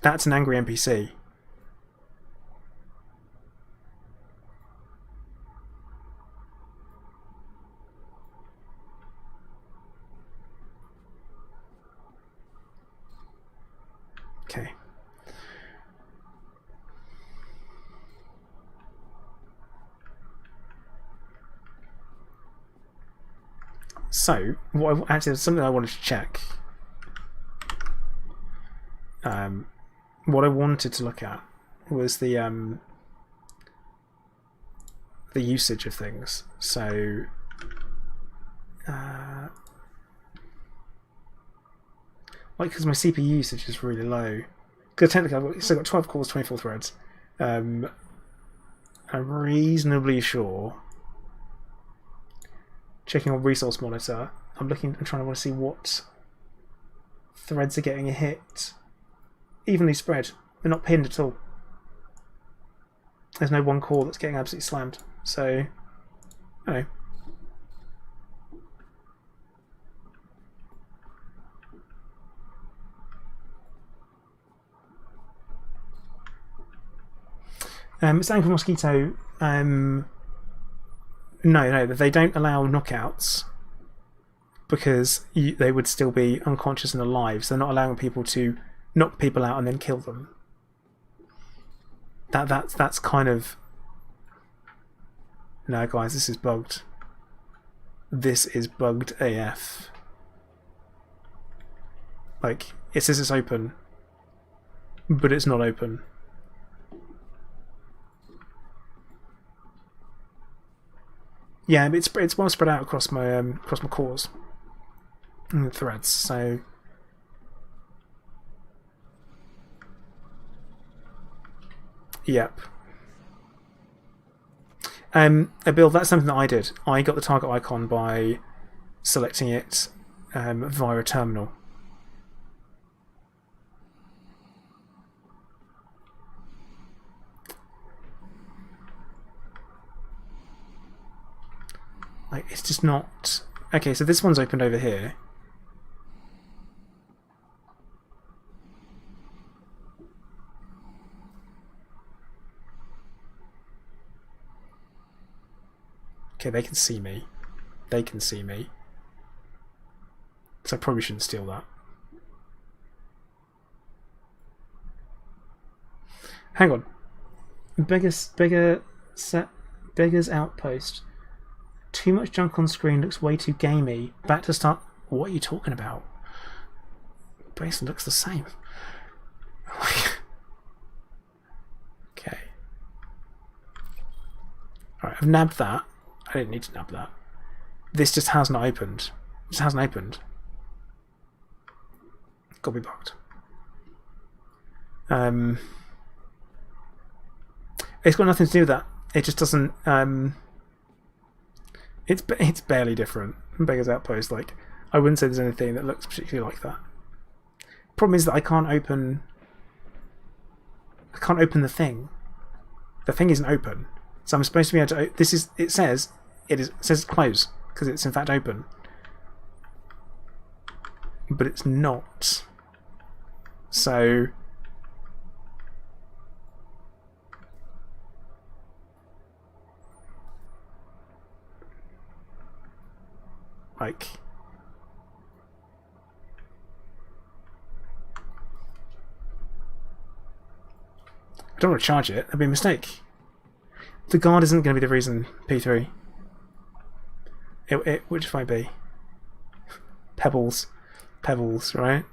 That's an angry NPC. Okay. So, actually, there's something I wanted to check. What I wanted to look at was the usage of things. So, like, because my CPU usage is really low. Because technically, I've still got 12 cores, 24 threads. I'm reasonably sure. Checking on resource monitor, I'm trying to want to see what threads are getting a hit. Evenly spread. They're not pinned at all. There's no one core that's getting absolutely slammed. So, I don't know. It's down for Mosquito. No, they don't allow knockouts because they would still be unconscious and alive. So they're not allowing people to knock people out and then kill them. That's kind of... No, guys, this is bugged. This is bugged AF. Like, it says it's open, but it's not open. Yeah, it's well spread out across my cores and threads. So yep. Bill, that's something that I did. I got the target icon by selecting it via a terminal. Like, it's just not... Okay, so this one's opened over here. Okay, they can see me. They can see me. So I probably shouldn't steal that. Hang on. Beggar's Outpost. Too much junk on screen, looks way too gamey. Back to start. What are you talking about? Basically looks the same. Okay. Alright, I've nabbed that. I didn't need to nab that. This just hasn't opened. It just hasn't opened. Got to be bugged. It's got nothing to do with that. It just doesn't... It's barely different from Beggar's Outpost. Like, I wouldn't say there's anything that looks particularly like that. Problem is that I can't open the thing. The thing isn't open, so I'm supposed to be able to. It says it's closed because it's in fact open, but it's not. So. Like, I don't want to charge it. That'd be a mistake. The guard isn't going to be the reason, P3. Which might be Pebbles, right?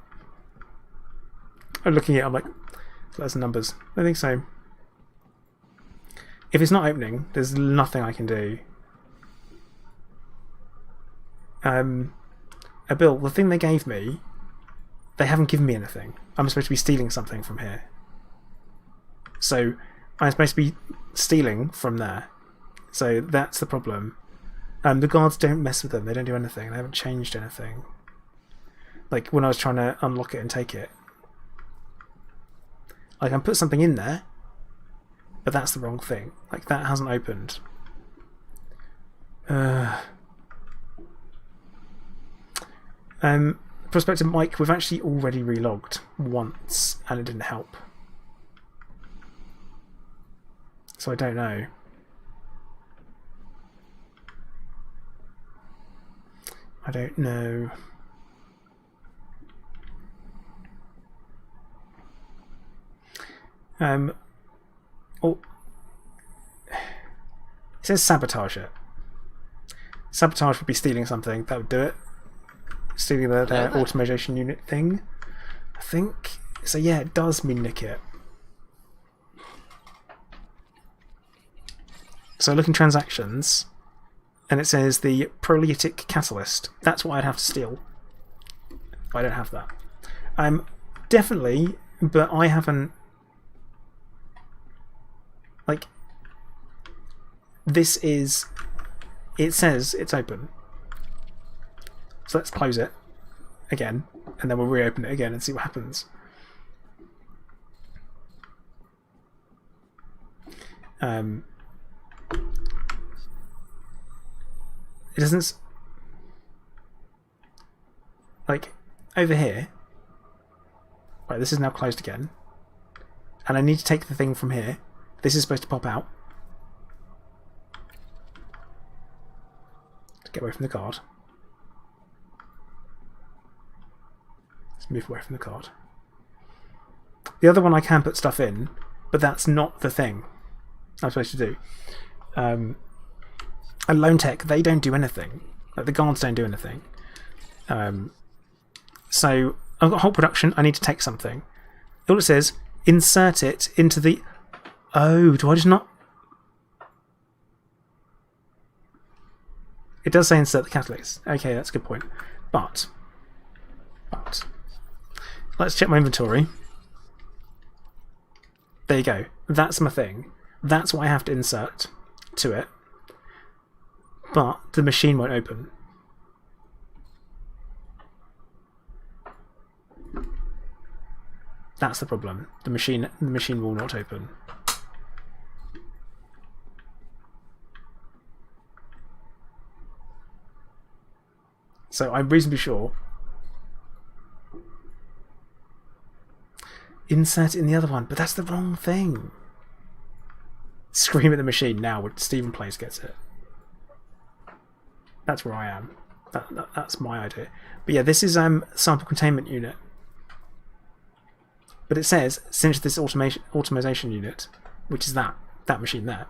I'm looking at it, I'm like, that's the numbers. I think so. If it's not opening, there's nothing I can do. Bill, the thing they gave me, they haven't given me anything. I'm supposed to be stealing something from here. So, I'm supposed to be stealing from there. So, that's the problem. The guards don't mess with them, they don't do anything, they haven't changed anything. Like, when I was trying to unlock it and take it. Like, I can put something in there, but that's the wrong thing. Like, that hasn't opened. Prospective Mike, we've actually already relogged once, and it didn't help. So I don't know. I don't know. Oh, it says sabotage it. Sabotage would be stealing something. That would do it. Stealing the automation unit thing, I think. So yeah, it does mean nick it. So look in transactions, and it says the prolytic catalyst. That's what I'd have to steal. I don't have that. Definitely, but I haven't. Like, this is. It says it's open. So let's close it again, and then we'll reopen it again and see what happens. It doesn't. Like, over here. Right, this is now closed again. And I need to take the thing from here. This is supposed to pop out. To get away from the card. Let's move away from the card. The other one I can put stuff in, but that's not the thing I'm supposed to do. And Lone Tech, they don't do anything. Like, the guards don't do anything. So I've got whole production. I need to take something. All it says, insert it into the. Oh, do I just not? It does say insert the catalyst. Okay, that's a good point. But let's check my inventory. There you go. That's my thing. That's what I have to insert to it. But the machine won't open. That's the problem. The machine will not open. So I'm reasonably sure. Insert it in the other one, but that's the wrong thing. Scream at the machine now when Stephen Plays gets it. That's where I am. That's my idea. But yeah, this is sample containment unit. But it says synthesis automation unit, which is that machine there.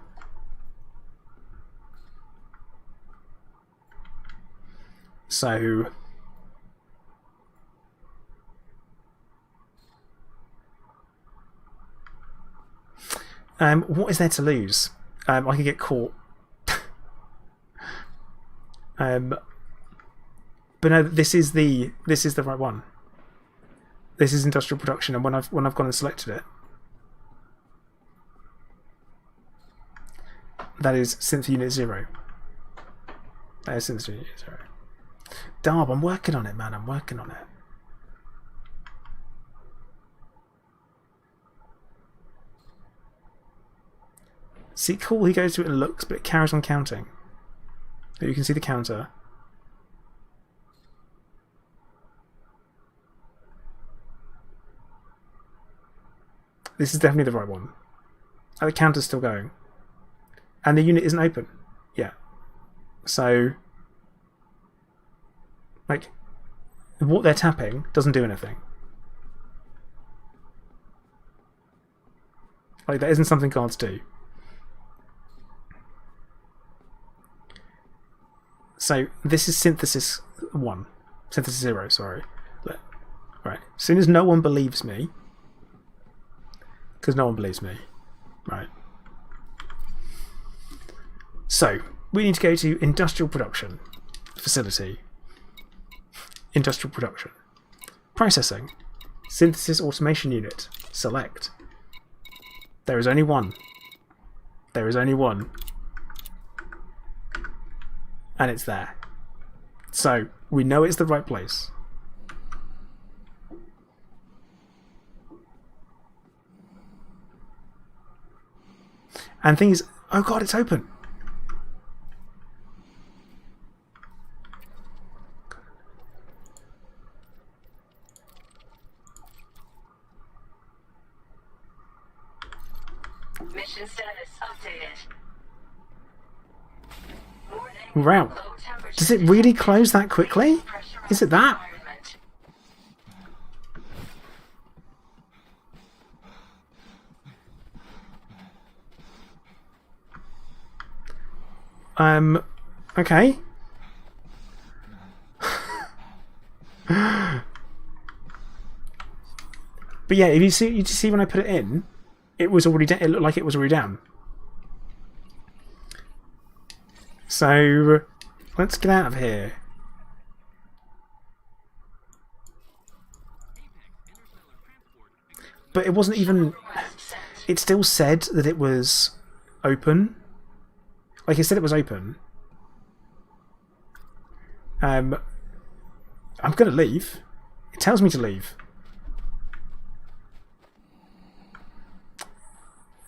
So what is there to lose? I could get caught. But no, this is the right one. This is industrial production, and when I've gone and selected it, that is synth unit 0. That is synth unit 0. Darb, I'm working on it, man. I'm working on it. See, cool, he goes to it and looks, but it carries on counting. You can see the counter. This is definitely the right one. And the counter's still going. And the unit isn't open yet. So, like, what they're tapping doesn't do anything. Like, that isn't something guards do. So, this is synthesis 1. Synthesis 0, sorry. Right. As soon as no one believes me, because no one believes me, right. So, we need to go to industrial production facility. Industrial production. Processing. Synthesis automation unit. Select. There is only one. There is only one. And it's there. So, we know it's the right place. And thing is, oh god, it's open. Mission status updated. Warning. Wow. Low temperature Does it really close that quickly? Is it that? environment. Okay. But yeah, if you see when I put it in, it was already it looked like it was already down. So let's get out of here. But it wasn't even. It still said that it was open. Like it said it was open. I'm gonna leave. It tells me to leave.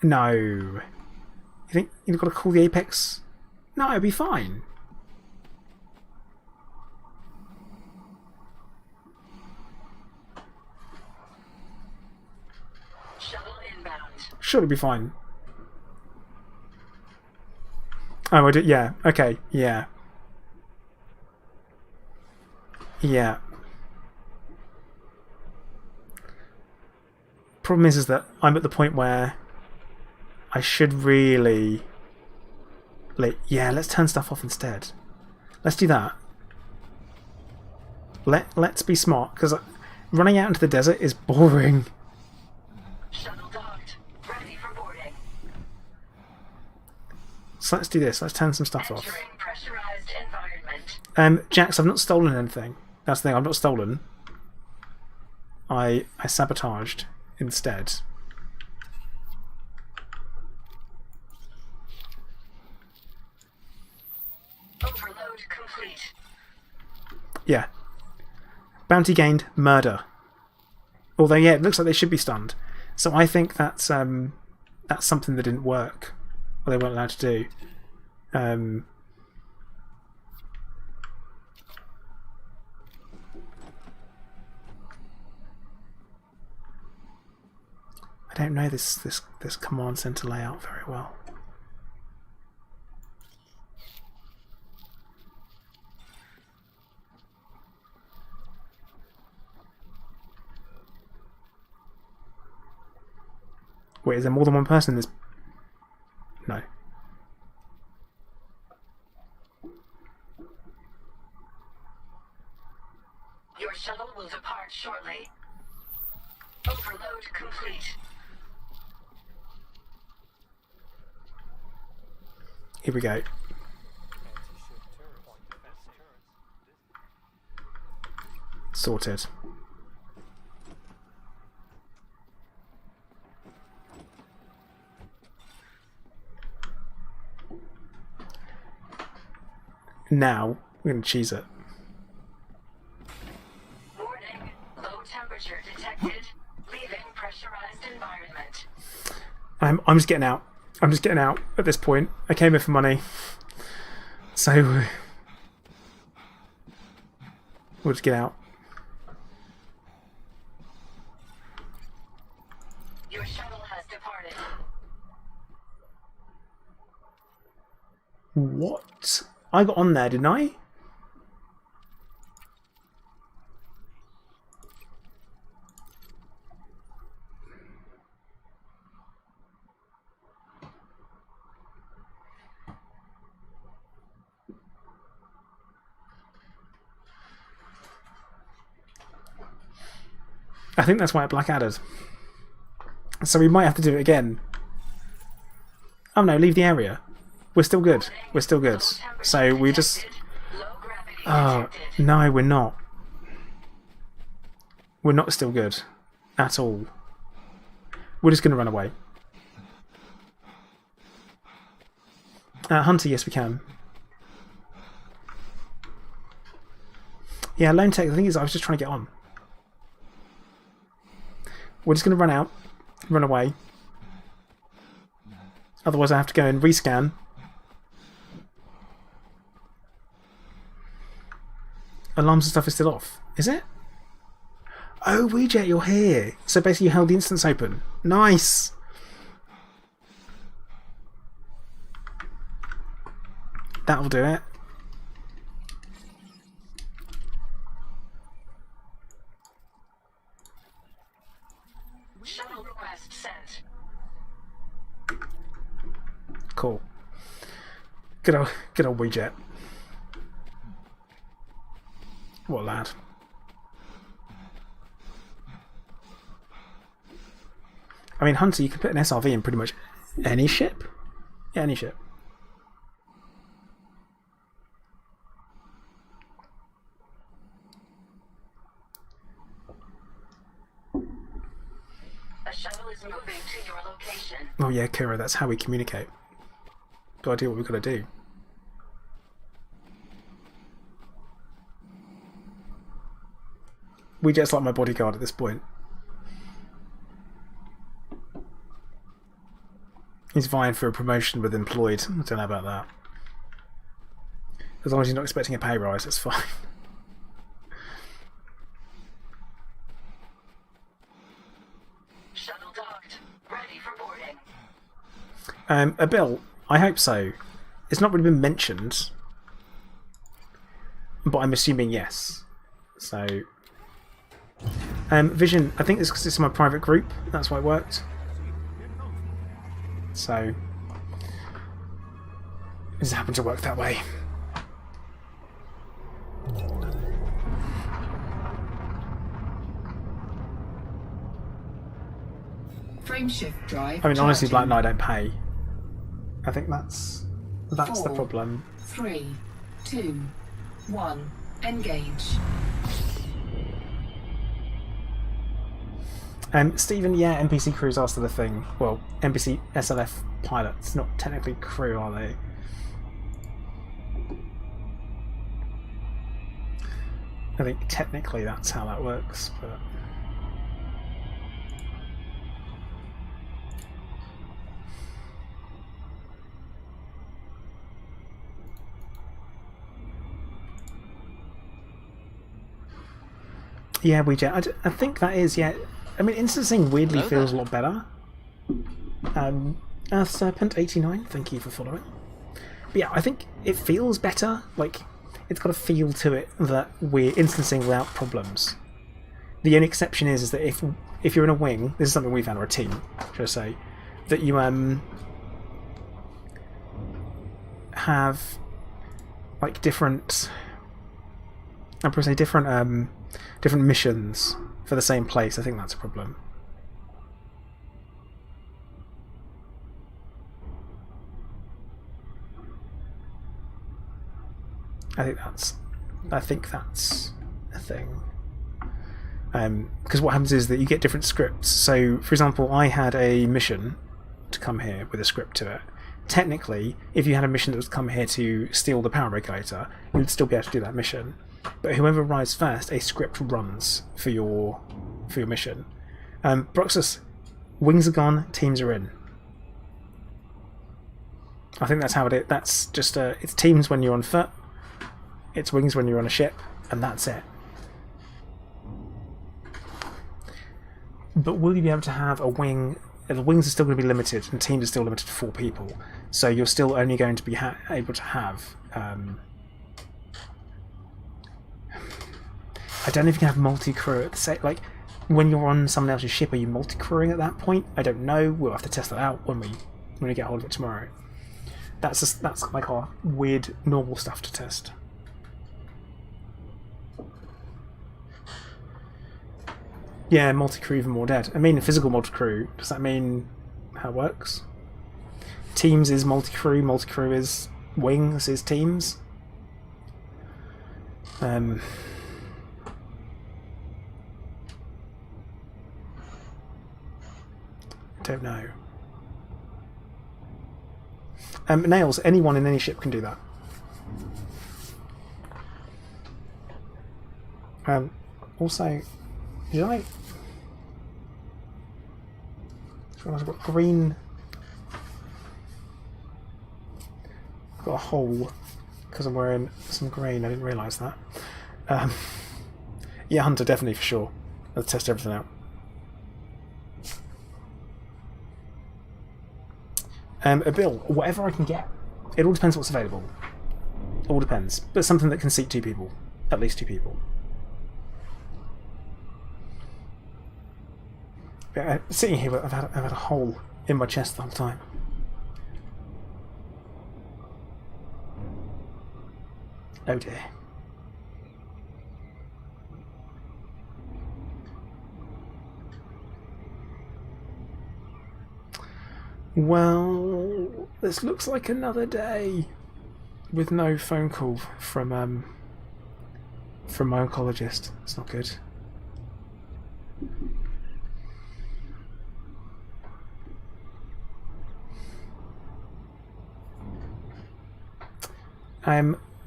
No. You think you've got to call the Apex? No, it'll be fine. Shuttle inbound. Sure, it'll be fine. Oh, I did. Yeah. Okay. Yeah. Yeah. Problem is that I'm at the point where I should really. Yeah, let's turn stuff off instead. Let's do that. Let's be smart, because running out into the desert is boring. Shuttle docked. Ready for boarding. So let's do this. Let's turn some stuff off. Entering pressurized environment. Jax, I've not stolen anything. That's the thing. I've not stolen. I sabotaged instead. Overload complete. Yeah. Bounty gained, murder. Although, yeah, it looks like they should be stunned. So I think that's something that didn't work, or they weren't allowed to do. I don't know this command center layout very well. Wait, is there more than one person in this? No. Your shuttle will depart shortly. Overload complete. Here we go. Sorted. Now we're going to cheese it. Warning. Low temperature detected. Leaving pressurized environment. I'm just getting out. I'm just getting out at this point. I came here for money. So we'll just get out. Your shuttle has departed. What? I got on there, didn't I? I think that's why it black-added. So we might have to do it again. Oh no, leave the area. We're still good. We're still good. So we just... Low gravity Oh, detected. no, we're not. We're not still good. At all. We're just going to run away. Hunter, yes we can. Yeah, Lone Tech, the thing is I was just trying to get on. We're just going to run out. Run away. Otherwise I have to go and rescan. Alarms and stuff is still off. Is it? Oh, Weejet, you're here. So basically you held the instance open. Nice! That'll do it. Shuttle request sent. Cool. Good old Weejet. What a lad. I mean, Hunter, you can put an SRV in pretty much any ship. Yeah, any ship. A shuttle is moving to your location. Oh yeah, Kira, that's how we communicate. Gotta do what we've got to do. Weejet's like my bodyguard at this point. He's vying for a promotion with employed. I don't know about that. As long as he's not expecting a pay rise, that's fine. Shuttle docked. Ready for boarding. A bill? I hope so. It's not really been mentioned, but I'm assuming yes. So, Vision, I think it's because it's my private group. That's why it worked. So, it just happened to work that way. Frameshift drive. I mean, honestly, Black charging. Knight don't pay. I think that's the 4, problem. 3, 2, 1. Engage. Stephen, yeah, NPC crews are still a thing. Well, NPC SLF pilots, not technically crew, are they? I think technically that's how that works, but... Yeah, Weejet, I think that is, yeah. I mean, instancing weirdly Hello feels a there. lot better. Earth Serpent 89, thank you for following. But yeah, I think it feels better. Like, it's got a feel to it that we're instancing without problems. The only exception is that if you're in a wing, this is something we found, or a team, should I say, that you have like different, I'm going to say different missions for the same place. I think that's a problem. I think that's a thing. Because what happens is that you get different scripts. So, for example, I had a mission to come here with a script to it. Technically, if you had a mission that was come here to steal the power regulator, you would still be able to do that mission. But whoever arrives first, a script runs for your mission. Broxus, wings are gone, teams are in. I think that's how it is. That's just it's teams when you're on foot, it's wings when you're on a ship, and that's it. But will you be able to have a wing? The wings are still going to be limited, and teams are still limited to 4 people. So you're still only going to be able to have. I don't know if you can have multi-crew at the same. Like, when you're on someone else's ship, are you multi-crewing at that point? I don't know. We'll have to test that out when we get hold of it tomorrow. That's like our weird normal stuff to test. Yeah, multi-crew even more dead. I mean, physical multi-crew. Does that mean how it works? Teams is multi-crew. Multi-crew is wings is teams. Don't know. Nails, anyone in any ship can do that. Also, did I... I've got green... Got a hole because I'm wearing some green. I didn't realise that. Yeah, Hunter, definitely for sure. Let's test everything out. A bill, whatever I can get. It all depends what's available. All depends. But something that can seat 2 people. At least 2 people. Yeah, sitting here, I've had a hole in my chest the whole time. Oh dear. Well, this looks like another day with no phone call from my oncologist. It's not good.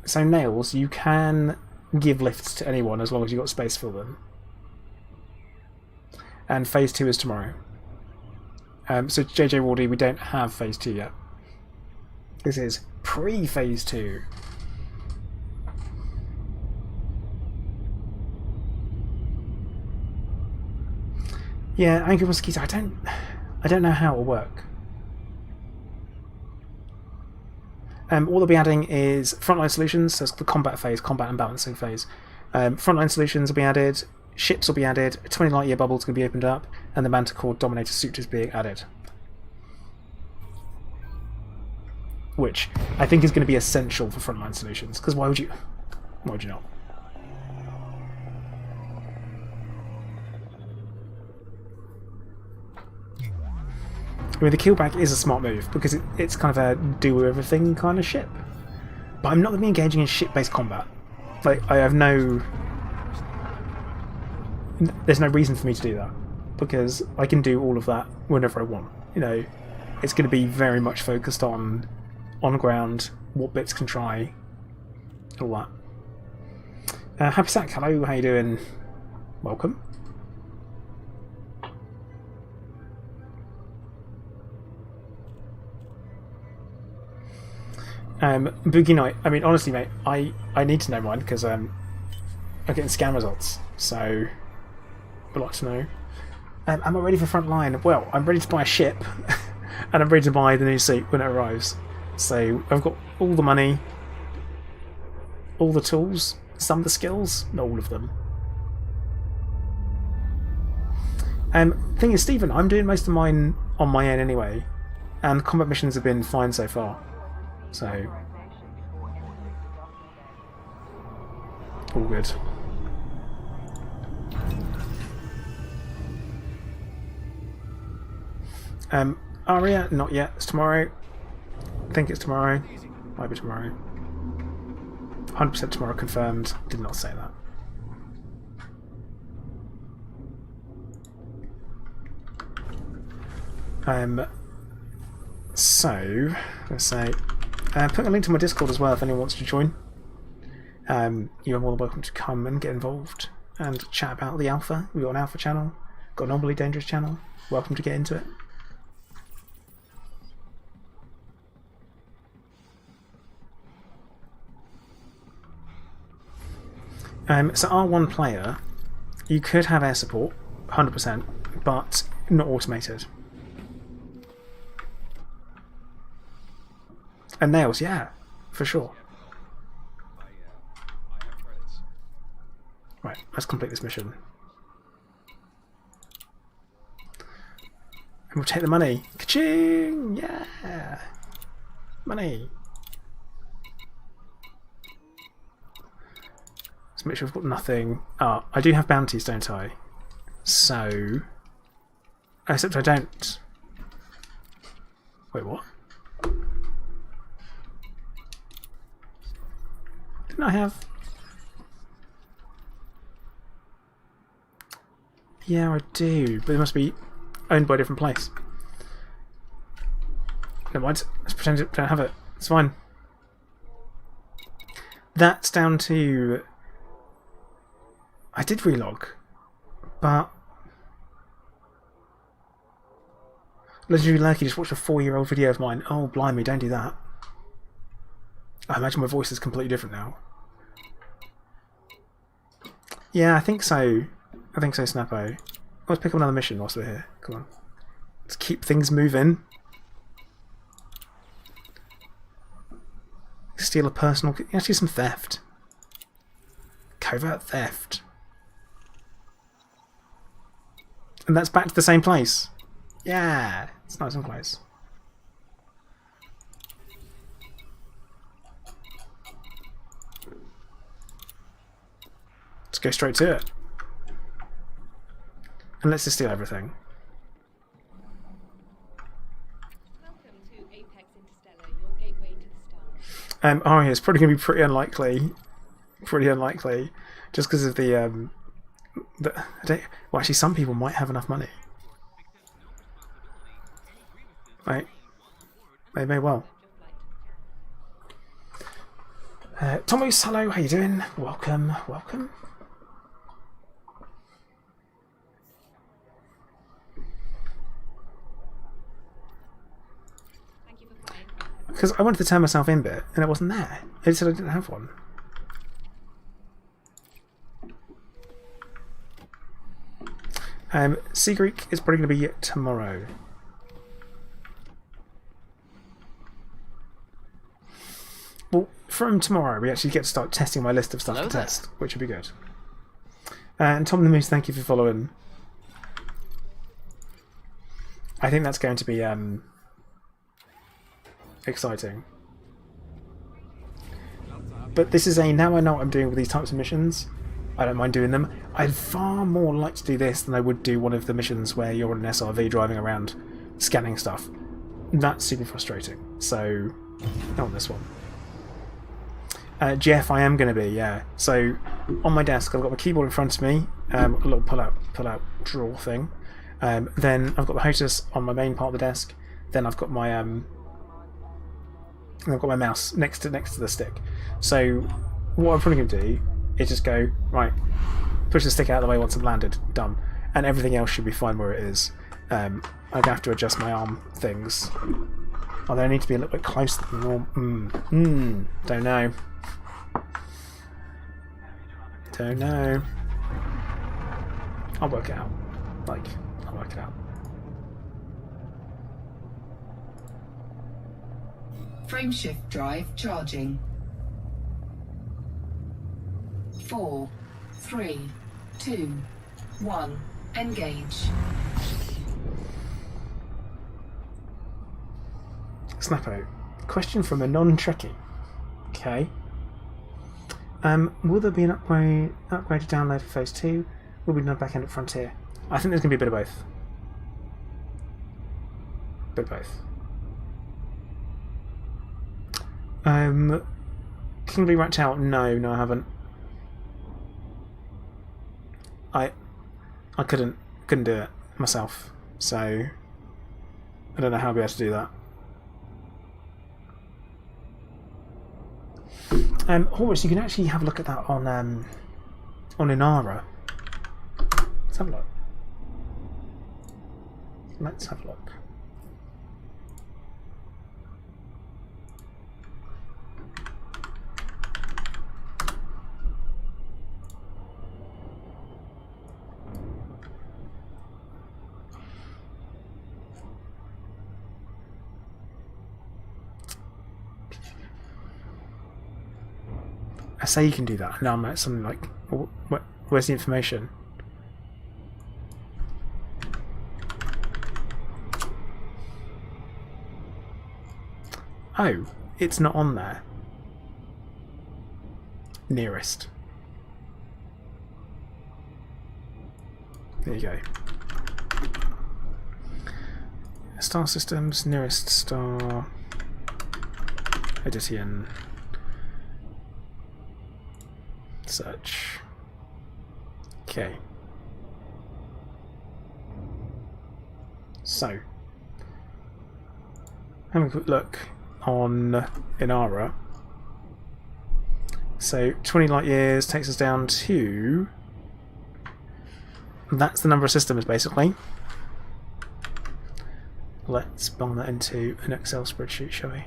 So nails, you can give lifts to anyone as long as you've got space for them. And phase 2 is tomorrow. So JJ Wardy, we don't have phase 2 yet. This is pre-phase 2. Yeah, Angry Mosquito, I don't know how it'll work. All they'll be adding is frontline solutions, so it's the combat phase, combat and balancing phase. Frontline solutions will be added, ships will be added, a 20 light year bubble is going to be opened up, and the Manticore Dominator suit is being added. Which I think is going to be essential for frontline solutions, because why would you not? I mean, the killback is a smart move, because it's kind of a do-everything kind of ship. But I'm not going to be engaging in ship-based combat. Like, I have no... There's no reason for me to do that, because I can do all of that whenever I want. You know, it's going to be very much focused on ground, what bits can try, all that. Happy Sack, hello, how you doing? Welcome. Boogie Night, I mean, honestly, mate, I need to know mine, because I'm getting scan results, so I'd like to know. Am I ready for frontline? Well, I'm ready to buy a ship, and I'm ready to buy the new suit when it arrives. So I've got all the money, all the tools, some of the skills, not all of them. Thing is, Stephen, I'm doing most of mine on my own anyway, and combat missions have been fine so far. So, all good. Aria, not yet. It's tomorrow. I think it's tomorrow. Might be tomorrow. 100% tomorrow confirmed. Did not say that. So, let's say, put a link to my Discord as well if anyone wants to join. You are more than welcome to come and get involved and chat about the alpha. We've got an alpha channel, got an Anomaly Dangerous channel. Welcome to get into it. So R1 player, you could have air support, 100%, but not automated. And nails, yeah, for sure. Right, let's complete this mission. And we'll take the money. Ka-ching! Yeah! Money! Let's make sure I've got nothing. Ah, I do have bounties, don't I? So... Except I don't. Wait, what? Didn't I have... Yeah, I do, but it must be owned by a different place. Never mind, let's pretend I don't have it. It's fine. That's down to... I did relog, but... Legendary Lurky just watched a 4-year-old video of mine. Oh, blimey, don't do that. I imagine my voice is completely different now. Yeah, I think so. I think so, Snappo. Let's pick up another mission whilst we're here. Come on. Let's keep things moving. Steal a personal... Actually, some theft. Covert theft. And that's back to the same place. Yeah, it's nice and close. Let's go straight to it. And let's just steal everything. Welcome to Apex Interstellar, your gateway to the stars. Aria is probably going to be pretty unlikely. Pretty unlikely. Just because of the well, actually, some people might have enough money. Right. They may well. Thomas, hello, how you doing? Welcome, welcome. Thank you for playing. Because I wanted to turn myself in bit, and it wasn't there. It said I didn't have one. Sea Greek is probably going to be tomorrow. Well, from tomorrow we actually get to start testing my list of stuff Hello to there. test, which would be good. And Tom the Moose, thank you for following. I think that's going to be exciting. But this is a now I know what I'm doing with these types of missions. I don't mind doing them. I'd far more like to do this than I would do one of the missions where you're in an SRV driving around scanning stuff. That's super frustrating. So, not on this one. Jeff, I am going to be, yeah. So, on my desk, I've got my keyboard in front of me, a little pull-out drawer thing. Then I've got the hostess on my main part of the desk. Then I've got my mouse next to the stick. So, what I'm probably going to do is just go, right, push the stick out of the way once I've landed, done. And everything else should be fine where it is. I'd have to adjust my arm things. Although I need to be a little bit closer than normal. Don't know. Don't know. I'll work it out. I'll work it out. Frameshift drive charging. 4, 3, 2, 1. Engage. Snappo. Question from a non-Trekkie. Okay. Will there be an upgrade to download for Phase 2? Will be done back end at Frontier? I think there's going to be a bit of both. Kingly Rat Out? No, I haven't. I couldn't do it myself, so I don't know how I'll be able to do that. Horus, you can actually have a look at that on Inara. Let's have a look. Let's have a look. I say you can do that, and now I'm at something like, where's the information? Oh, it's not on there. Nearest. There you go. Star systems, nearest star, Odyssey, search. Okay. So, having a quick look on Inara. So 20 light years takes us down to... That's the number of systems, basically. Let's bung that into an Excel spreadsheet, shall we?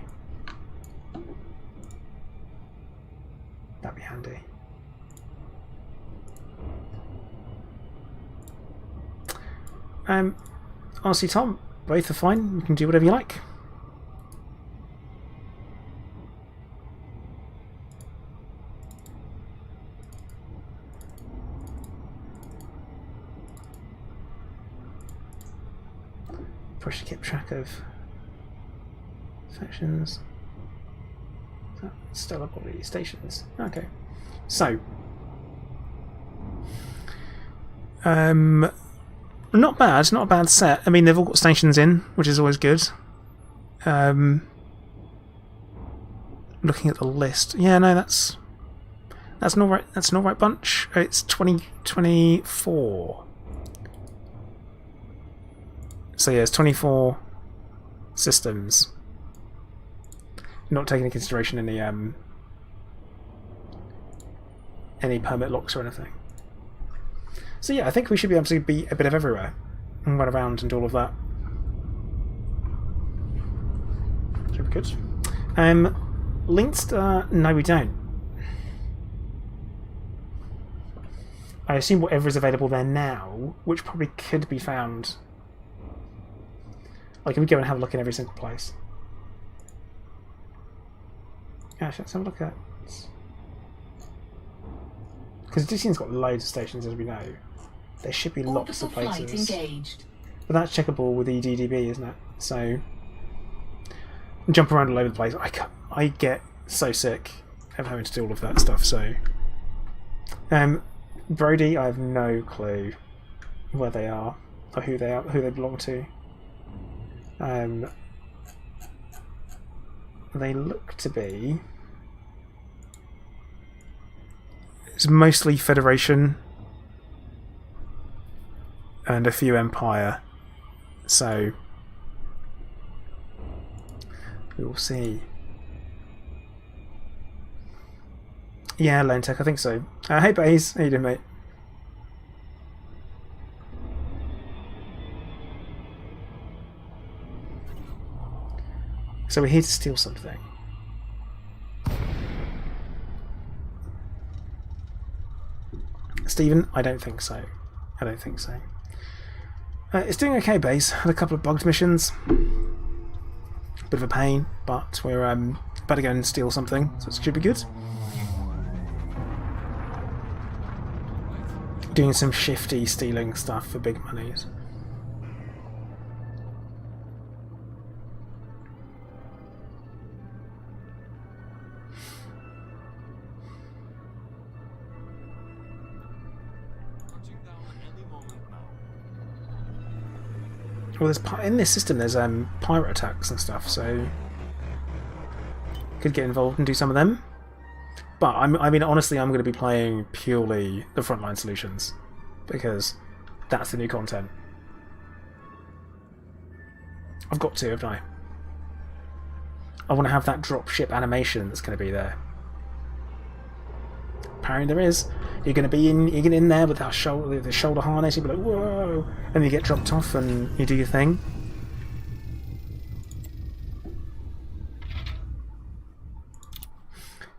Honestly, Tom, both are fine. You can do whatever you like. Push to keep track of sections. Stellar body stations. Okay. So. Not bad, not a bad set. I mean, they've all got stations in, which is always good. Looking at the list. Yeah, no, that's not right. That's not right bunch. It's 2024. So yeah, it's 24 systems. Not taking into consideration any permit locks or anything. So yeah, I think we should be able to be a bit of everywhere and run around and do all of that. Should be good. Leinster, no we don't. I assume whatever is available there now, which probably could be found. Like, if we go and have a look in every single place. Actually, let's have a look at... Because Odyssey's got loads of stations, as we know. There should be lots of places. Engaged. But that's checkable with EDDB, isn't it? So... Jump around all over the place. I get so sick of having to do all of that stuff, so... Brody, I have no clue where they are, or who they belong to. They look to be... It's mostly Federation and a few Empire, so we will see. Yeah, Lone Tech, I think so. Hey Baze, how you doing, mate? So we're here to steal something. Stephen, I don't think so. I don't think so. It's doing okay, base. Had a couple of bugged missions. Bit of a pain, but we're about to go and steal something, so it should be good. Doing some shifty stealing stuff for big monies. Well, in this system there's pirate attacks and stuff, so could get involved and do some of them. But I mean, honestly, I'm going to be playing purely the frontline solutions because that's the new content. I've got to, haven't I? I want to have that dropship animation that's going to be there. Apparently there is. You're going to be in there with that the shoulder harness. You'll be like, whoa, and then you get dropped off and you do your thing.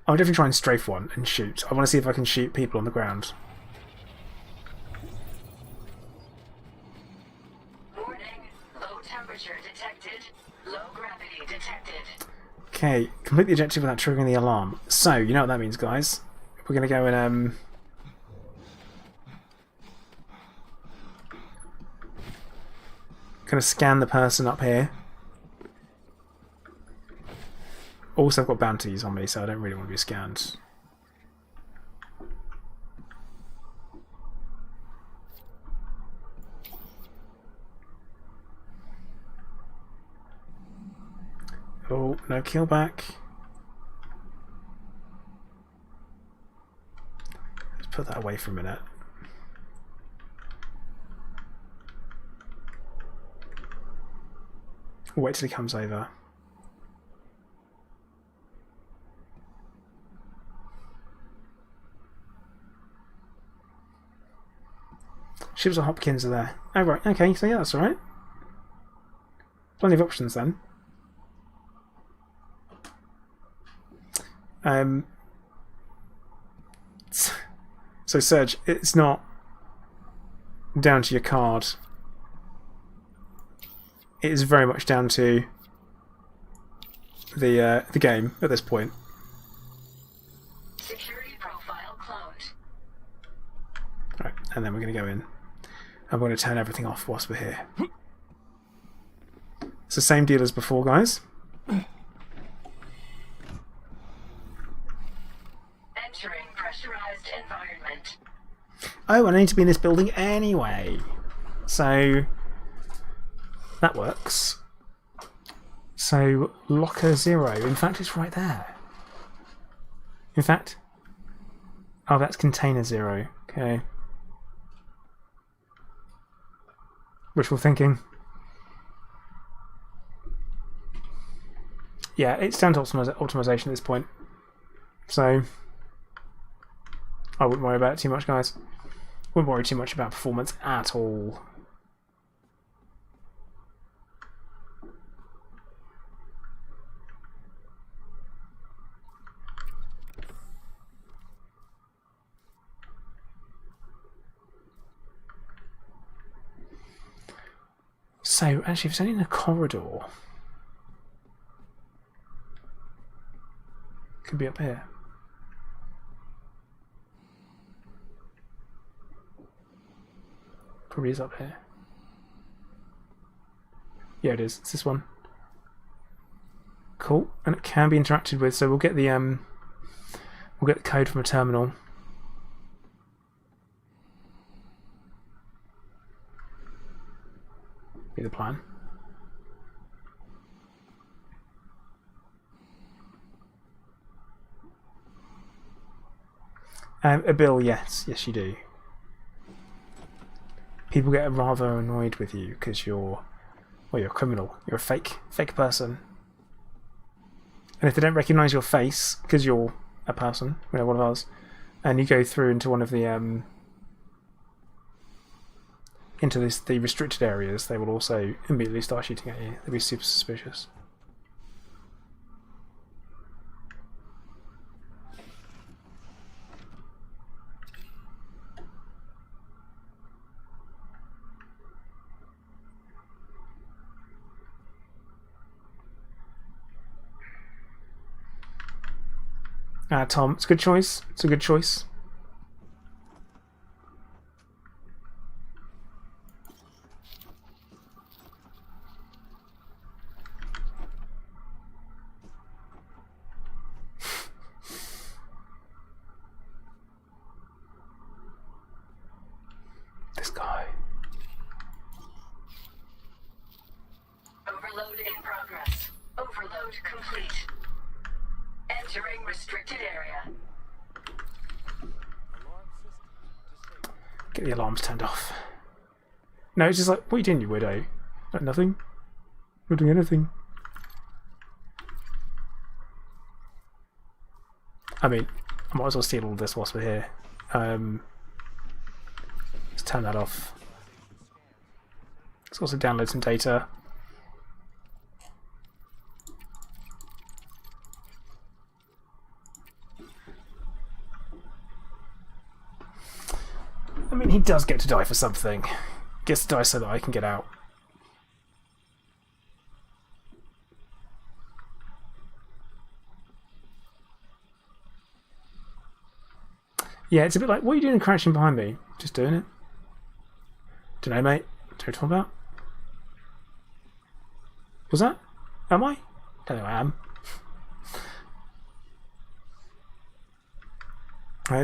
I'll definitely try and strafe one and shoot. I want to see if I can shoot people on the ground. Warning, low temperature detected, low gravity detected. Okay, complete the objective without triggering the alarm. So, you know what that means, guys. We're going to go and going to scan the person up here. Also, I've got bounties on me, so I don't really want to be scanned. Oh, no kill back. Let's put that away for a minute. Wait till he comes over. Ships or Hopkins are there. Oh right, okay, so yeah, that's alright. Plenty of options then. So Serge, it's not down to your card it is very much down to the game at this point. Security profile cloned. Right, and then we're going to go in and we're going to turn everything off whilst we're here. It's the same deal as before, guys. Entering pressurized environment. Oh, and I need to be in this building anyway. So that works. So locker 0. In fact, it's right there. In fact, oh, that's container 0. Okay. Wishful thinking. Yeah, it's down to optimization at this point. So I wouldn't worry about it too much, guys. Wouldn't worry too much about performance at all. So, actually, if it's only in a corridor, it could be up here. Probably is up here. Yeah, it is. It's this one. Cool, and it can be interacted with. So we'll get the code from a terminal. Be the plan. A bill, yes, you do. People get rather annoyed with you because you're a criminal. You're a fake person. And if they don't recognise your face because you're a person, one of us, and you go through into one of the the restricted areas, they will also immediately start shooting at you. They'll be super suspicious. Tom, it's a good choice. It's a good choice. This guy. Overload in progress. Overload complete. Entering restricted area. Get the alarms turned off. No, it's just like, what are you doing, you weirdo? Like, nothing? Not doing anything. I mean, I might as well steal all this whilst we're here. Let's turn that off. Let's also download some data. I mean, he does get to die for something. Gets to die so that I can get out. Yeah, it's a bit like, what are you doing crouching behind me? Just doing it. Don't know, mate. What are you talking about? Was that? Am I? Don't know I am.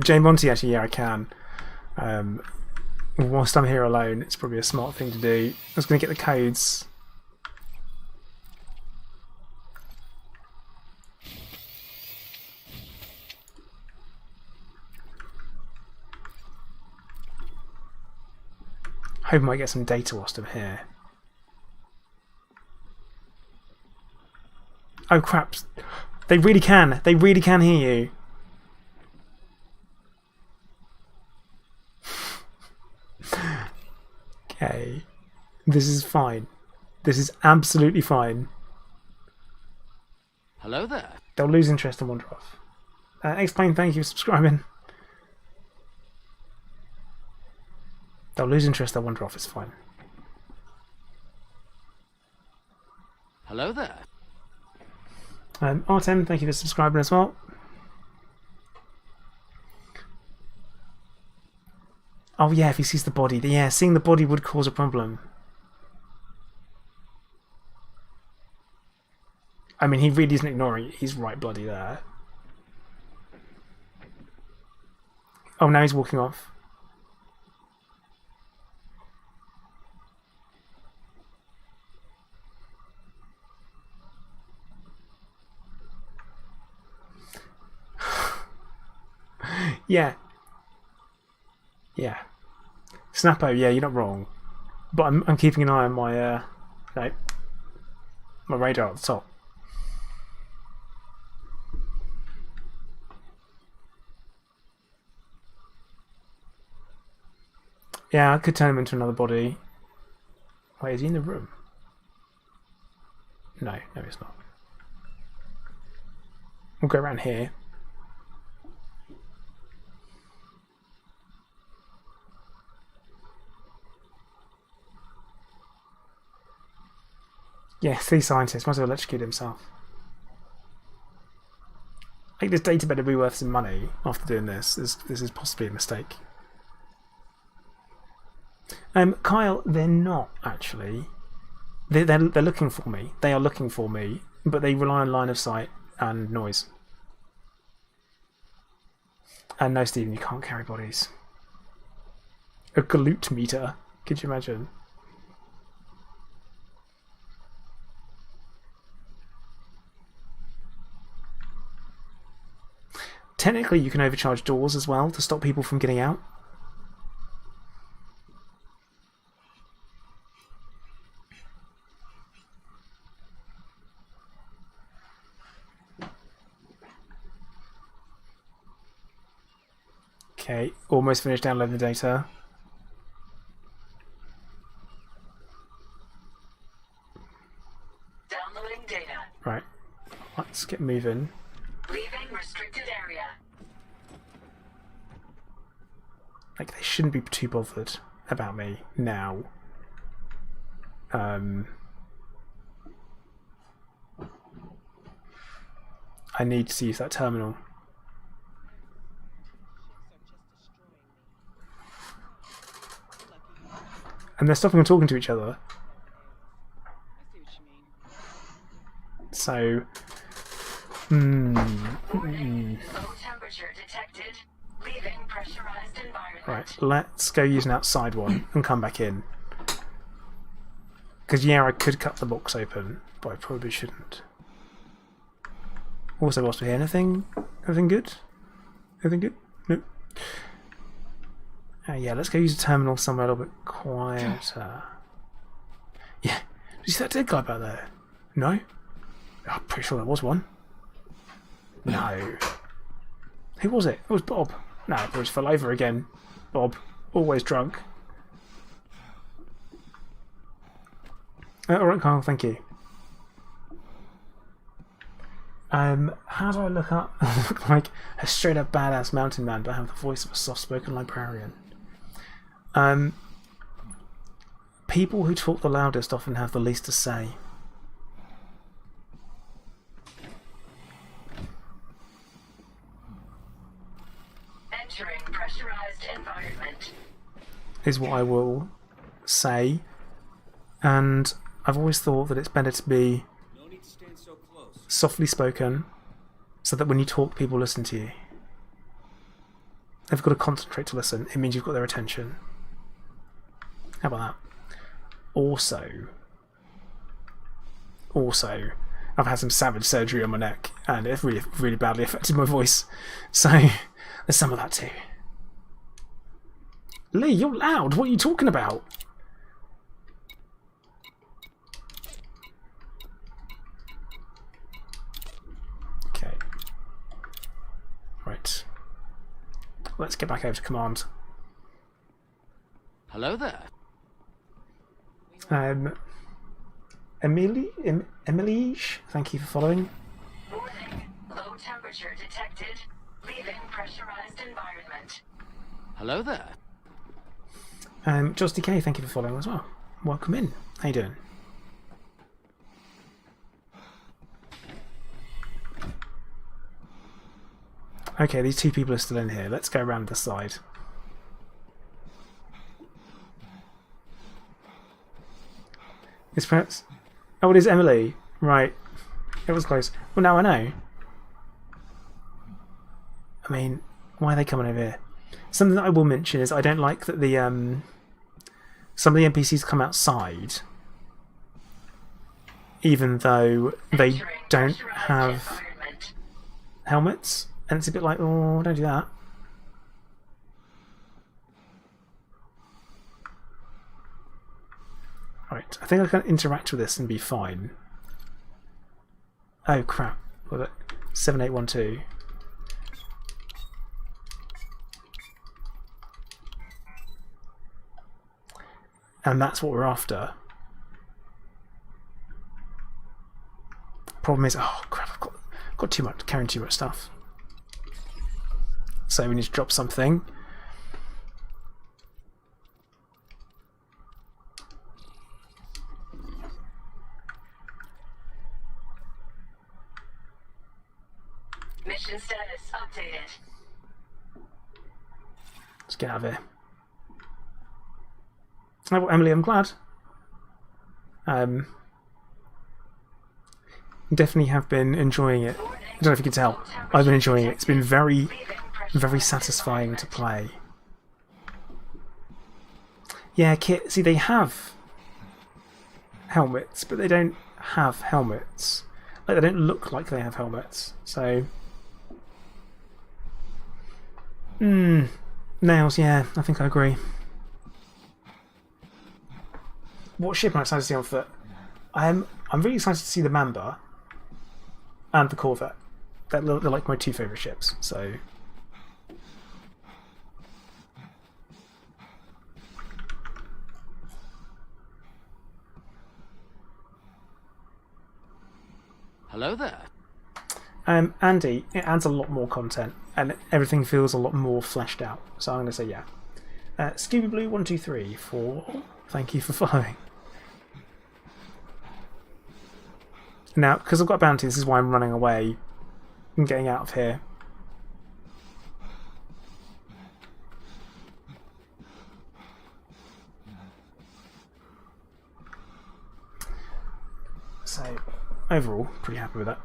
Jane Monty, actually, yeah, I can. Whilst I'm here alone, it's probably a smart thing to do. I was going to get the codes. Hope I might get some data whilst I'm here. Oh crap! They really can. They really can hear you. Okay, this is fine. This is absolutely fine. Hello there. They'll lose interest and wander off. Explain, thank you for subscribing. They'll lose interest, they'll wander off, it's fine. Hello there. Artem, thank you for subscribing as well. Oh yeah, if he sees the body. Yeah, seeing the body would cause a problem. I mean, he really isn't ignoring it. He's right bloody there. Oh, now he's walking off. Yeah. Yeah. Snappo, yeah, you're not wrong. But I'm keeping an eye on my my radar at the top. Yeah, I could turn him into another body. Wait, is he in the room? No, he's not. We'll go around here. Yeah, three scientists. Might as well electrocute himself. I think this data better be worth some money after doing this. This is possibly a mistake. Kyle, they're not actually. They're looking for me. They are looking for me, but they rely on line of sight and noise. And no, Stephen, you can't carry bodies. A glute meter. Could you imagine? Technically, you can overcharge doors as well to stop people from getting out. Okay, almost finished downloading the data. Downloading data. Right, let's get moving. Leaving restricted area. Like, they shouldn't be too bothered about me now. I need to use that terminal. And they're stopping and talking to each other. I see what you mean. So... Warning. Low temperature detected. Leaving pressurized environment. Right, let's go use an outside one and come back in. Because, yeah, I could cut the box open, but I probably shouldn't. Also, whilst we're here, anything good? Anything good? Nope. Yeah, let's go use a terminal somewhere a little bit quieter. Yeah, did you see that dead guy back there? No? I'm pretty sure there was one. No. Who was it? It was Bob. No, it just fell over again. Bob, always drunk. Alright, Carl, thank you. How do I look up? I look like a straight up badass mountain man, but I have the voice of a soft spoken librarian. People who talk the loudest often have the least to say. Entering pressurized environment. Is what I will say. And I've always thought that it's better to be No need to stand so close. softly spoken, so that when you talk, people listen to you. They've got to concentrate to listen. It means you've got their attention. How about that? Also, I've had some savage surgery on my neck, and it really, really badly affected my voice. So, there's some of that too. Lee, you're loud. What are you talking about? Okay. Right. Let's get back over to command. Hello there. Emily, thank you for following. Warning. Low temperature detected. Leaving pressurized environment. Hello there. Just DK, thank you for following as well. Welcome in. How you doing? Okay, these two people are still in here. Let's go around the side. It's perhaps... Oh, it is Emily. Right. It was close. Well, now I know. I mean, why are they coming over here? Something that I will mention is I don't like that the some of the NPCs come outside, even though they don't have helmets, and it's a bit like, oh, don't do that. Right, I think I can interact with this and be fine. Oh crap! What was it? 7812. And that's what we're after. Problem is, oh crap! I've got too much, carrying too much stuff. So we need to drop something. Mission status updated. Let's get out of here. Oh, well, Emily, I'm glad. Definitely have been enjoying it. I don't know if you can tell. I've been enjoying it. It's been very, very satisfying to play. Yeah, Kit, see, they have helmets, but they don't have helmets. Like, they don't look like they have helmets. So... Nails, yeah, I think I agree. What ship am I excited to see on foot? I'm really excited to see the Mamba and the Corvette. They're like my two favourite ships, so... Hello there. Andy, it adds a lot more content, and everything feels a lot more fleshed out. So I'm going to say yeah. Scooby Blue 123 for thank you for following. Now, because I've got a bounty, this is why I'm running away and getting out of here. So, overall, pretty happy with that.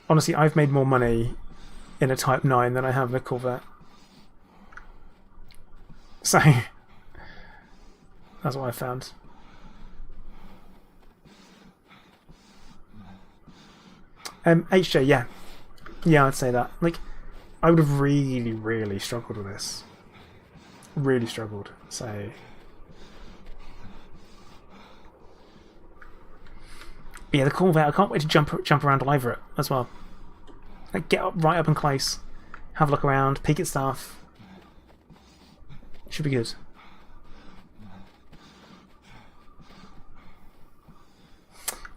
Honestly, I've made more money in a Type 9 than I have in a Corvette. So, that's what I found. HJ, yeah. Yeah, I'd say that. Like, I would have really, really struggled with this. Really struggled, so... But yeah, the Corvette, I can't wait to jump around all over it as well. Like, get up right up and close, have a look around, peek at stuff. Should be good.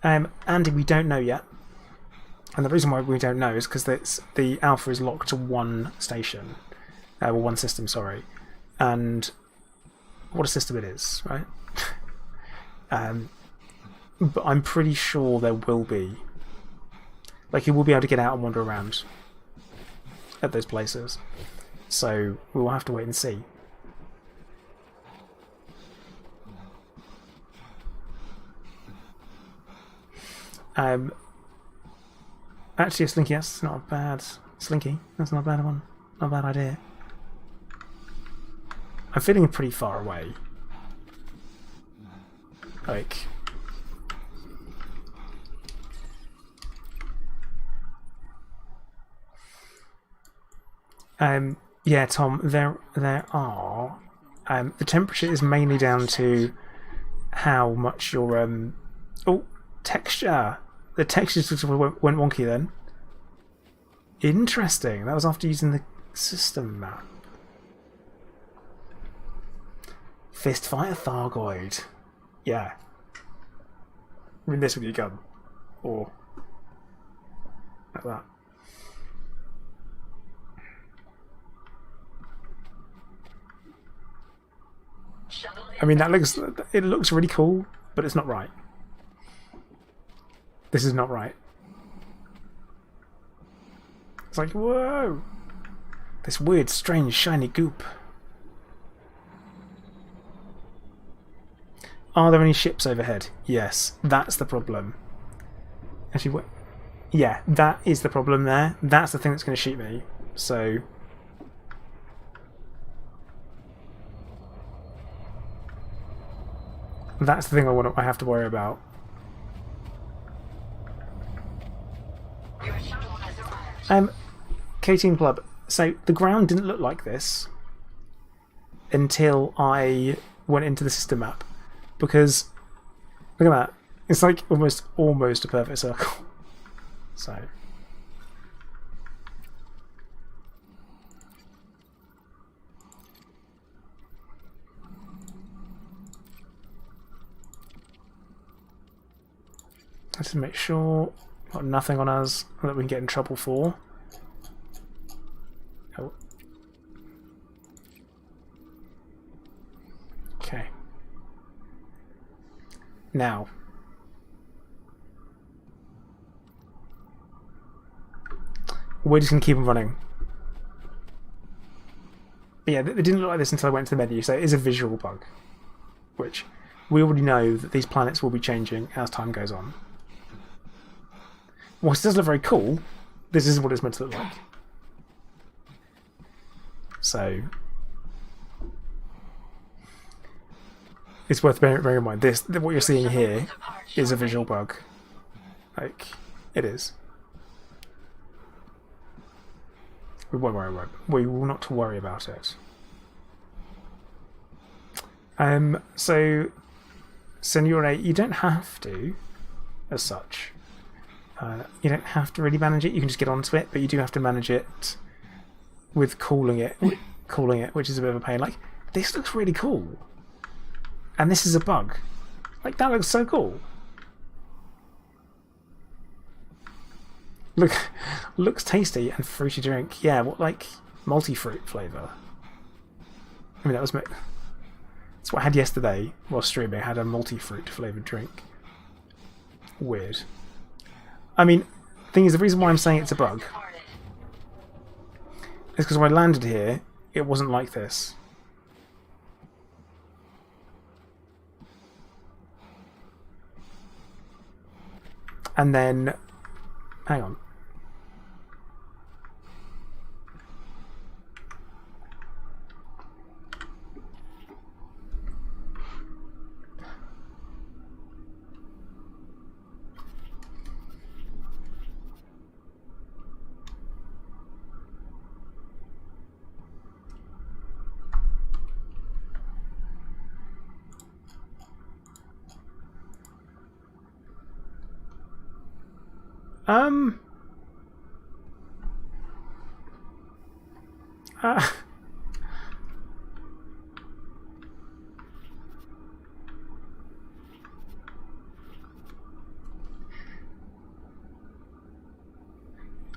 Andy, we don't know yet. And the reason why we don't know is because the alpha is locked to one station. Well, one system, sorry. And what a system it is, right? But I'm pretty sure there will be. Like, you will be able to get out and wander around at those places. So we'll have to wait and see. Actually, a Slinky, that's not a bad... Slinky, that's not a bad one. Not a bad idea. I'm feeling pretty far away. Like... yeah, Tom, there are... the temperature is mainly down to how much your... oh, texture! The texture sort of went wonky then. Interesting. That was after using the system map. Fistfighter Thargoid. Yeah. I mean this with your gun. Or... like that. I mean, that looks... it looks really cool, but it's not right. This is not right. It's like, whoa! This weird, strange, shiny goop. Are there any ships overhead? Yes, that's the problem. Actually, what? Yeah, that is the problem there. That's the thing that's going to shoot me. So... that's the thing I have to worry about. Your shuttle has arrived. K-Team Club. So the ground didn't look like this until I went into the system map, because look at that. It's like almost a perfect circle. So let's make sure got nothing on us that we can get in trouble for. Oh. Okay. Now. We're just going to keep them running. But yeah, they didn't look like this until I went to the menu, so it is a visual bug. Which, we already know that these planets will be changing as time goes on. Whilst it does look very cool, this isn't what it's meant to look like. So... it's worth bearing in mind. What you're seeing here is a visual bug. Like, it is. We won't worry about it. We will not worry about it. So, Senora, you don't have to, as such. You don't have to really manage it. You can just get onto it, but you do have to manage it with calling it, which is a bit of a pain. Like, this looks really cool. And this is a bug. Like, that looks so cool. Looks tasty and fruity drink. Yeah, what, like, multi-fruit flavour? I mean, that's what I had yesterday while streaming. I had a multi-fruit flavoured drink. Weird. I mean, the thing is, the reason why I'm saying it's a bug is because when I landed here, it wasn't like this. And then, hang on.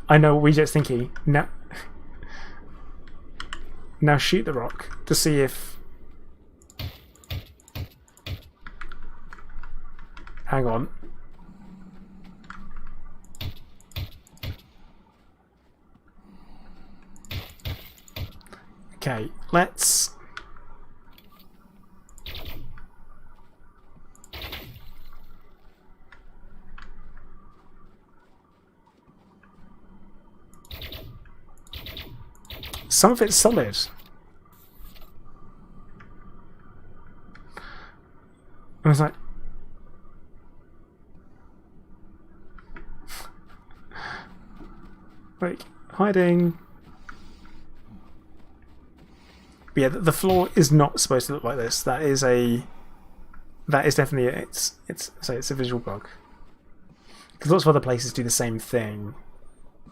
I know what Weejet's thinking. Now shoot the rock to see if... hang on. Okay, let's... some of it's solid. I was like... like, hiding... But yeah, the floor is not supposed to look like this. That is definitely it's a visual bug. Because lots of other places do the same thing,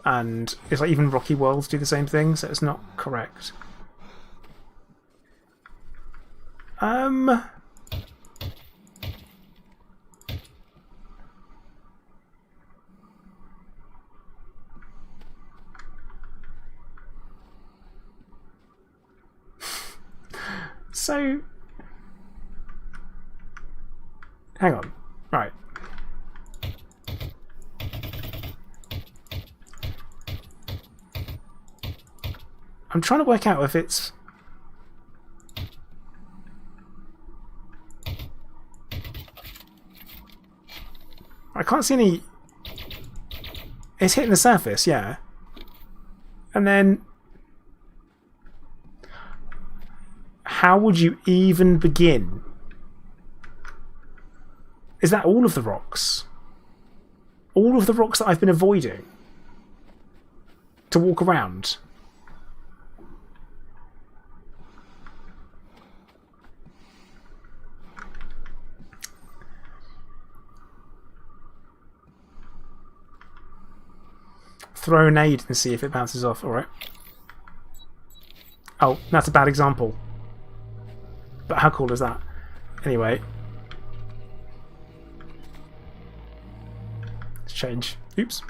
and it's like even Rocky Worlds do the same thing, so it's not correct. So, hang on, right. I'm trying to work out if it's... I can't see any... It's hitting the surface, yeah. And then... How would you even begin? Is that all of the rocks? All of the rocks that I've been avoiding? To walk around? Throw an aid and see if it bounces off. Alright. Oh, that's a bad example. But how cool is that? Anyway. Let's change. Oops.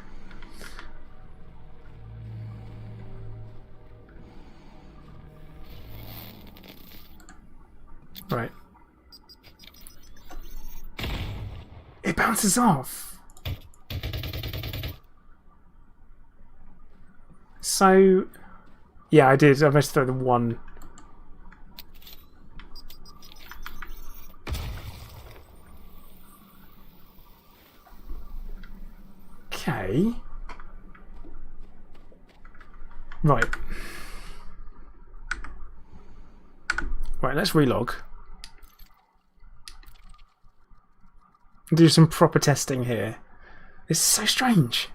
Right. It bounces off. So, yeah, I did. I managed to throw the one. Okay. Right. Right, let's relog. Do some proper testing here. It's so strange.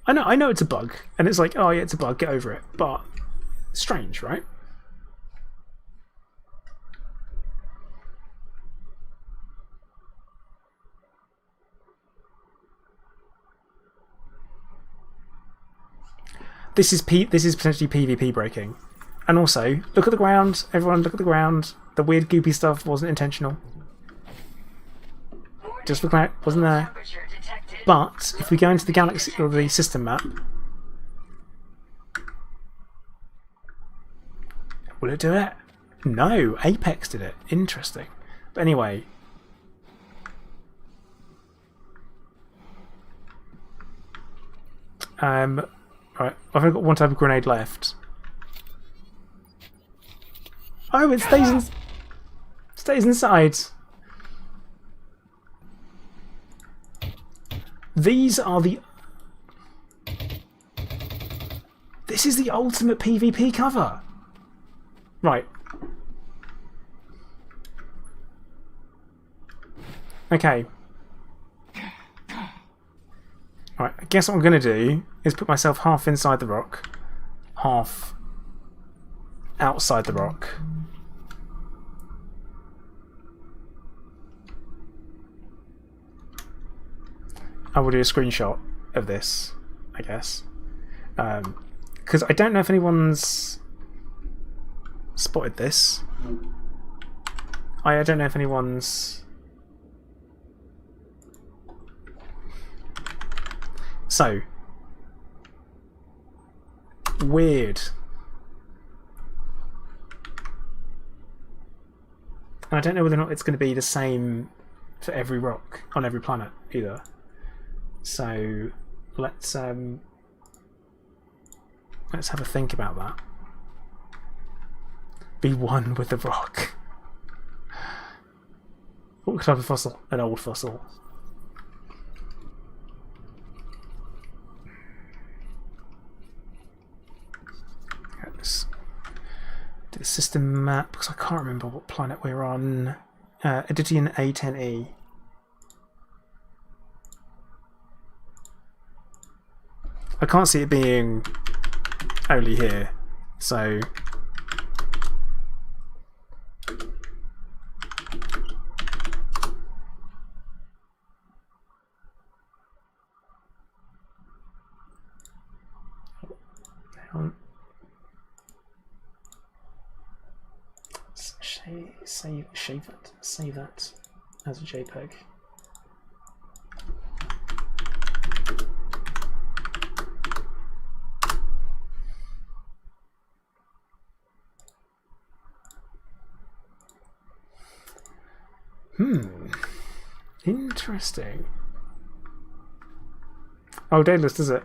I know it's a bug, and it's like, oh yeah, it's a bug, get over it. But strange, right? This is potentially PvP breaking. And also, look at the ground. Everyone, look at the ground. The weird goopy stuff wasn't intentional. Just look like it wasn't there. Temperature detected. But if we go into the galaxy or the system map, will it do it? No, Apex did it. Interesting. But anyway. Right, I've only got one type of grenade left. Oh, it stays inside. These are the... This is the ultimate PvP cover. Right. Okay. Right, I guess what I'm going to do is put myself half inside the rock, half outside the rock. I will do a screenshot of this, I guess. Because I don't know if anyone's spotted this. I don't know if anyone's... So. Weird. And I don't know whether or not it's going to be the same for every rock on every planet either. So let's have a think about that. Be one with the rock. What type of fossil? An old fossil. Let's do the system map because I can't remember what planet we're on. Edition A10E. I can't see it being only here, so hang on. Save that as a JPEG. Interesting. Oh, Daedalus does it.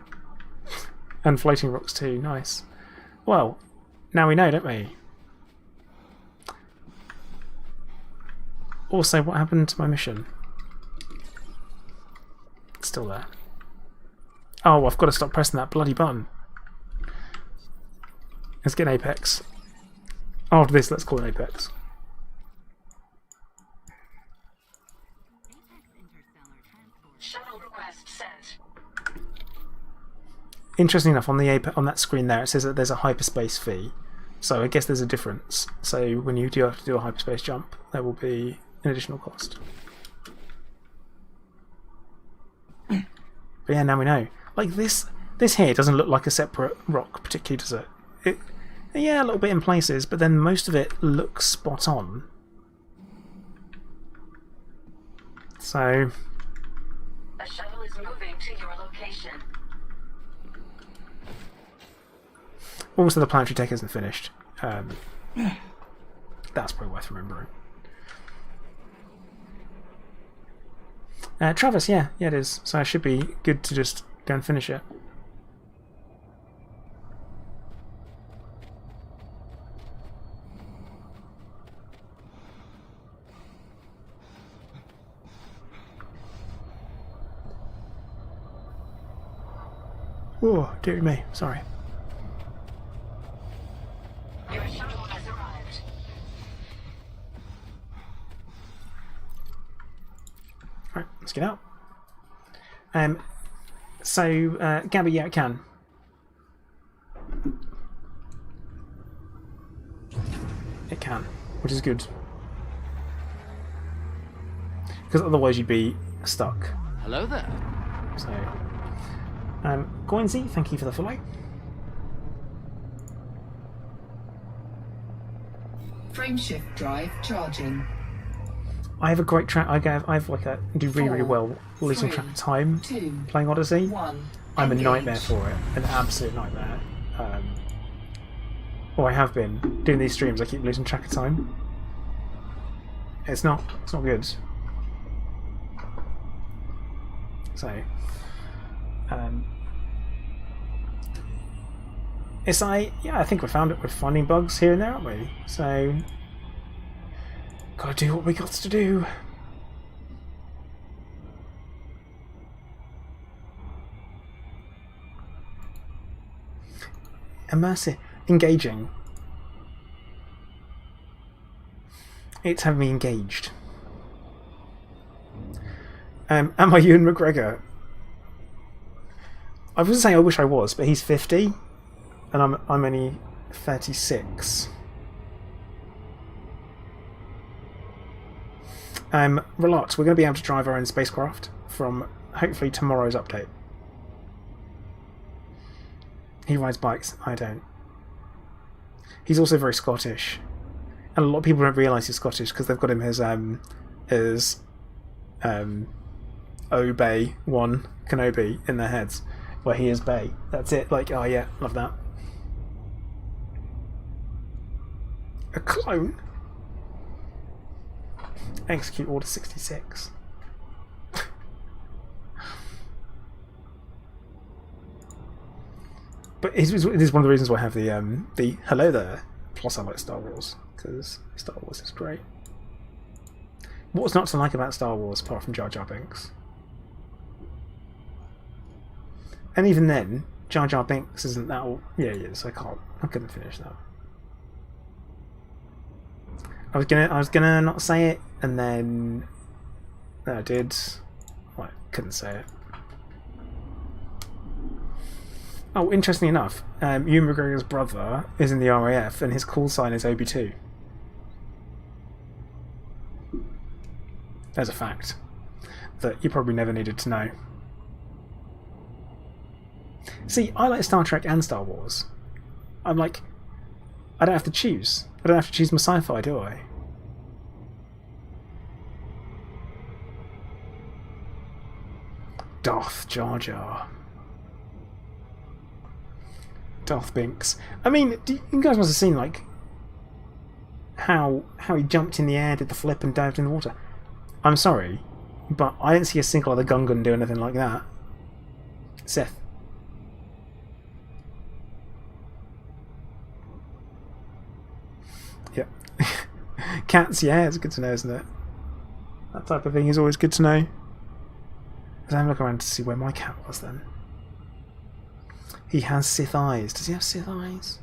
And floating rocks too, nice. Well, now we know, don't we? Also, what happened to my mission? It's still there. Oh, I've got to stop pressing that bloody button. Let's get an Apex. After this, let's call it Apex. Shuttle request sent. Interesting enough, on the on that screen there, it says that there's a hyperspace fee. So I guess there's a difference. So when you do have to do a hyperspace jump, there will be an additional cost. But yeah, now we know. Like this here doesn't look like a separate rock, particularly, does it? Yeah, a little bit in places, but then most of it looks spot on. So A shuttle is moving to your location. also the planetary tech isn't finished. That's probably worth remembering. Travis, yeah, it is. So it should be good to just go and finish it. Oh, dear me, sorry. Your shuttle has arrived. Right, let's get out. Gabby, yeah, it can. It can, which is good. Because otherwise you'd be stuck. Hello there. So, Coinsy, thank you for the follow. Frameshift drive charging. I have a great track. I do really well losing track of time 2, playing Odyssey. 1. I'm a Engage. nightmare for it, an absolute nightmare. Or I have been doing these streams. I keep losing track of time. It's not good. So, it's like, yeah, I think we found it. We're finding bugs here and there, aren't we? So, gotta do what we got to do. Immersive, engaging. It's having me engaged. Am I Ewan McGregor? I was saying I wish I was, but he's 50, and I'm only 36. Relax, we're going to be able to drive our own spacecraft from hopefully tomorrow's update. He rides bikes, I don't. He's also very Scottish, and a lot of people don't realise he's Scottish because they've got him as Obey-Wan Kenobi in their heads, where he is Bay. That's it. Like, oh yeah, love that. A clone? Execute Order 66. But it is one of the reasons why I have the hello there. Plus, I like Star Wars because Star Wars is great. What's not to like about Star Wars apart from Jar Jar Binks? And even then, Jar Jar Binks isn't that. Yeah, he is. I couldn't finish that. I was gonna not say it, and then I did. Well, I couldn't say it. Oh, interestingly enough, Ewan McGregor's brother is in the RAF, and his call sign is Obi-2. There's a fact that you probably never needed to know. See, I like Star Trek and Star Wars. I'm like, I don't have to choose. I don't have to choose my sci-fi, do I? Darth Jar Jar. Darth Binks. I mean, you guys must have seen like how he jumped in the air, did the flip, and dived in the water. I'm sorry, but I didn't see a single other Gungan do anything like that. Seth. Cats, yeah, it's good to know, isn't it? That type of thing is always good to know. Let's have a look around to see where my cat was then. He has Sith eyes. Does he have Sith eyes?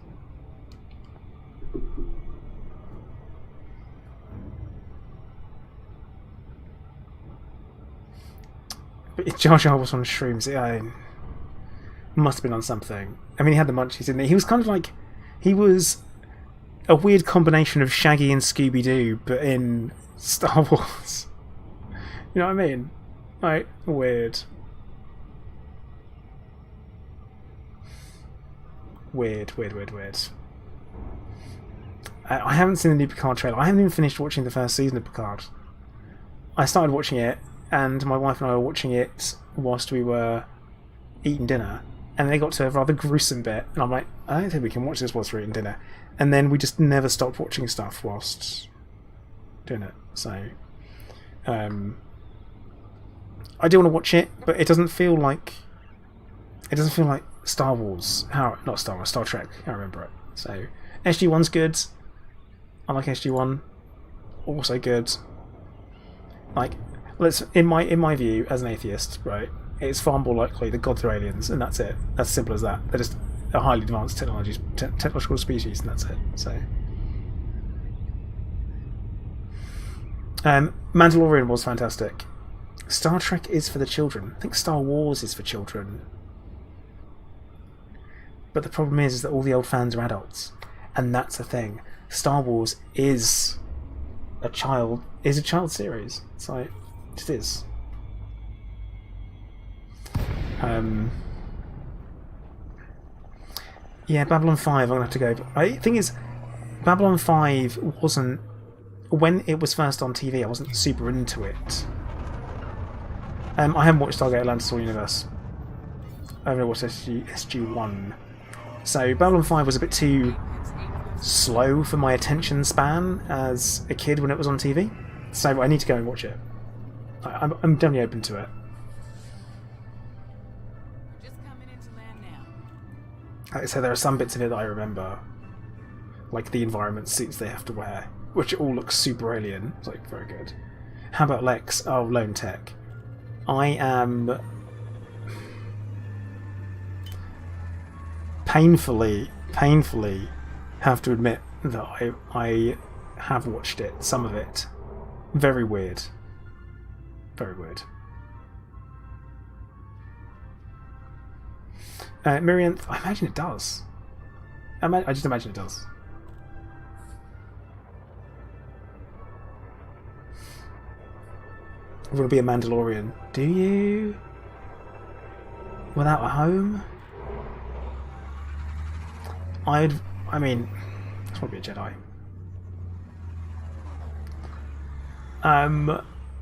But if Jar Jar was on shrooms, must have been on something. I mean, he had the munchies, didn't he? He was kind of like... He was a weird combination of Shaggy and Scooby-Doo, but in Star Wars. You know what I mean? Like, weird. Weird. I haven't seen the new Picard trailer. I haven't even finished watching the first season of Picard. I started watching it, and my wife and I were watching it whilst we were eating dinner, and they got to a rather gruesome bit, and I'm like, I don't think we can watch this whilst we're eating dinner. And then we just never stopped watching stuff whilst doing it. So, I do want to watch it, but it doesn't feel like Star Wars. Not Star Wars, Star Trek. I remember it. So, SG-1's good. I like SG-1. Also good. Like, in my view, as an atheist, right, it's far more likely the gods are aliens, and that's it. That's as simple as that. They're just a highly advanced technological species, and that's it. So, Mandalorian was fantastic. Star Trek is for the children. I think Star Wars is for children. But the problem is that all the old fans are adults, and that's the thing. Star Wars is a child series. It's like it is. Yeah, Babylon 5. I'm gonna have to go. The thing is, Babylon 5 wasn't, when it was first on TV, I wasn't super into it. I haven't watched Stargate Atlantis or Universe. I haven't watched SG-1. So Babylon 5 was a bit too slow for my attention span as a kid when it was on TV. So I need to go and watch it. I'm definitely open to it. Just coming into land now. Like I said, there are some bits of it that I remember, like the environment suits they have to wear, which all looks super alien. It's like very good. How about Lex? Oh, Lone Tech. I am painfully have to admit that I have watched it, some of it. Very weird. Very weird. Miriam, I imagine it does. I just imagine it does. You want to be a Mandalorian, do you? Without a home? I mean, I just want to be a Jedi.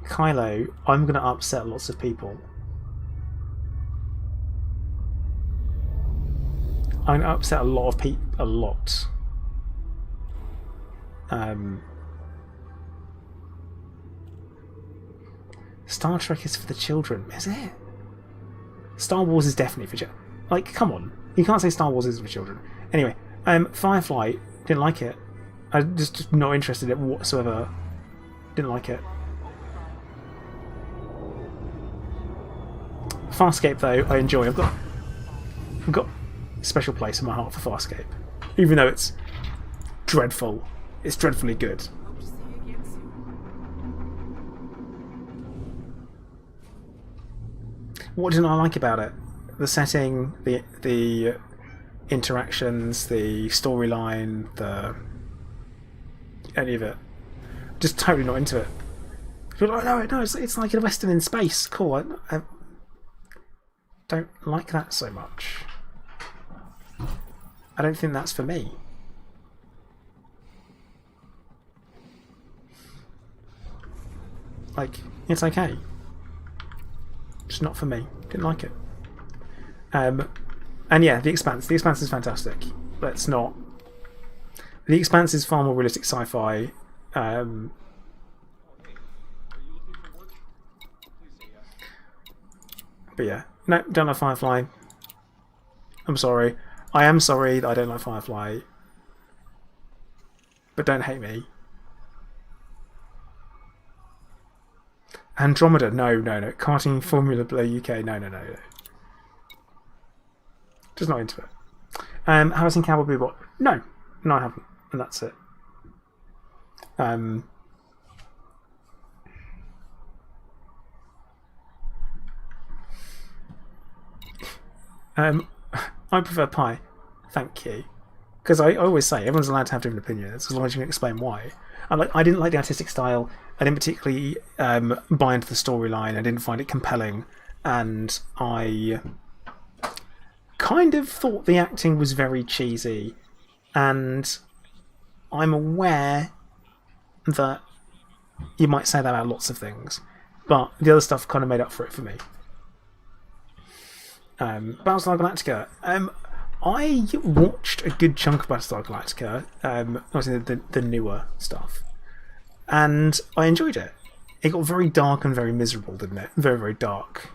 Kylo, I'm going to upset lots of people. I'm going to upset a lot of people. A lot. Star Trek is for the children, is it? Star Wars is definitely for children. Like, come on. You can't say Star Wars isn't for children. Anyway, Firefly, didn't like it. I was just not interested in it whatsoever. Didn't like it. Farscape, though, I enjoy. I've got a special place in my heart for Farscape. Even though it's dreadful. It's dreadfully good. Hope to see you again soon. What didn't I like about it? The setting, the interactions, the storyline, any of it. Just totally not into it. People are like, no, it's like a Western in space. Cool. I don't like that so much. I don't think that's for me. Like, it's okay. Just not for me. Didn't like it. And yeah, The Expanse. The Expanse is fantastic. Let's not... The Expanse is far more realistic sci-fi. But yeah. No, don't like Firefly. I'm sorry. I am sorry that I don't like Firefly. But don't hate me. Andromeda, no. Karting Formula UK, no. Just not into it. Have I seen Cowboy Bebop? No, I haven't, and that's it. I prefer pie. Thank you. Because I always say everyone's allowed to have different opinions as long as you can explain why. I didn't like the artistic style. I didn't particularly buy into the storyline. I didn't find it compelling, and I kind of thought the acting was very cheesy. And I'm aware that you might say that about lots of things, but the other stuff kind of made up for it for me. Battlestar Galactica. I watched a good chunk of Battlestar Galactica, obviously the newer stuff, and I enjoyed it. It got very dark and very miserable, didn't it? Very, very dark.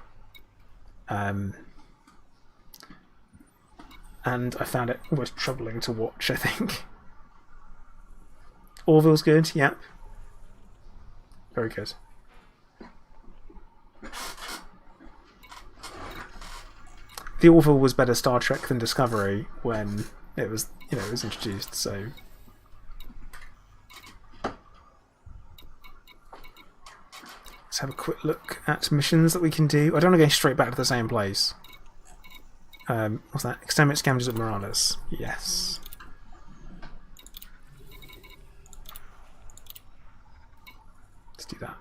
And I found it almost troubling to watch, I think. Orville's good, yep. Very good. The Orville was better Star Trek than Discovery when it was, it was introduced, so... Let's have a quick look at missions that we can do. I don't want to go straight back to the same place. What's that? Exterminate scavengers at Morales. Yes. Let's do that.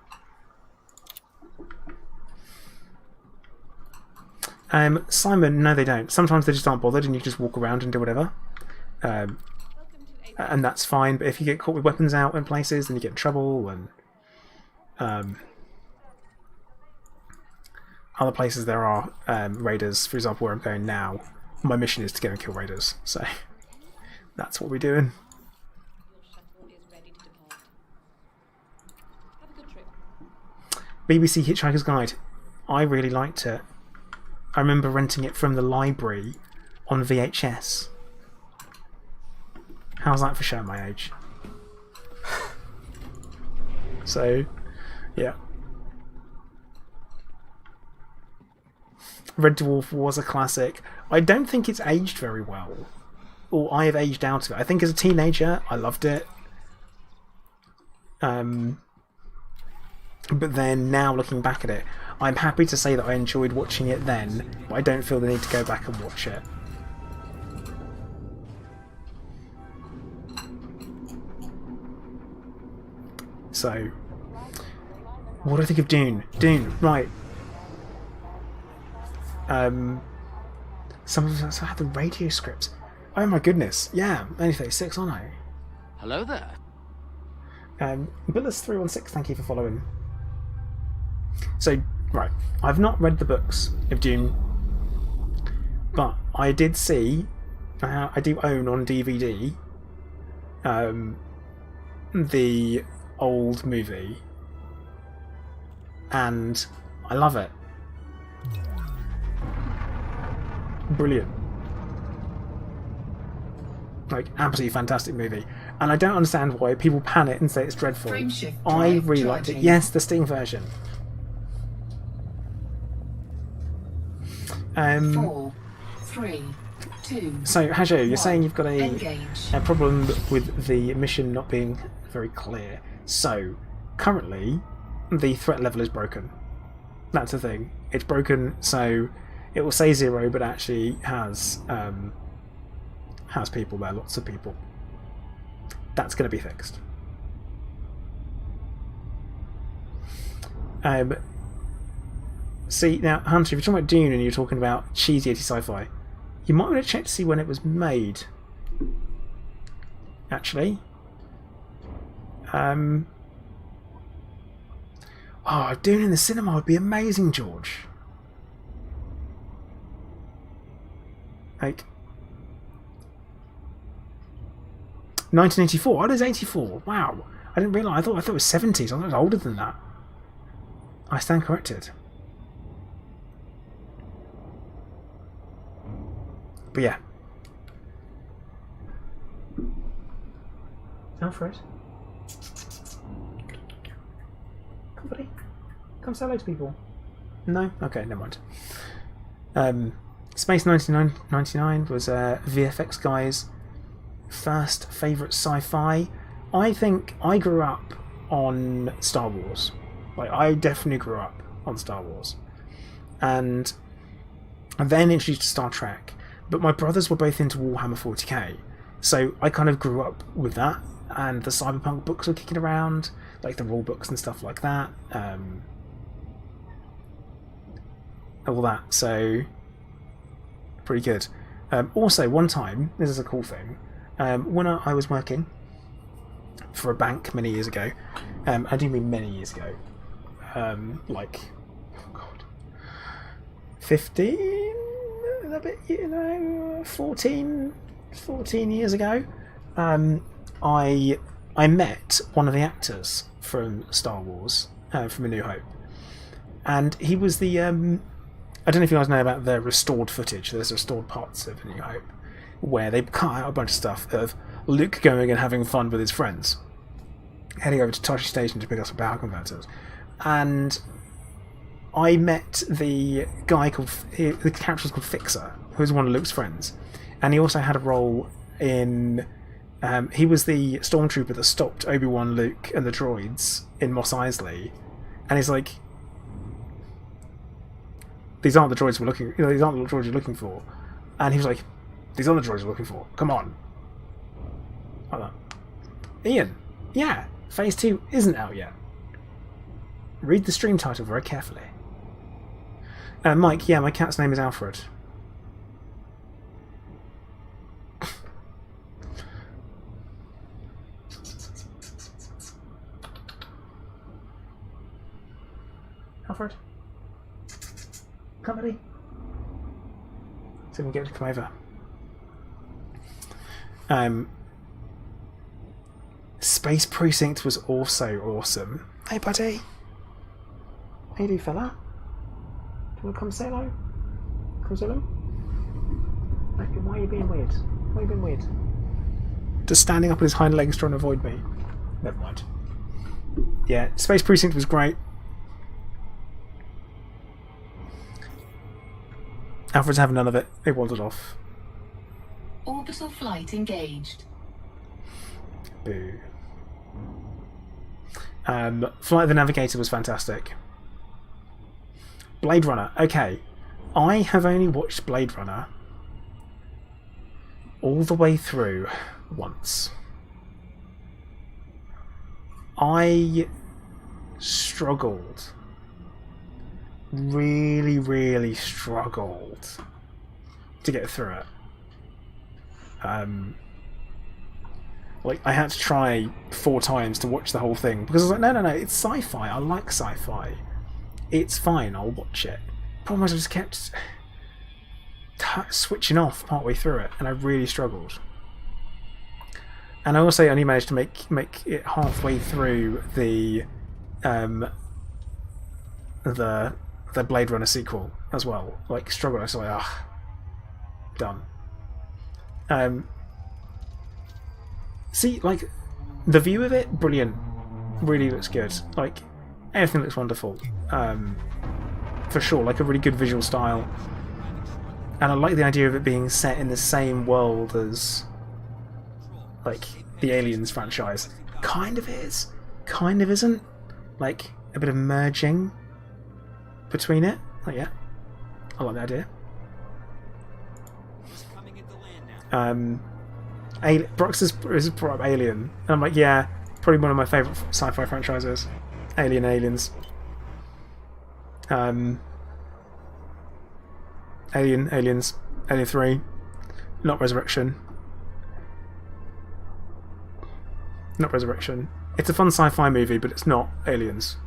Simon, no they don't. Sometimes they just aren't bothered and you just walk around and do whatever. And that's fine, but if you get caught with weapons out in places, then you get in trouble, and other places there are raiders. For example, where I'm going now, my mission is to go and kill raiders, so that's what we're doing. Your shuttle is ready to depart. Have a good trip. BBC Hitchhiker's Guide. I really liked it. I remember renting it from the library on VHS. How's that for showing my age? So, yeah. Red Dwarf was a classic. I don't think it's aged very well. Or I have aged out of it. I think as a teenager, I loved it. But then now looking back at it, I'm happy to say that I enjoyed watching it then, but I don't feel the need to go back and watch it. So, what do I think of Dune? Dune, right. Some of us have the radio scripts. Oh my goodness, yeah, only 36, aren't I? Hello there. Billis316, thank you for following. So, right, I've not read the books of Dune, but I did see, I do own on DVD, the old movie, and I love it. Brilliant. Like, absolutely fantastic movie. And I don't understand why people pan it and say it's dreadful. I really liked it. Yes, the Steam version. 4, 3, 2. So, Hajo, you're 1. saying you've got Engage. a problem with the mission not being very clear. So, currently, the threat level is broken. That's the thing. It's broken, so it will say 0, but actually has people there, lots of people. That's going to be fixed. See, now, Hunter, if you're talking about Dune and you're talking about cheesy 80s sci-fi, you might want to check to see when it was made. Actually. Oh, Dune in the cinema would be amazing, George. Like, 1984. Oh, it is 84. Wow. I didn't realise. I thought it was 70s. I thought it was older than that. I stand corrected. But yeah. Alfred. Come, buddy. Come say hello to people. No? Okay, never mind. Space 99 was VFX guy's first favourite sci-fi. I think I grew up on Star Wars. Like, I definitely grew up on Star Wars. And then introduced to Star Trek. But my brothers were both into Warhammer 40k. So I kind of grew up with that. And the cyberpunk books were kicking around. Like the rule books and stuff like that. All that. So, pretty good. Also, one time, this is a cool thing. When I was working for a bank many years ago, I do mean many years ago, like, oh God, 15, a bit, 14 years ago, I met one of the actors from Star Wars, from A New Hope, and he was the, I don't know if you guys know about the restored footage. There's restored parts of A New Hope where they cut out a bunch of stuff of Luke going and having fun with his friends, heading over to Tashi Station to pick up some power converters. And I met the guy called, the character was called Fixer, who was one of Luke's friends. And he also had a role in, he was the stormtrooper that stopped Obi-Wan, Luke, and the droids in Mos Eisley. And he's like, these aren't the droids we're looking, these aren't the droids you're looking for. And he was like, these are the droids we're looking for. Come on. Like that. Ian, yeah, Phase 2 isn't out yet. Read the stream title very carefully. Mike, yeah, my cat's name is Alfred. Alfred? Come, buddy. See if we can get him to come over. Space Precinct was also awesome. Hey, buddy. How you doing, fella? Do you want to come say hello? Come say hello? Why are you being weird? Why are you being weird? Just standing up on his hind legs trying to avoid me. Never mind. Yeah, Space Precinct was great. Alfred's having none of it. He wandered off. Orbital flight engaged. Boo. Flight of the Navigator was fantastic. Blade Runner. Okay. I have only watched Blade Runner all the way through once. I struggled. Really struggled to get through it. Like, I had to try 4 times to watch the whole thing because I was like, no, it's sci-fi. I like sci-fi. It's fine. I'll watch it. Problem was, I just kept switching off partway through it, and I really struggled. And I also only managed to make it halfway through the Blade Runner sequel as well. Like, struggled. I was like, done. See, like, the view of it, brilliant. Really looks good. Like, everything looks wonderful. For sure, like a really good visual style. And I like the idea of it being set in the same world as, like, the Aliens franchise. Kind of is. Kind of isn't. Like, a bit of merging between it. Like, yeah. I like the idea. Brox has brought up Alien, and I'm like, yeah, probably one of my favourite sci-fi franchises. Aliens. Aliens, Alien 3, not Resurrection. Not Resurrection. It's a fun sci-fi movie, but it's not Aliens.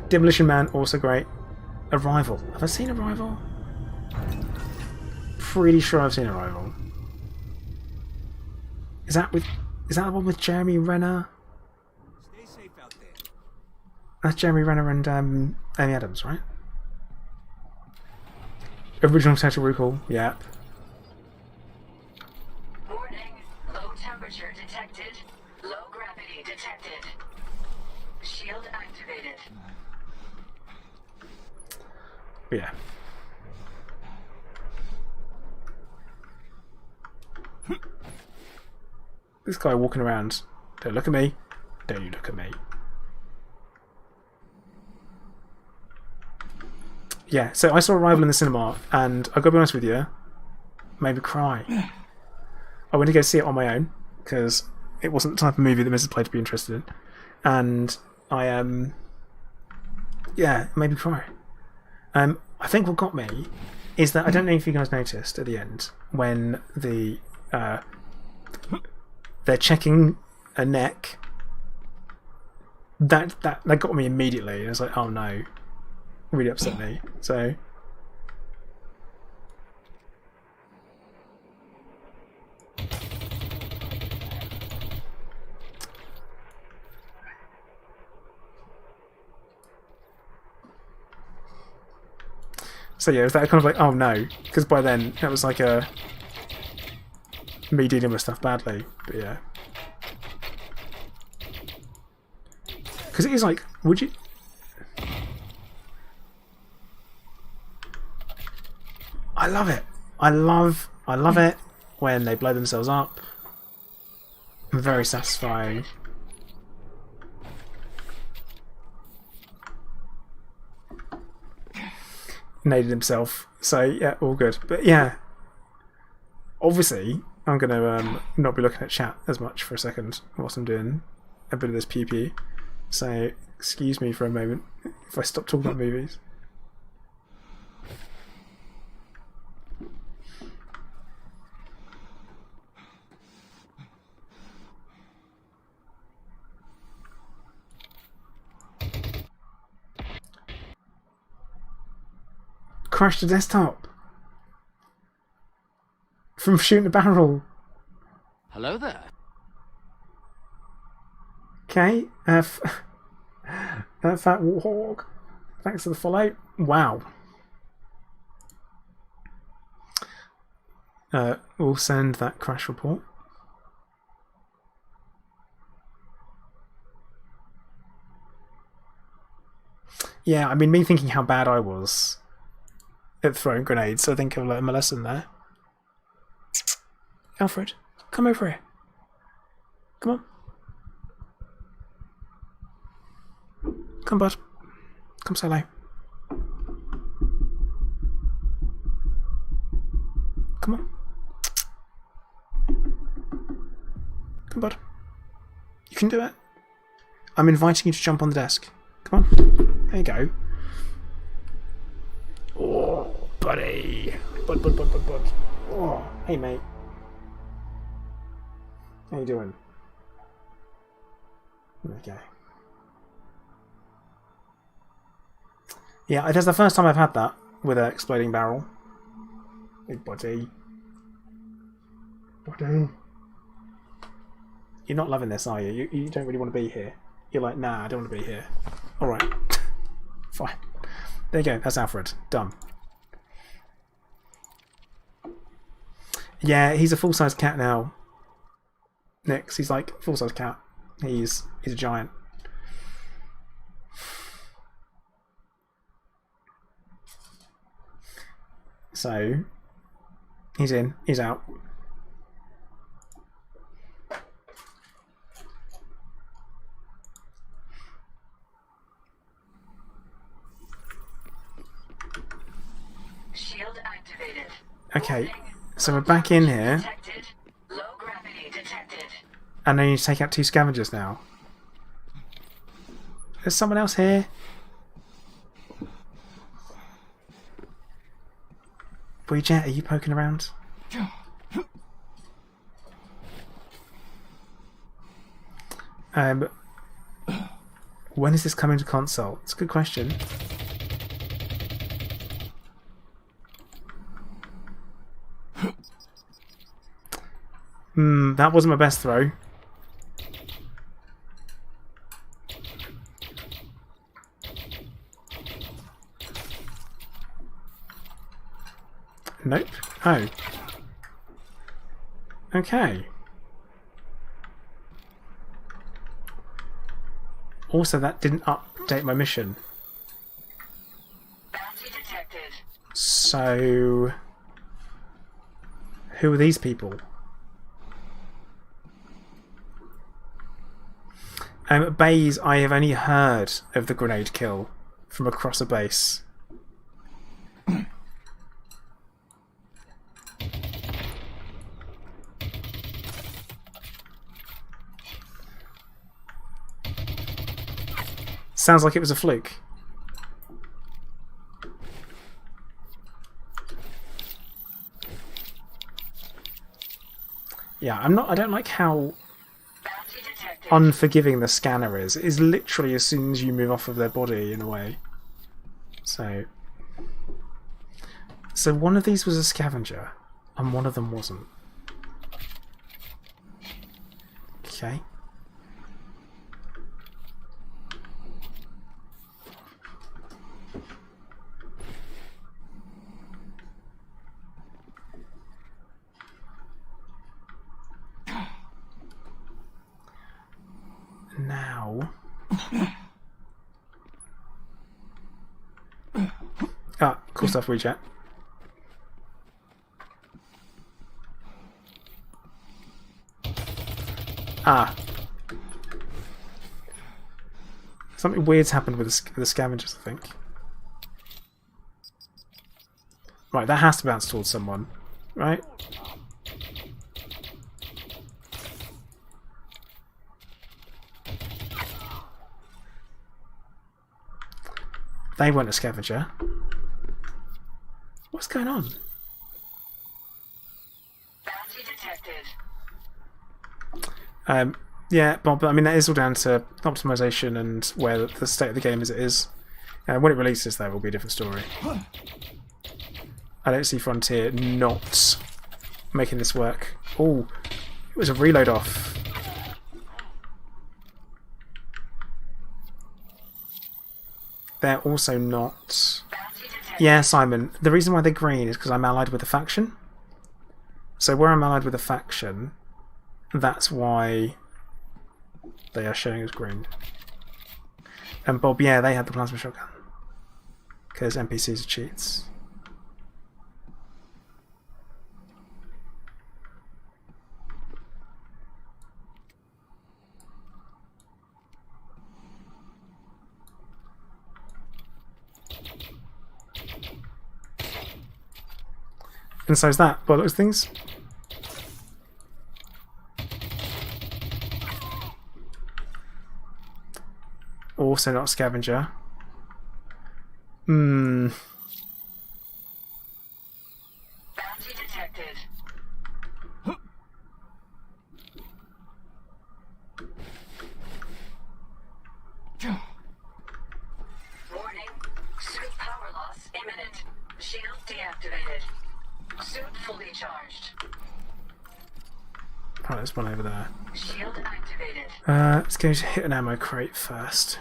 Demolition Man, also great. Arrival. Have I seen Arrival? Pretty sure I've seen Arrival. Is that the one with Jeremy Renner? Stay safe out there. That's Jeremy Renner and Amy Adams, right? Original Total Recall, yeah. Warning. Low temperature detected. Low gravity detected. Shield activated. But yeah. This guy walking around. Don't look at me. Don't you look at me. Yeah, so I saw Arrival in the cinema, and I've got to be honest with you, made me cry. I went to go see it on my own, because it wasn't the type of movie that Mrs. Play to be interested in. And I, yeah, it made me cry. I think what got me is that, I don't know if you guys noticed at the end, when the, they're checking a neck, that got me immediately. I was like, oh no. Really upset me. So yeah, it was that kind of like, oh no, because by then that was like a me dealing with stuff badly. But yeah, because it is like, would you? I love it. I love it when they blow themselves up. Very satisfying. Naded himself. So yeah, all good. But yeah, obviously I'm gonna not be looking at chat as much for a second whilst I'm doing a bit of this pew. So excuse me for a moment if I stop talking about movies. Crashed the desktop from shooting a barrel. Hello there. Okay, fat warthog. Thanks for the follow. Wow. We'll send that crash report. Yeah, I mean, me thinking how bad I was at throwing grenades, so I think I've learned my lesson there. Alfred, come over here. Come on. Come, bud. Come say hello. Come on. Come, bud. You can do it. I'm inviting you to jump on the desk. Come on. There you go. Oh, buddy. Bud. Oh, hey, mate. How you doing? Okay. Yeah, that's the first time I've had that with an exploding barrel. Hey, buddy. Buddy. You're not loving this, are you? You don't really want to be here. You're like, nah, I don't want to be here. Alright. Fine. There you go, that's Alfred. Done. Yeah, he's a full-size cat now. Nix, he's like full-size cat. He's a giant. So he's in, he's out. Shield activated. Okay, so we're back in here. Detected. Low gravity detected. And I need to take out 2 scavengers now. There's someone else here. Jet, are you poking around? When is this coming to console? It's a good question. That wasn't my best throw. Nope. Oh. Okay. Also, that didn't update my mission. Bounty detected. So, who are these people? Bays, I have only heard of the grenade kill from across a base. Sounds like it was a fluke. Yeah, I don't like how Bounty detected. unforgiving the scanner is. It is literally as soon as you move off of their body, in a way. So one of these was a scavenger, and one of them wasn't. Okay. Now... Ah, cool stuff, WeChat. Ah. Something weird's happened with the scavengers, I think. Right, that has to bounce towards someone, right? They weren't a scavenger. What's going on? Bounty detected. Yeah, but I mean that is all down to optimization and where the state of the game as it is. When it releases, though, will be a different story. I don't see Frontier not making this work. Oh, it was a reload off. They're also not... Yeah, Simon, the reason why they're green is because I'm allied with a faction. So where I'm allied with a faction, that's why they are showing as green. And Bob, yeah, they had the plasma shotgun. Because NPCs are cheats. And so is that, by those things. Also not scavenger. Bounty detected. Warning. Suit power loss imminent. Shield deactivated. Suit fully charged. Right, there's one over there. Shield activated. Let's go to hit an ammo crate first.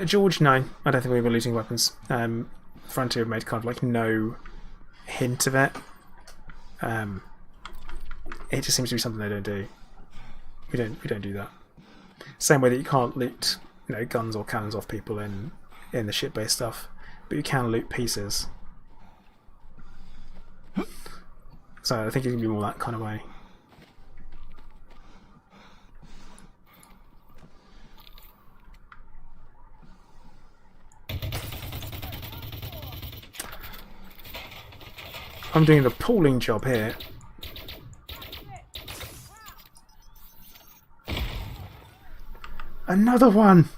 George, no. I don't think we were losing weapons. Frontier have made kind of like no hint of it. It just seems to be something they don't do. We don't do that. Same way that you can't loot, guns or cannons off people in the ship-based stuff, but you can loot pieces. So I think it can be more that kind of way. I'm doing the pooling job here. Another one!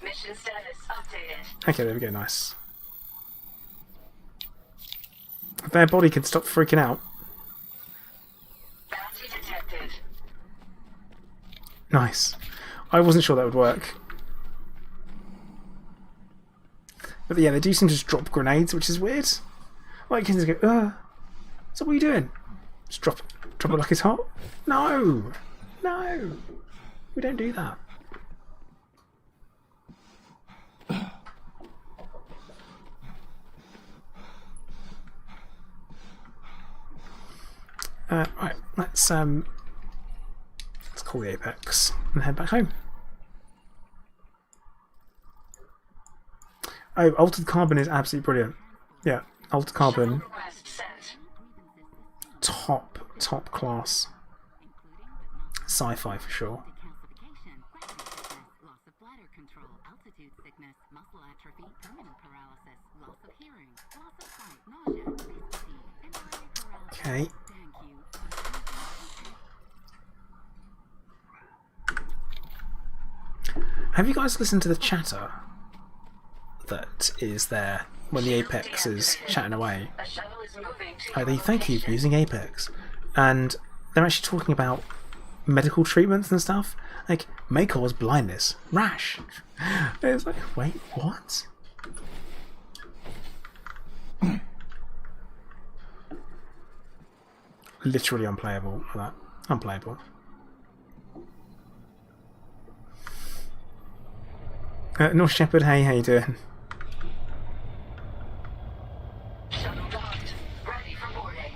Mission status updated. Okay, there we go, nice. Their body can stop freaking out. Bounty detected. Nice. I wasn't sure that would work. But yeah, they do seem to just drop grenades, which is weird. Like, you can just go, so what are you doing? Just drop it like it's hot? No! No! We don't do that. Right, let's call the Apex and head back home. Oh, Altered Carbon is absolutely brilliant. Yeah, Altered Carbon, Request sent. top class sci-fi for sure. Calcification, gravity sickness, loss of bladder control, altitude sickness, muscle atrophy, permanent paralysis, loss of hearing, loss of sight, nausea, face fatigue, temporary paralysis. Okay. Thank you. Have you guys listened to the chatter that is there when the Apex is chatting away? A shuttle is moving to They your thank you for location. using Apex, and they're actually talking about medical treatments and stuff, like may cause blindness, rash. It's like, wait, what? Literally unplayable for that. Unplayable. North Shepherd, hey, how you doing? Shuttle docked. Ready for boarding.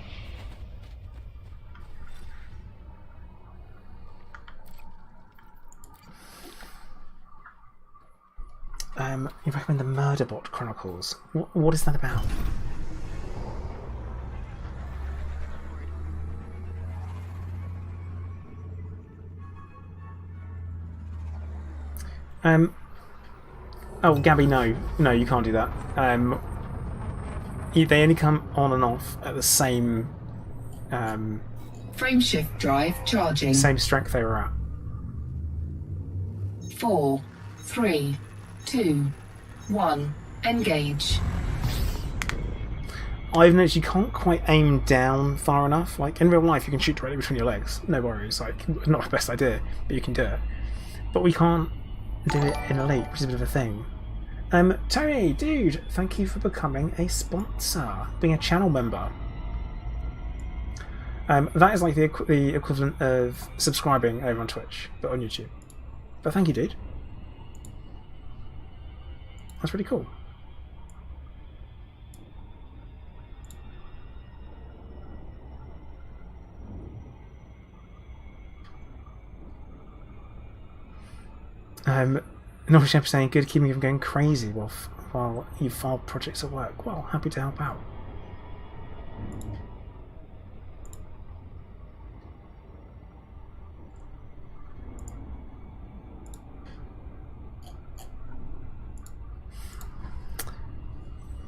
You recommend the Murderbot Chronicles. What is that about? Oh, Gabby, no, you can't do that. They only come on and off at the same Frameshift drive charging. same strength they were at. 4, 3, 2, 1. Engage. I've noticed you can't quite aim down far enough. Like in real life, you can shoot directly between your legs, no worries. Like not the best idea, but you can do it. But we can't do it in Elite, which is a bit of a thing. Tony, dude, thank you for becoming a sponsor, being a channel member. That is like the equivalent of subscribing over on Twitch, but on YouTube. But thank you, dude. That's really cool. North Shepherd saying, good, keeping you from going crazy while you file projects at work. Well, happy to help out.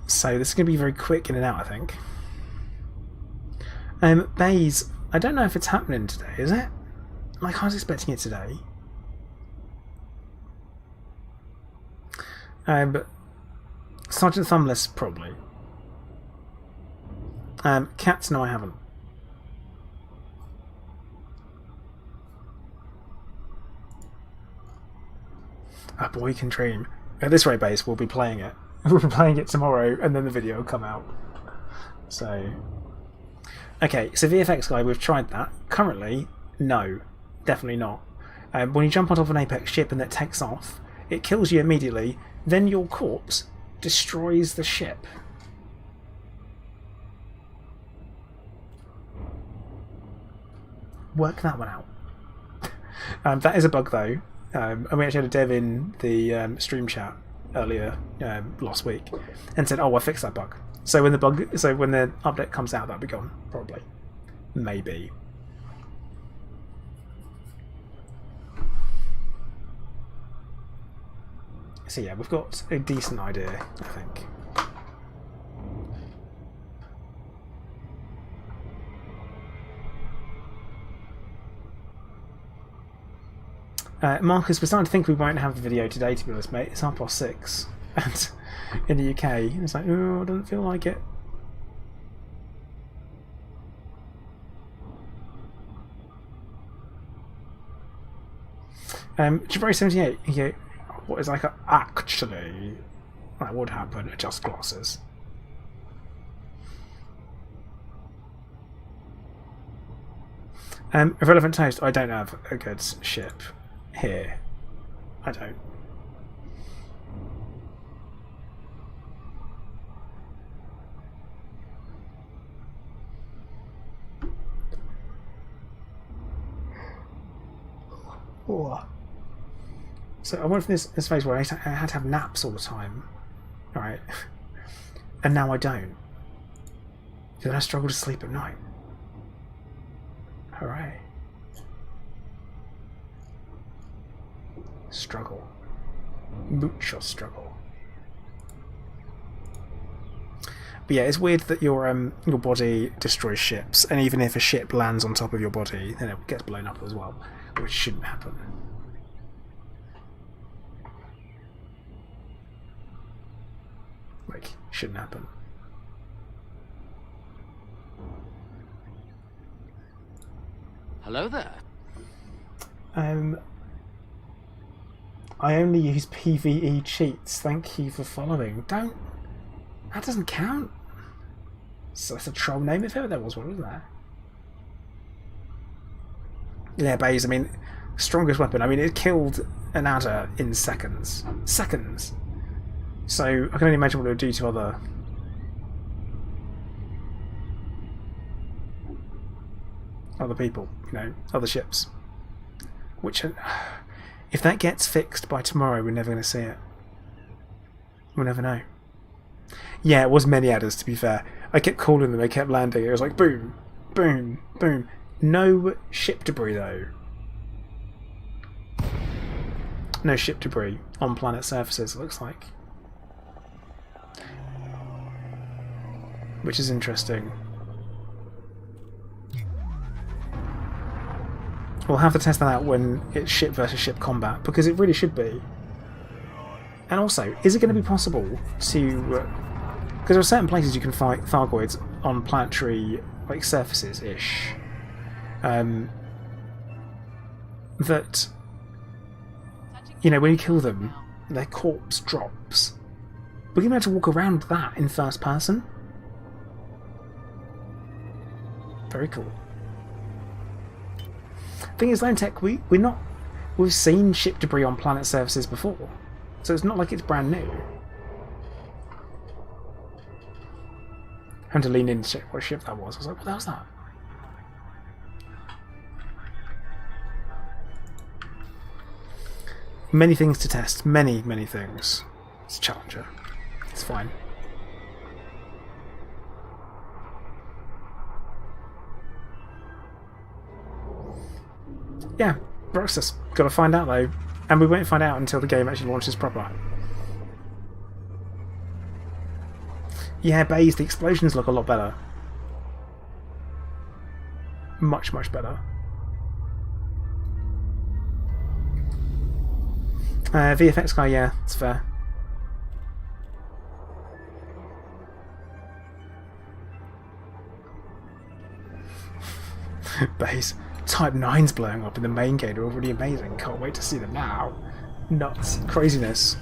So this is going to be very quick in and out, I think. Bays, I don't know if it's happening today, is it? Like, I was expecting it today. But Sergeant Thumbless, probably. Cats, no, I haven't. A boy can dream. At this rate, base, we'll be playing it. We'll be playing it tomorrow, and then the video will come out. So, okay. So VFX guy, we've tried that. Currently, no, definitely not. When you jump on top of an Apex ship and it takes off, it kills you immediately. Then your corpse destroys the ship. Work that one out. That is a bug though. And we actually had a dev in the stream chat earlier last week and said, "Oh, I fixed that bug." So when the update comes out, that'll be gone probably, maybe. So yeah, we've got a decent idea, I think. Marcus, we're starting to think we won't have the video today, to be honest, mate. It's 6:30 and in the UK. It's like, oh, I don't feel like it. Jabari78, yeah, what is like actually that would happen, adjust glasses. Irrelevant Toast, I don't have a good ship here. I don't. Oh. So I went from this phase where I had to have naps all the time, right? And now I don't. Because I struggle to sleep at night. Hooray. Struggle. Mucho struggle. But yeah, it's weird that your body destroys ships, and even if a ship lands on top of your body, then it gets blown up as well, which shouldn't happen. Like, shouldn't happen. Hello there. I only use PvE cheats. Thank you for following. Don't. That doesn't count. So that's a troll name if ever there was one, wasn't there? Yeah, Baze, I mean, strongest weapon. I mean, it killed an adder in seconds. Seconds! So, I can only imagine what it would do to other people, you know, other ships. Which, if that gets fixed by tomorrow, we're never going to see it. We'll never know. Yeah, it was many adders, to be fair. I kept calling them, they kept landing. It was like boom, boom, boom. No ship debris, though. No ship debris on planet surfaces, it looks like. Which is interesting. We'll have to test that out when it's ship versus ship combat, because it really should be. And also, is it going to be possible to... because there are certain places you can fight Thargoids on planetary like surfaces-ish. That, you know, when you kill them, their corpse drops. We're going to be able to walk around that in first person. Very cool. Thing is, Lone Tech, we've seen ship debris on planet surfaces before, so it's not like it's brand new. Having to lean in to check what ship that was. I was like, what the hell's that? Many things to test. Many, many things. It's a Challenger. It's fine. Yeah, Roxas. Gotta find out though. And we won't find out until the game actually launches proper. Yeah, Baze, the explosions look a lot better. Much, much better. VFX guy, yeah, it's fair. Baze, Type 9's blowing up in the main game are already amazing. Can't wait to see them now. Nuts. Craziness.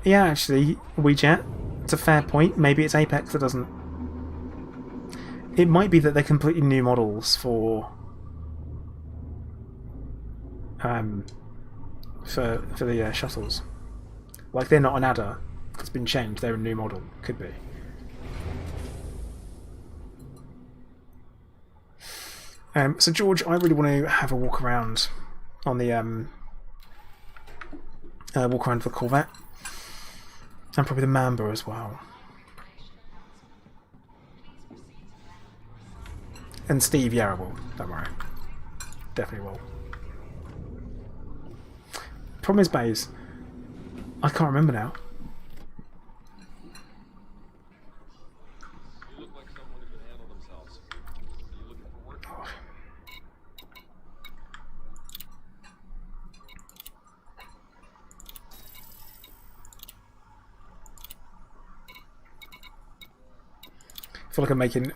Yeah, actually, WeChat, it's a fair point. Maybe it's Apex that doesn't... It might be that they're completely new models for the shuttles. Like, they're not an adder. It's been changed. They're a new model. Could be. So, George, I really want to have a walk around on the... walk around the Corvette. And probably the Mamba as well. And Steve, yeah, I will. Don't worry. Definitely will. Problem is, Baze, I can't remember now. You look like someone who can handle themselves. Are you looking for work? Oh. I feel like I'm making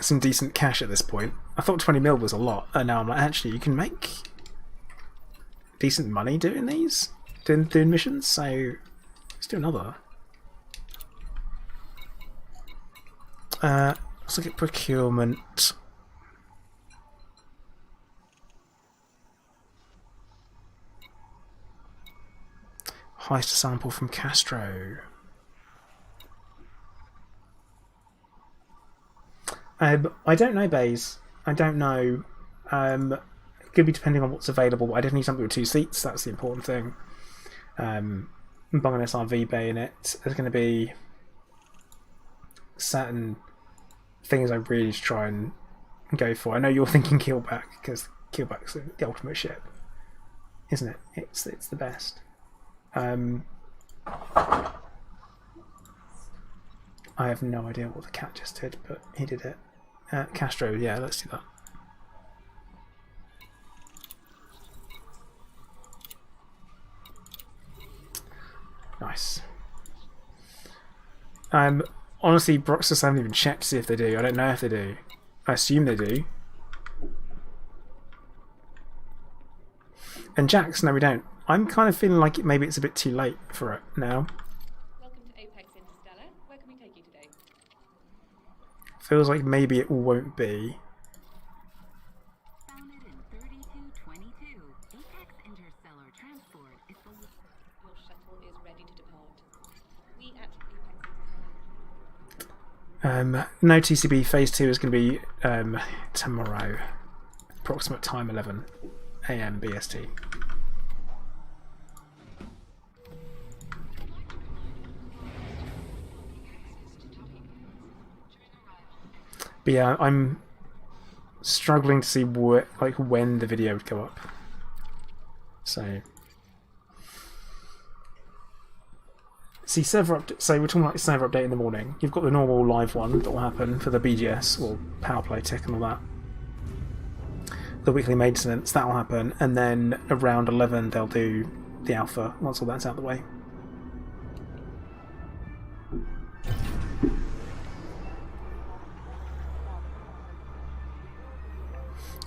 some decent cash at this point. I thought 20 mil was a lot, and now I'm like, actually, you can make decent money doing these, doing missions, so let's do another. Let's look at procurement. Heist a sample from Castro. I don't know, Baze. I don't know. It could be depending on what's available, but I definitely need something with 2 seats. That's the important thing. Buying an SRV bay in it. There's going to be certain things I really should try and go for. I know you're thinking Keelback, because Keelback's the ultimate ship, isn't it? It's the best. I have no idea what the cat just did, but he did it. Castro, yeah, let's do that. Nice. Honestly, Broxus haven't even checked to see if they do. I don't know if they do. I assume they do. And Jax, no we don't. I'm kind of feeling like maybe it's a bit too late for it now. Welcome to Apex Interstellar. Where can we take you today? Feels like maybe it won't be. Founded in 3222, Apex Interstellar Transport is the... Your shuttle is ready to depart. We at Apex No TCB phase 2 is going to be tomorrow. Approximate time 11 AM BST. But yeah, I'm struggling to see when the video would go up. So, see server update. So we're talking about server update in the morning. You've got the normal live one that will happen for the BGS or power play tick and all that. The weekly maintenance that will happen, and then around 11 they'll do the alpha once all that's out of the way.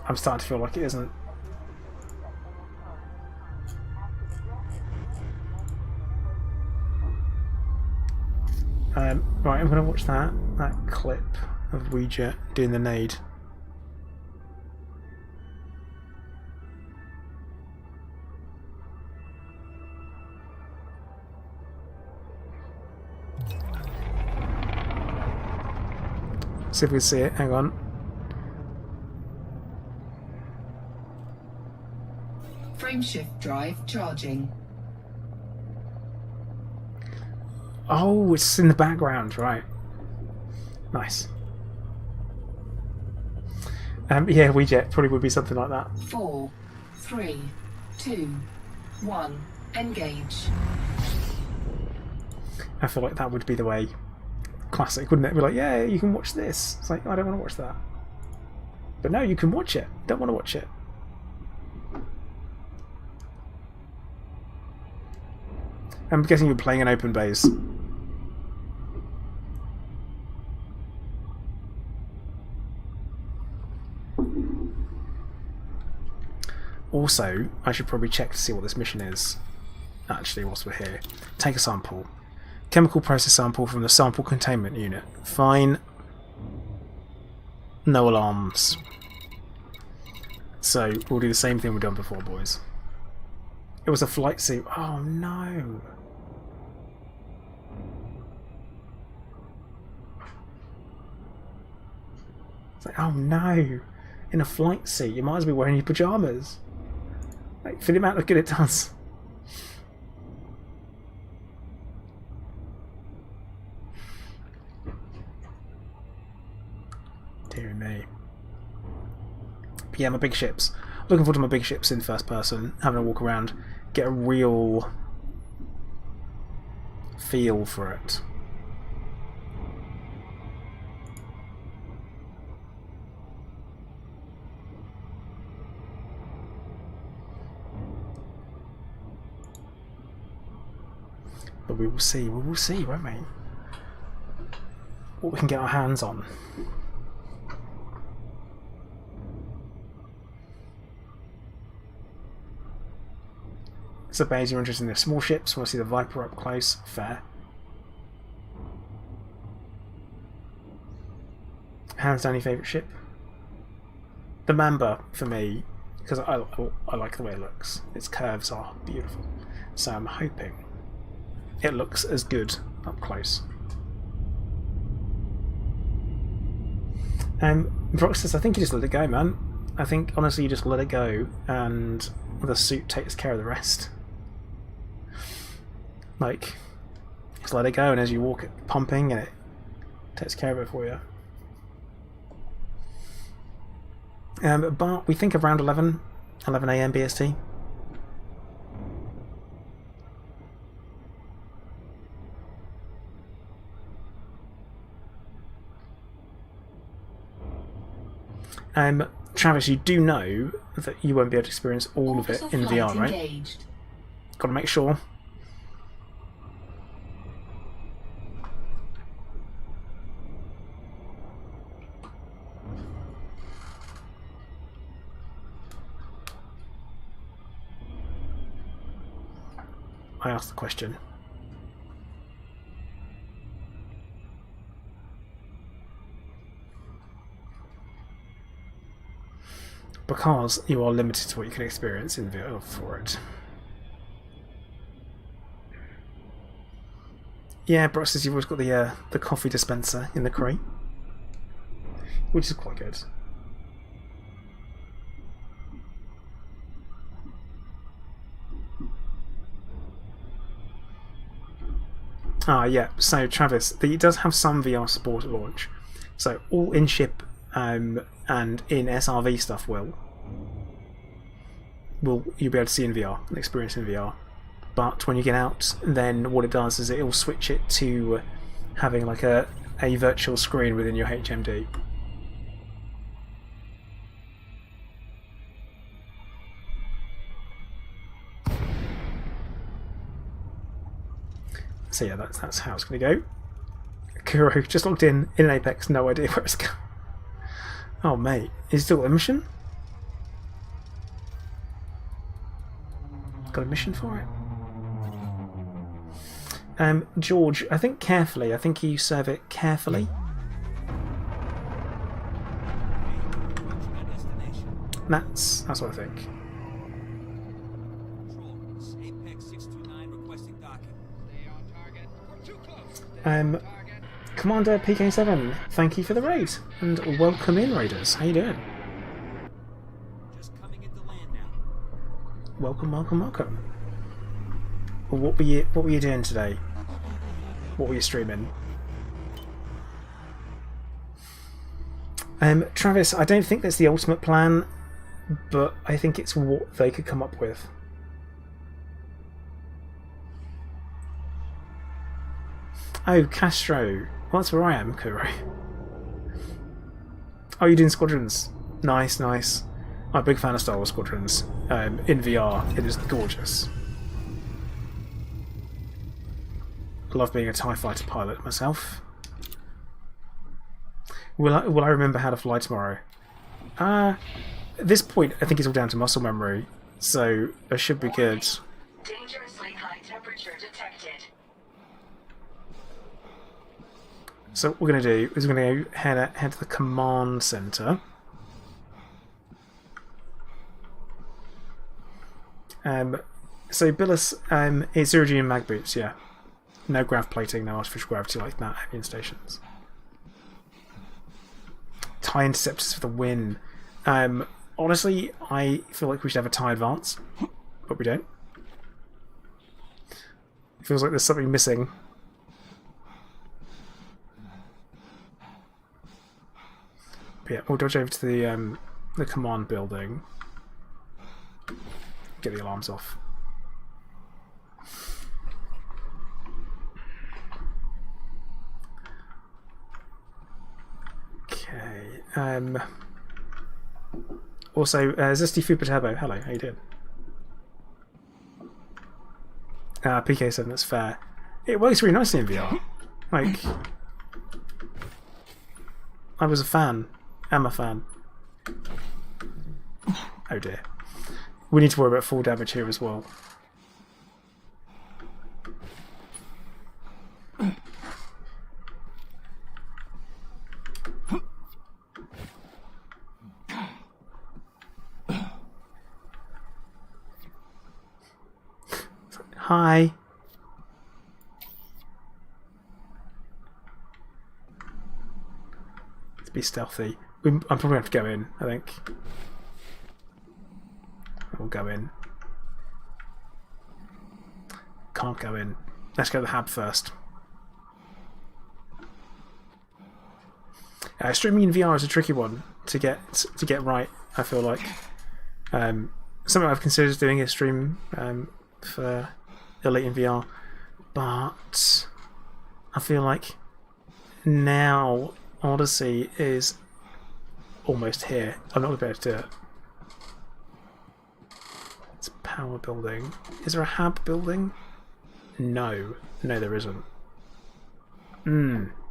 I'm starting to feel like it isn't. Right, I'm going to watch that clip of Ouija doing the nade. See if we can see it. Hang on. Frameshift drive charging. Oh, it's in the background, right. Nice. Yeah, Ouija probably would be something like that. 4, 3, 2, 1, engage. I feel like that would be the way. Classic, wouldn't it? Be like, yeah, you can watch this. It's like, I don't want to watch that. But no, you can watch it. Don't want to watch it. I'm guessing you're playing an open base. Also, I should probably check to see what this mission is. Actually, whilst we're here. Take a sample. Chemical process sample from the sample containment unit. Fine. No alarms. So, we'll do the same thing we've done before, boys. It was a flight suit. Oh no. It's like, oh no. In a flight suit, you might as well be wearing your pyjamas. Like, for the amount of good it does. Dear me. But yeah, my big ships. Looking forward to my big ships in first person, having a walk around, get a real feel for it. But we will see, won't we? What we can get our hands on. So, Bays, you're interested in the small ships, want to see the Viper up close? Fair. Hands down your favourite ship? The Mamba, for me, because I like the way it looks. Its curves are beautiful. So I'm hoping it looks as good up close. Brock says, I think you just let it go, man. I think, honestly, you just let it go, and the suit takes care of the rest. Like, just let it go, and as you walk it pumping, and it takes care of it for you. But we think around 11 a.m. BST. Travis, you do know that you won't be able to experience all of it in VR, right? Engaged. Got to make sure. I asked the question. Because you are limited to what you can experience in VR for it. Yeah, Brock says you've always got the coffee dispenser in the crate, which is quite good. Yeah, so Travis, it does have some VR support at launch. So all in-ship and in SRV stuff will you'll be able to see in VR and experience in VR. But when you get out, then what it does is it'll switch it to having like a virtual screen within your HMD. So yeah, that's how it's going to go. Kuro just logged in an Apex, no idea where it's going. Oh mate, is it still a mission? Got a mission for it? George, I think carefully. I think you serve it carefully. That's what I think. Apex 629 requesting docking. Stay on target. We're too close. Commander PK7, thank you for the raid and welcome in, raiders. How you doing? Just coming into land now. Welcome, welcome, welcome. What were you doing today? What were you streaming? Travis, I don't think that's the ultimate plan, but I think it's what they could come up with. Oh, Castro. Well, that's where I am, Kuro. Oh, you're doing Squadrons. Nice, nice. I'm a big fan of Star Wars Squadrons. In VR, it is gorgeous. I love being a TIE fighter pilot myself. Will I remember how to fly tomorrow? At this point, I think it's all down to muscle memory, so I should be good. Dangerously high temperature detected. So what we're going to do is we're going to head to the command center. So Billis, it's zero G and mag boots, yeah. No grav plating, no artificial gravity like that at avian stations. TIE interceptors for the win. Honestly, I feel like we should have a TIE advance, but we don't. It feels like there's something missing. But yeah, we'll dodge over to the command building. Get the alarms off. Okay. Also, Zesty Fupa Turbo. Hello, how you doing? PK7, that's fair. It works really nicely in VR. Like, I was a fan. Am a fan. Oh dear. We need to worry about full damage here as well. Hi. Let's be stealthy. I'm probably going to have to go in, I think. We'll go in. Can't go in. Let's go to the hab first. Streaming in VR is a tricky one to get right, I feel like. Something I've considered doing is stream for Elite in VR, but I feel like now Odyssey is almost here. I'm not going to be able to do it. It's a power building. Is there a hab building? No. No, there isn't.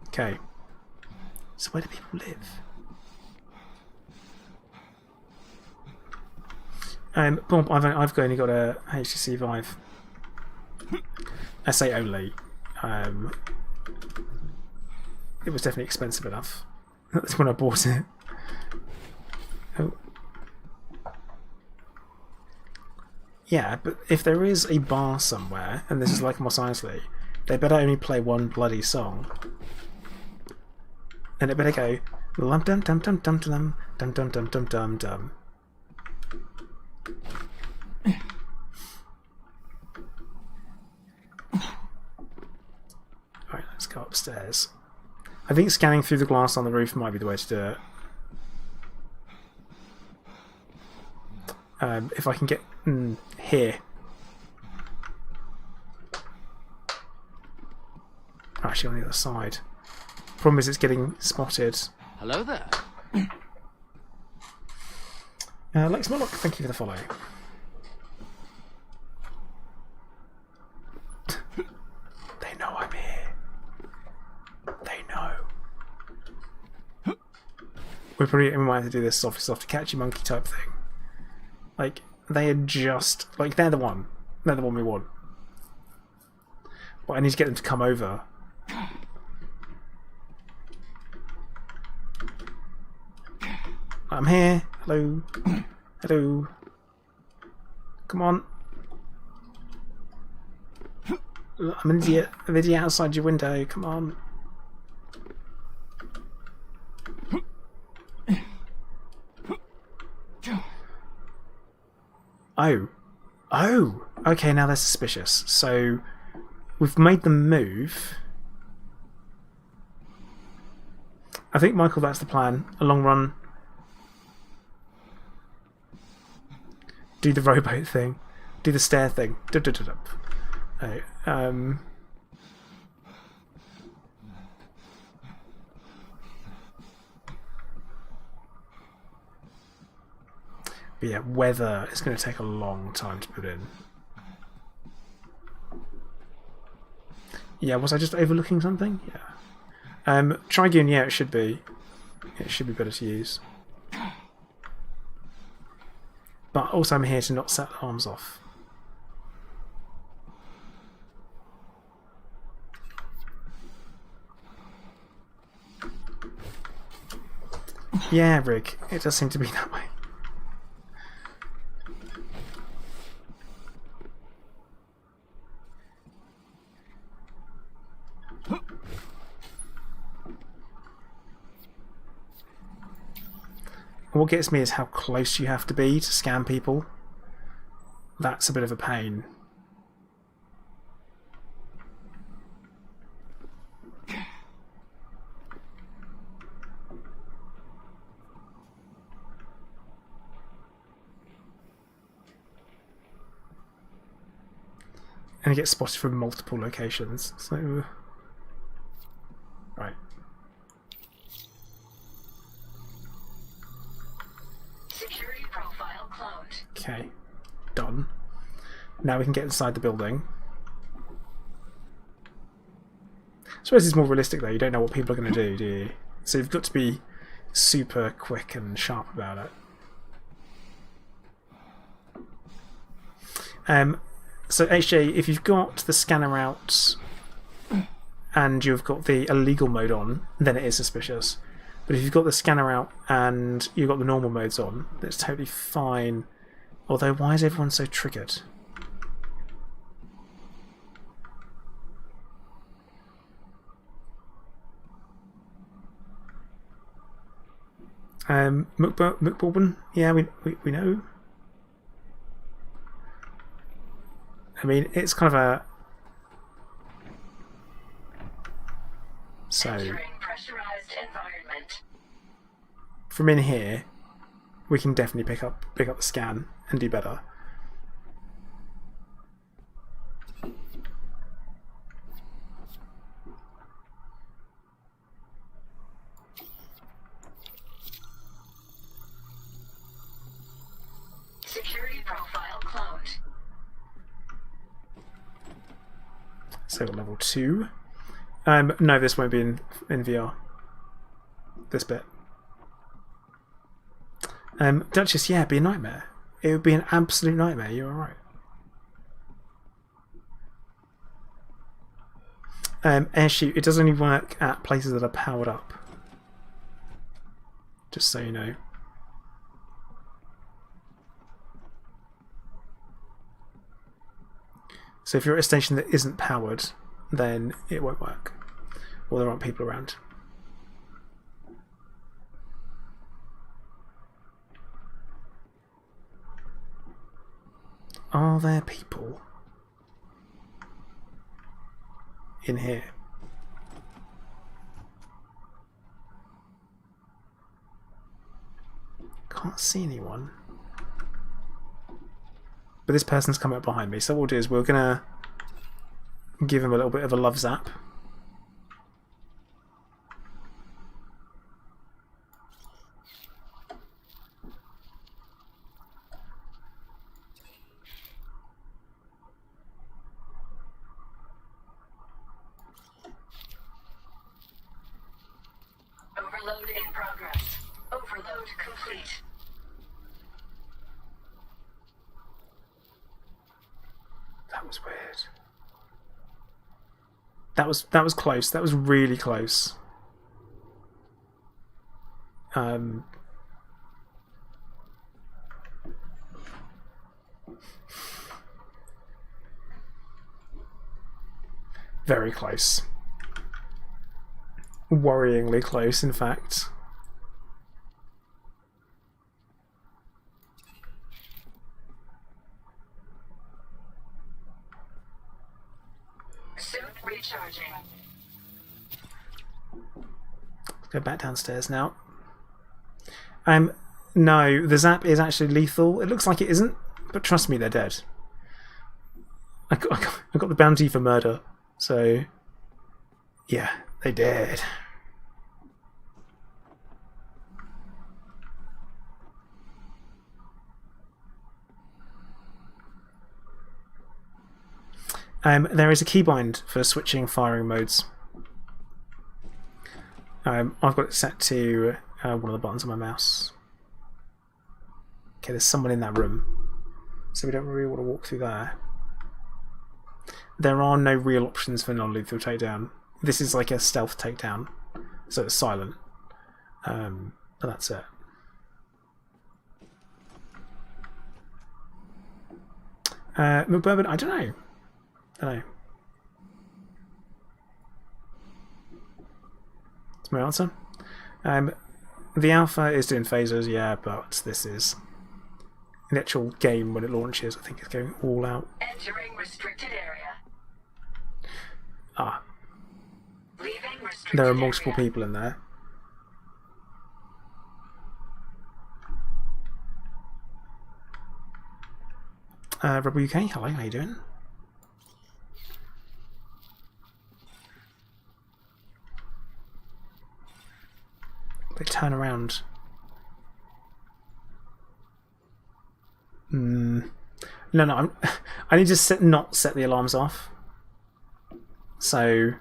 Okay. So where do people live? Bob, I've only got a HTC Vive. I say only. It was definitely expensive enough. That's when I bought it. Oh. Yeah, but if there is a bar somewhere, and this is like Mos Eisley, they better only play one bloody song. And it better go lum dum dum dum dum dum dum dum dum dum dum dum. Alright, let's go upstairs. I think scanning through the glass on the roof might be the way to do it. If I can get here. Actually, on the other side. Problem is, it's getting spotted. Hello there. Lex Moloch, thank you for the follow. They know I'm here. They know. We might have to do this soft catchy monkey type thing. Like, they are just like they're the one we want. But I need to get them to come over. I'm here. Hello. Hello. Come on. I'm an idiot. I'm an idiot outside your window. Come on. Oh. Oh. Okay, now they're suspicious. So we've made them move. I think, Michael, that's the plan. A long run. Do the rowboat thing. Do the stair thing. But yeah, weather is going to take a long time to put in. Yeah, was I just overlooking something? Yeah. Trigoon, yeah, it should be. It should be better to use. But also I'm here to not set alarms off. Yeah, Rig, it does seem to be that way. What gets me is how close you have to be to scam people. That's a bit of a pain. And it gets spotted from multiple locations. So, right. Security profile cloned. Okay, done. Now we can get inside the building. I suppose it's more realistic though, you don't know what people are going to do you? So you've got to be super quick and sharp about it. So HJ, if you've got the scanner out and you've got the illegal mode on, then it is suspicious. But if you've got the scanner out and you've got the normal modes on, that's totally fine. Although, why is everyone so triggered? McBourbon, yeah, we know. I mean, it's kind of a... So, Entering pressurized environment. from in here, we can definitely pick up the scan and do better. Security profile cloned. So level 2. No, this won't be in VR. This bit. Duchess, yeah, it'd be a nightmare. It would be an absolute nightmare, you're right. Air shoot, it does only work at places that are powered up. Just so you know. So if you're at a station that isn't powered, then it won't work. Or there aren't people around. Are there people in here? Can't see anyone. But this person's coming up behind me, so what we'll do is we're gonna give him a little bit of a love zap. Overload in progress. Overload complete. That was weird. That was close. That was really close. Very close. Worryingly close, in fact. Suit recharging. Let's go back downstairs now. No, the zap is actually lethal. It looks like it isn't, but trust me, they're dead. I got the bounty for murder, so yeah, they did. There is a keybind for switching firing modes. I've got it set to one of the buttons on my mouse. Okay, there's someone in that room, so we don't really want to walk through there. There are no real options for non-lethal takedown. This is like a stealth takedown, so it's silent. But that's it. McBourbon, I don't know. That's my answer. The alpha is doing phasers, yeah, but this is the actual game when it launches. I think it's going all out. Entering restricted area. Ah, Leaving restricted there are multiple area. people in there. Rebel UK, hello, how you doing? They turn around. No, I need to not set the alarms off. So,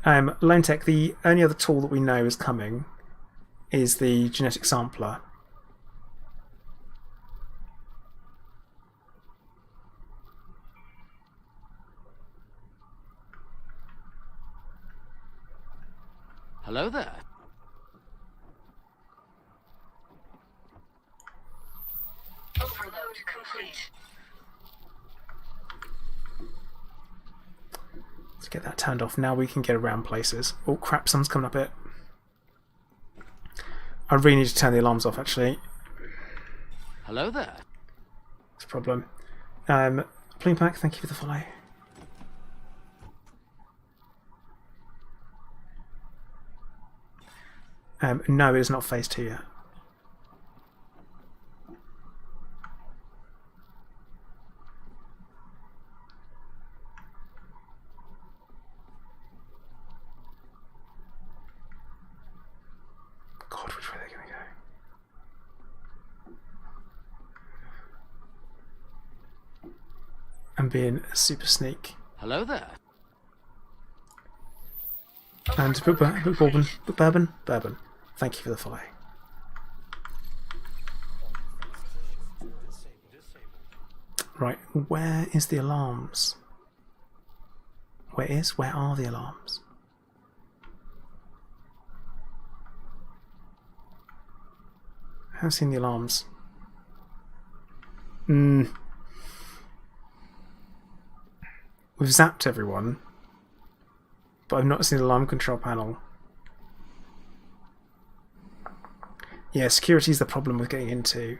Lone Tech, the only other tool that we know is coming is the genetic sampler. Hello there. Overload complete. Let's get that turned off. Now we can get around places. Oh crap, someone's coming up it. I really need to turn the alarms off, actually. Hello there. It's a problem. Plume Pack, thank you for the follow. No, it is not phase 2 yet. God, which way are they going to go? I'm being a super sneak. Hello there. And Bourbon. Thank you for the follow. Right, where is the alarms? Where are the alarms? I haven't seen the alarms. We've zapped everyone, but I've not seen the alarm control panel. Yeah, security's the problem with getting into.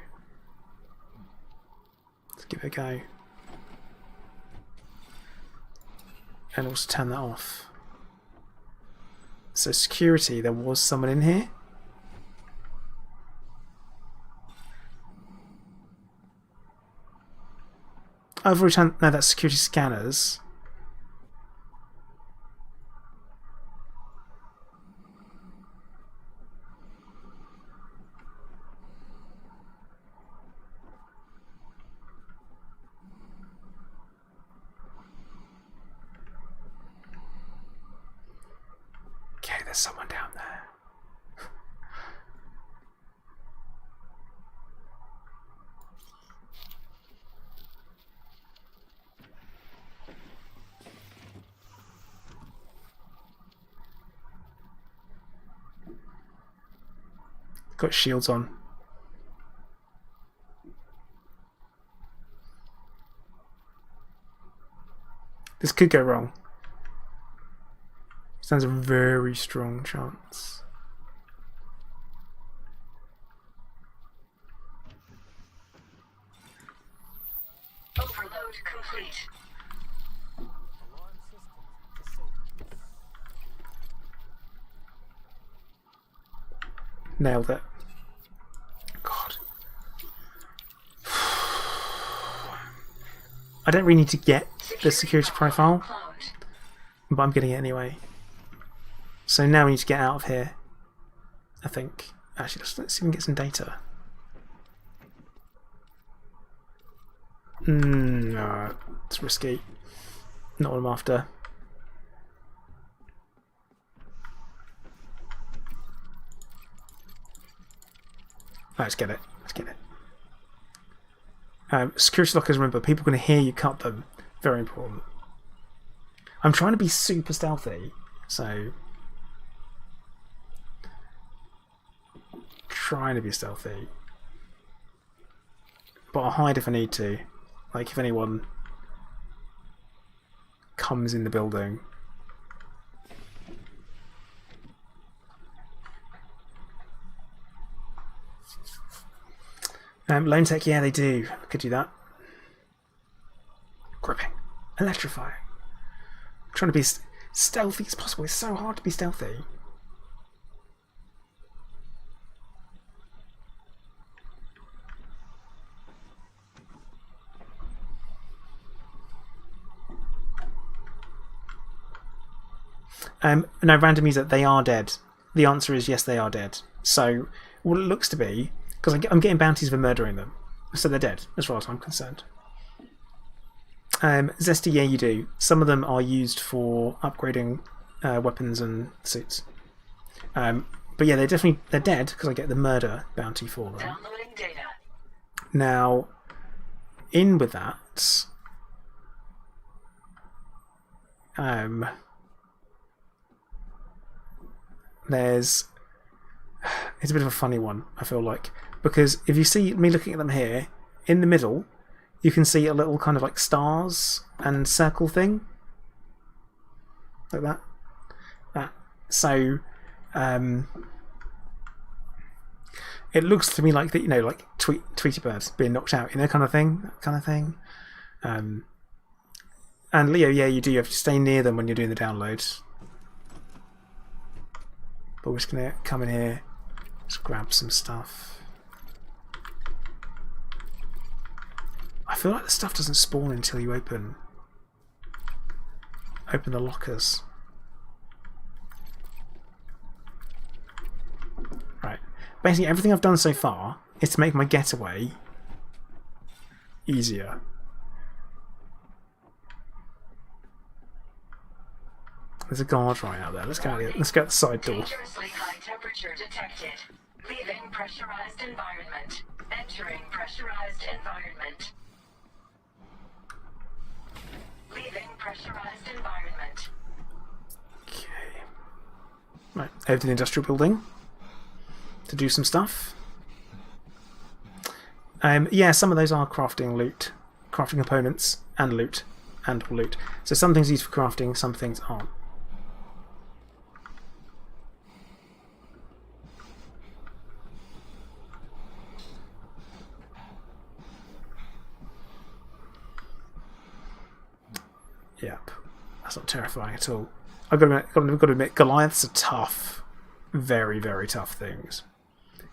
Let's give it a go. And also turn that off. So security, there was someone in here. I've already turned... No, that's security scanners. Okay, there's someone down there. Got shields on. This could go wrong. Stands a very strong chance. Overload complete. Nailed it. God. I don't really need to get the security profile, but I'm getting it anyway. So now we need to get out of here, I think. Actually, let's see if we can get some data. No, it's risky. Not what I'm after. Let's get it. Let's get it. Security lockers, remember, people are going to hear you cut them. Very important. I'm trying to be super stealthy, so... Trying to be stealthy. But I'll hide if I need to. Like, if anyone comes in the building. Lone Tech, yeah, they do. Could do that. Gripping. Electrifying. I'm trying to be as stealthy as possible. It's so hard to be stealthy. No, random user, they are dead. The answer is yes, they are dead. So, what it looks to be, because I'm getting bounties for murdering them, so they're dead, as far as I'm concerned. Zesty, yeah, you do. Some of them are used for upgrading weapons and suits. But yeah, they're dead, because I get the murder bounty for them. Downloading data. Now, in with that... there's... It's a bit of a funny one, I feel like. Because if you see me looking at them here, in the middle, you can see a little kind of like stars and circle thing. Like that. So, it looks to me like that, you know, like Tweety Bird being knocked out, you know, kind of thing, that kind of thing. And Leo, yeah, you do have to stay near them when you're doing the downloads. But we're just gonna come in here, just grab some stuff. I feel like the stuff doesn't spawn until you open the lockers. Right. Basically, everything I've done so far is to make my getaway easier. There's a guard right out there. Let's go. Let's go out the side door. Dangerously high temperature detected. Leaving pressurized environment. Entering pressurized environment. Leaving pressurized environment. Okay. Right, over to the industrial building to do some stuff. Yeah, some of those are crafting components and loot, So some things used for crafting, some things aren't. Yep, that's not terrifying at all. I've got to admit, Goliaths are tough. Very, very tough things.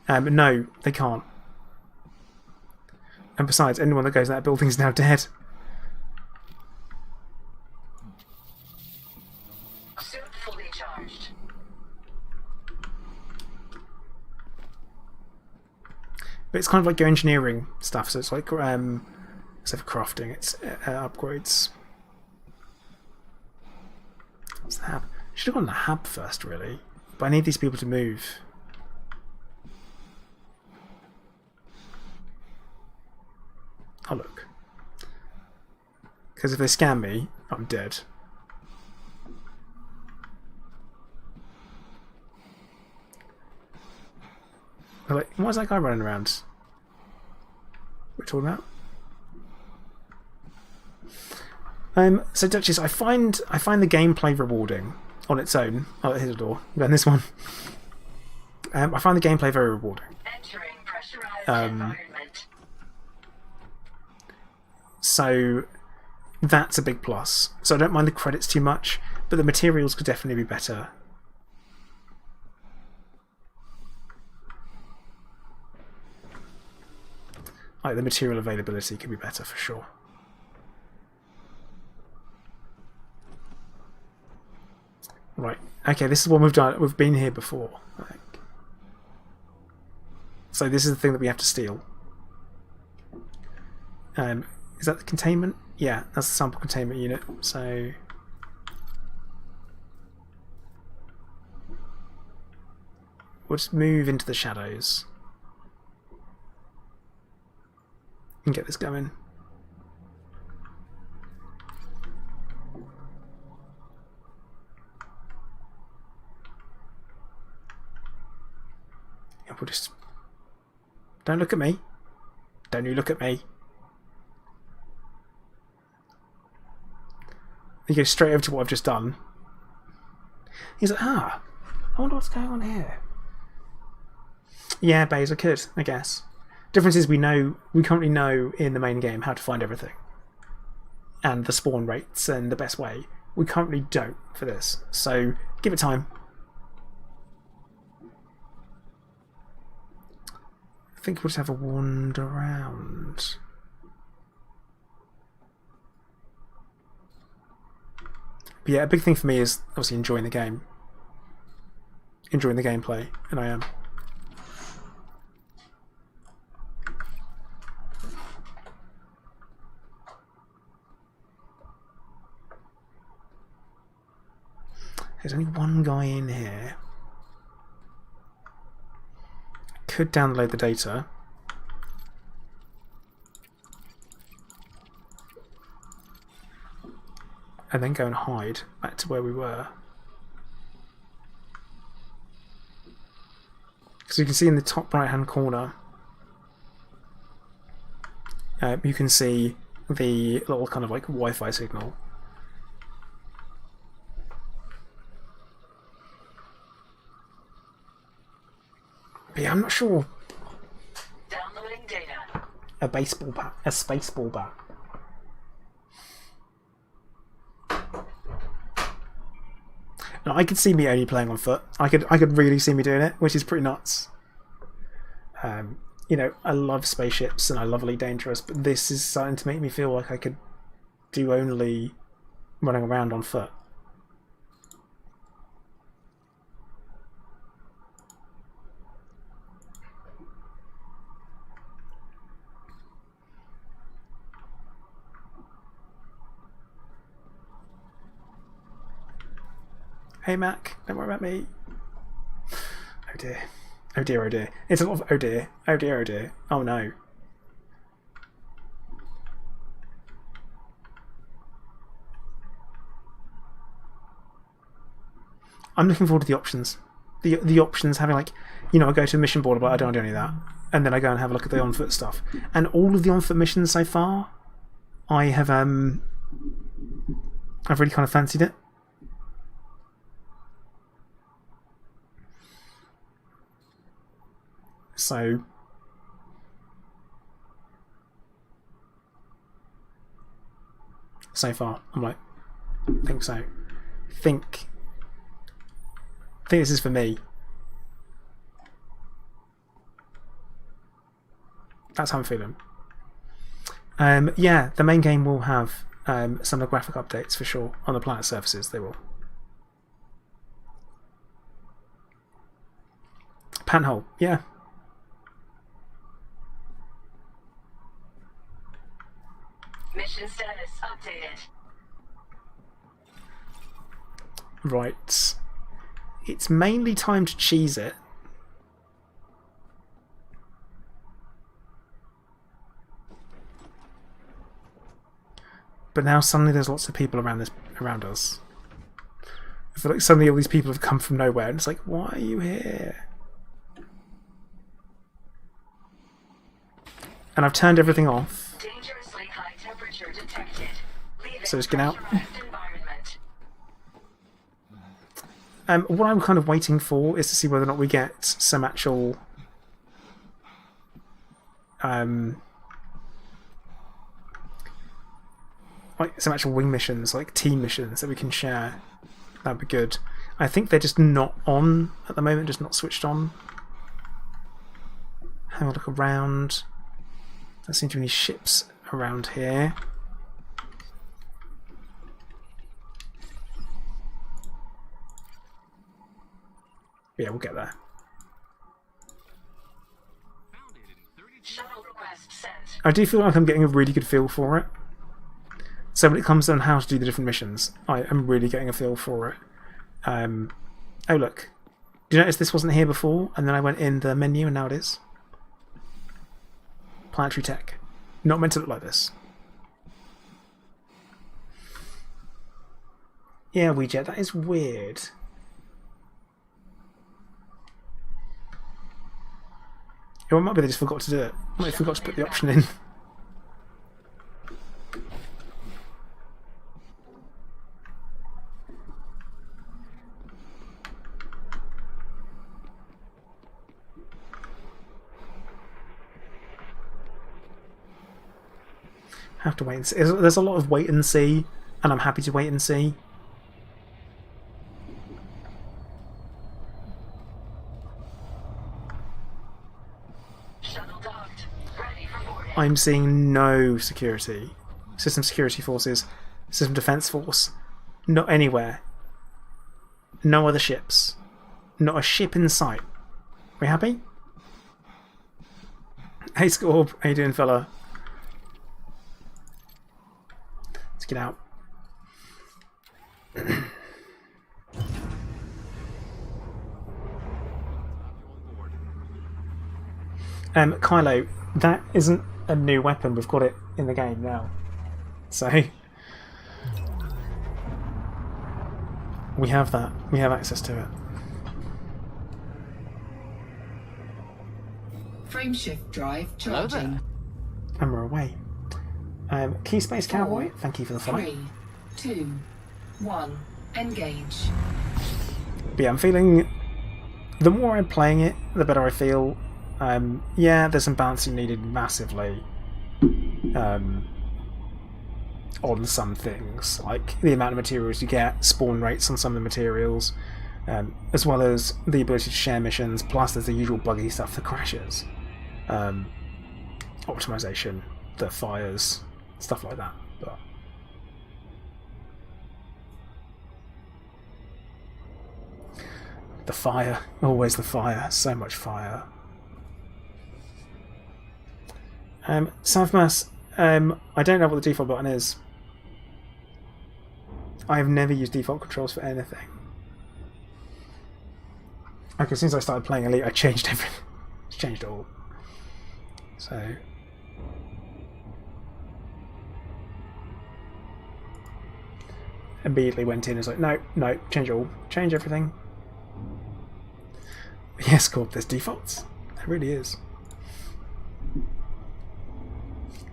No, they can't. And besides, anyone that goes in that building is now dead. Suit fully charged. But it's kind of like your engineering stuff, so it's like, instead of crafting, it's upgrades. What's the hab? Should have gone the hab first, really. But I need these people to move. Oh, look. Because if they scam me, I'm dead. They're like, why is that guy running around? What are we talking about? So Duchess, I find the gameplay rewarding on its own. Oh, here's a door. Go this one. I find the gameplay very rewarding. Entering pressurized environment. So that's a big plus. So I don't mind the credits too much, but the materials could definitely be better. Like the material availability could be better for sure. Right. Okay, this is what we've done. We've been here before, I think. So this is the thing that we have to steal. Is that the containment? Yeah, that's the sample containment unit. So we'll just move into the shadows and get this going. Yeah, we'll just... Don't look at me. Don't you look at me. You go straight over to what I've just done. He's like, I wonder what's going on here. Yeah, Baze, I could, I guess. Difference is we currently know in the main game how to find everything. And the spawn rates and the best way. We currently don't for this. So give it time. I think we'll just have a wander around. But yeah, a big thing for me is obviously enjoying the game. Enjoying the gameplay, and I am. There's only one guy in here. Could download the data. And then go and hide back to where we were. Because you can see in the top right hand corner, you can see the little kind of like Wi-Fi signal. But yeah, I'm not sure data. A baseball bat. A spaceball bat. Now, I could see me only playing on foot. I could really see me doing it, which is pretty nuts. You know, I love spaceships and I love Elite Dangerous, but this is starting to make me feel like I could do only running around on foot. Hey Mac, don't worry about me. Oh dear. Oh dear, oh dear. It's a lot of oh dear, oh dear, oh dear. Oh no. I'm looking forward to the options. The options having like, you know, I go to a mission board but I don't do any of that. And then I go and have a look at the on-foot stuff. And all of the on-foot missions so far, I've really kind of fancied it. So far, I'm like, I think so. Think this is for me. That's how I'm feeling. Yeah, the main game will have some of the graphic updates for sure on the planet surfaces. They will. Panhole, yeah. Mission status updated. Right. It's mainly time to cheese it. But now suddenly there's lots of people around us. I feel like suddenly all these people have come from nowhere and it's like, why are you here? And I've turned everything off. Dangerously high temperature detected. Leaving So just get out. pressurized environment. What I'm kind of waiting for is to see whether or not we get some actual like some actual wing missions, like team missions that we can share. That'd be good. I think they're just not on at the moment, just not switched on. Have a look around. There seem to be any ships around here. Yeah, we'll get there. Shuttle request sent. I do feel like I'm getting a really good feel for it. So when it comes on how to do the different missions, I am really getting a feel for it. Oh look, did you notice this wasn't here before, and then I went in the menu and now it is? Planetary tech. Not meant to look like this. Yeah, Ouija, that is weird. It might be they just forgot to do it. Might have forgot to put the option in. Have to wait and see. There's a lot of wait and see, and I'm happy to wait and see. Shuttle docked. Ready for boarding. I'm seeing no security. System security forces, system defense force. Not anywhere. No other ships. Not a ship in sight. We happy? Hey Scorb, how you doing, fella? Let's get out. Kylo, that isn't a new weapon. We've got it in the game now. So we have that. We have access to it. Frameshift drive charging. And we're away. Key Space Cowboy, thank you for the follow. 3, 2, 1, engage. But yeah, I'm feeling... The more I'm playing it, the better I feel. Yeah, there's some balancing needed massively on some things, like the amount of materials you get, spawn rates on some of the materials, as well as the ability to share missions, plus there's the usual buggy stuff, the crashes, optimization, the fires, stuff like that. But the fire, always the fire, so much fire. Savmas, I don't know what the default button is. I've never used default controls for anything. Like, as soon as I started playing Elite, I changed everything. Changed it all. So immediately went in and was like, no, change it all. Change everything. Yes, Corp, there's defaults. There really is.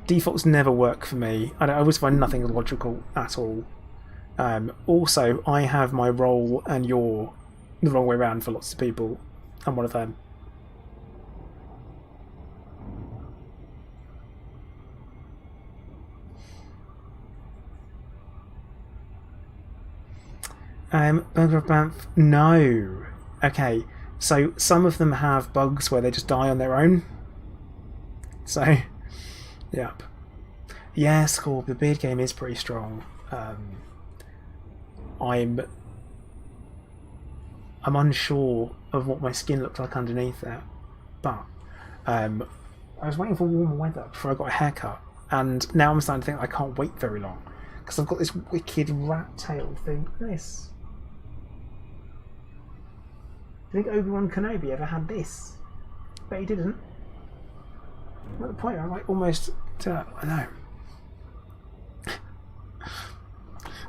Defaults never work for me. I always find nothing logical at all. Also, I have my role and you're the wrong way around for lots of people. I'm one of them. Burger of Banff? No. Okay, so some of them have bugs where they just die on their own. So, yep. Yeah, Scorp, the beard game is pretty strong. I'm unsure of what my skin looked like underneath there, but I was waiting for warmer weather before I got a haircut, and now I'm starting to think I can't wait very long because I've got this wicked rat tail thing. This. Do you think Obi-Wan Kenobi ever had this? But he didn't. At the point I'm like almost to, I know.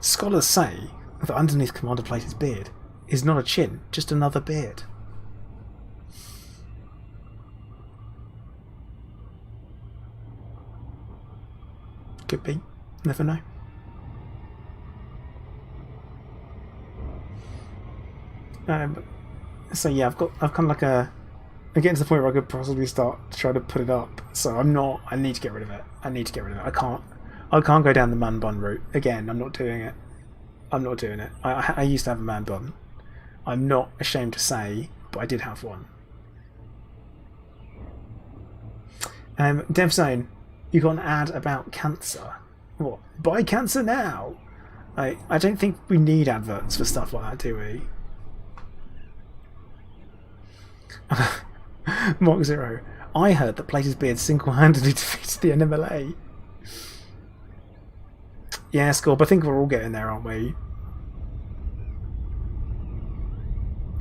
Scholars say that underneath Commander Place's beard is not a chin, just another beard. Could be. Never know. So yeah, I've kind of like I'm getting to the point where I could possibly start trying to put it up. So I'm not. I need to get rid of it. I can't go down the man bun route again. I'm not doing it. I used to have a man bun. I'm not ashamed to say, but I did have one. DevZone, you got an ad about cancer. What? Buy cancer now? I don't think we need adverts for stuff like that, do we? Mark Zero. I heard that Place's beard single-handedly defeated the NMLA. Yeah, Scorp, I think we're all getting there, aren't we?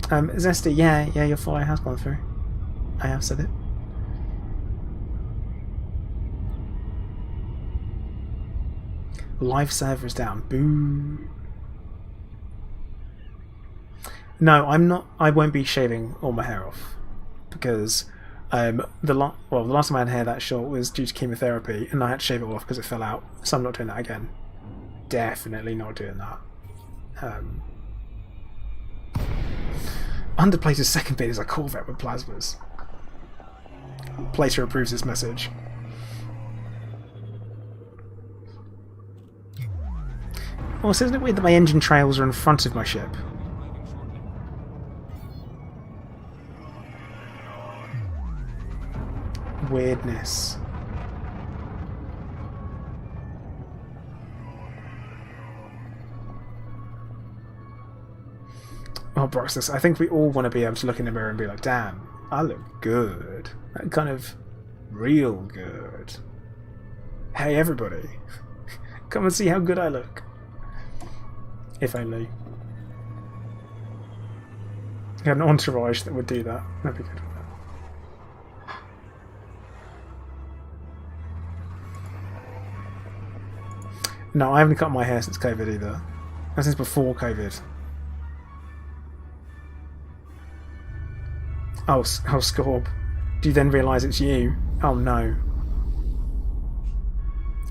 Zesty, yeah, your follow has gone through. I have said it. Live server is down. Boo. No, I'm not. I won't be shaving all my hair off because the last time I had hair that short was due to chemotherapy, and I had to shave it off because it fell out. So I'm not doing that again. Definitely not doing that. Under Place's second bid is a Corvette with plasmas. Placer approves this message. Also, isn't it weird that my engine trails are in front of my ship? Weirdness. Oh, Broxus, I think we all want to be able to look in the mirror and be like, damn, I look good. Like, kind of real good. Hey, everybody. Come and see how good I look. If only. You had an entourage that would do that. That'd be good. No, I haven't cut my hair since COVID either. And since before COVID. Oh, Scorb. Do you then realise it's you? Oh no.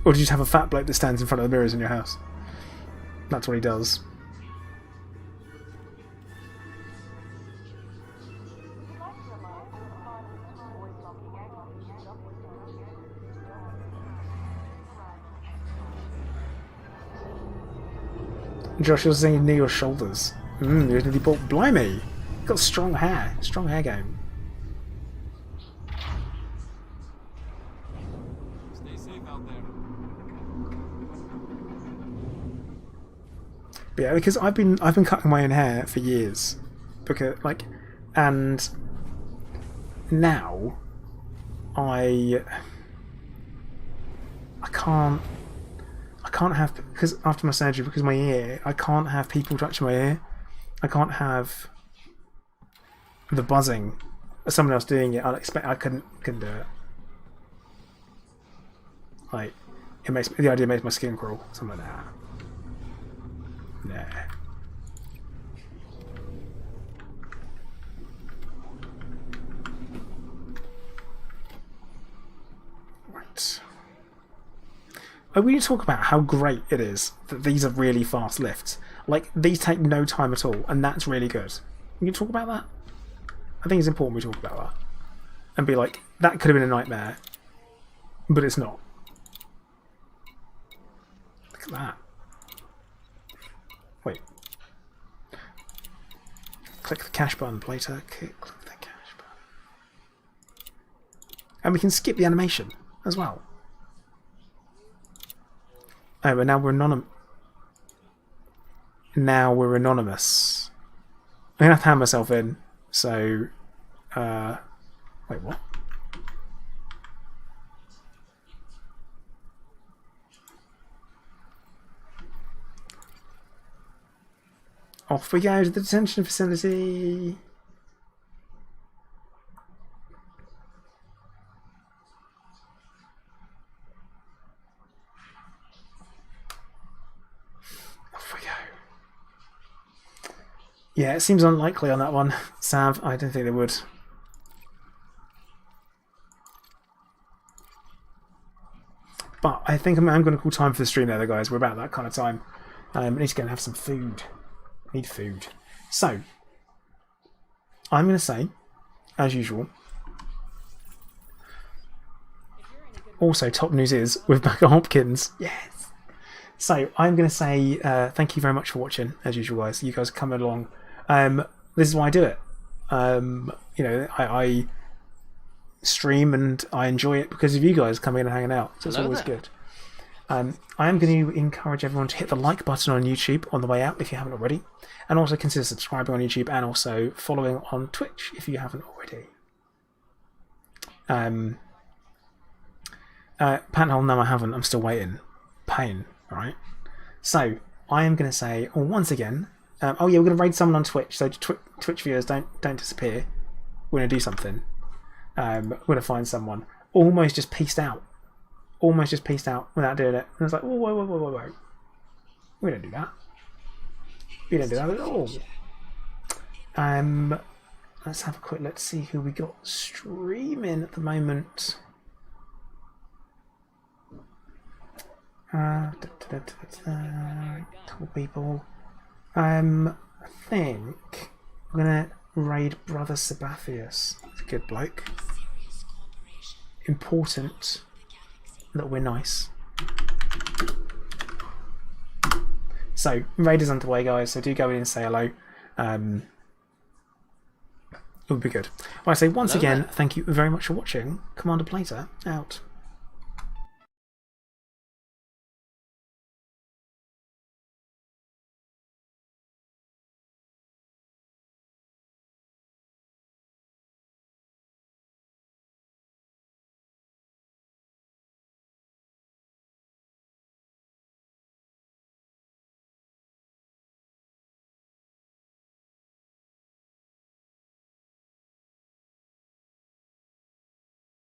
Or do you just have a fat bloke that stands in front of the mirrors in your house? That's what he does. Josh, you're saying near your shoulders. You're really bought. Blimey! You've got strong hair. Strong hair game. Stay safe out there. But yeah, because I've been cutting my own hair for years. Because and now I can't have, because after my surgery, because of my ear, I can't have people touching my ear. I can't have the buzzing of someone else doing it. I couldn't do it. Like, the idea makes my skin crawl. Something like that. Nah. Right. We need to talk about how great it is that these are really fast lifts. Like, these take no time at all, and that's really good. We can talk about that? I think it's important we talk about that. And be like, that could have been a nightmare, but it's not. Look at that. Wait. Click the cash button, Plater. Click the cash button. And we can skip the animation as well. Oh, but now we're anonymous. Now we're anonymous. I'm gonna have to hand myself in. So, wait, what? Off we go to the detention facility. Yeah, it seems unlikely on that one, Sav. I don't think they would. But I think I'm going to call time for the stream there, though, guys. We're about that kind of time. I need to go and have some food. Need food. So, I'm going to say, as usual, also top news is we're back at Hopkins. Yes. So I'm going to say thank you very much for watching, as usual, guys. You guys are coming along. This is why I do it. You know, I stream and I enjoy it because of you guys coming in and hanging out. So it's always good. I am going to encourage everyone to hit the like button on YouTube on the way out if you haven't already, and also consider subscribing on YouTube and also following on Twitch if you haven't already. Panhole, no, I haven't. I'm still waiting. Pain. All right. So I am going to say once again. Oh yeah, we're going to raid someone on Twitch. So Twitch viewers, don't disappear. We're going to do something. We're going to find someone. Almost just pieced out. Almost just pieced out without doing it. And I was like, oh, whoa. We don't do that. We don't do that at all. Let's have a quick. Let's see who we got streaming at the moment. Couple people. I think I'm gonna raid Brother Sabotage. He's a good bloke. Important that we're nice. So raid is underway, guys. So do go in and say hello. It would be good. Well, I say once again, thank you very much for watching. Commander Plater out.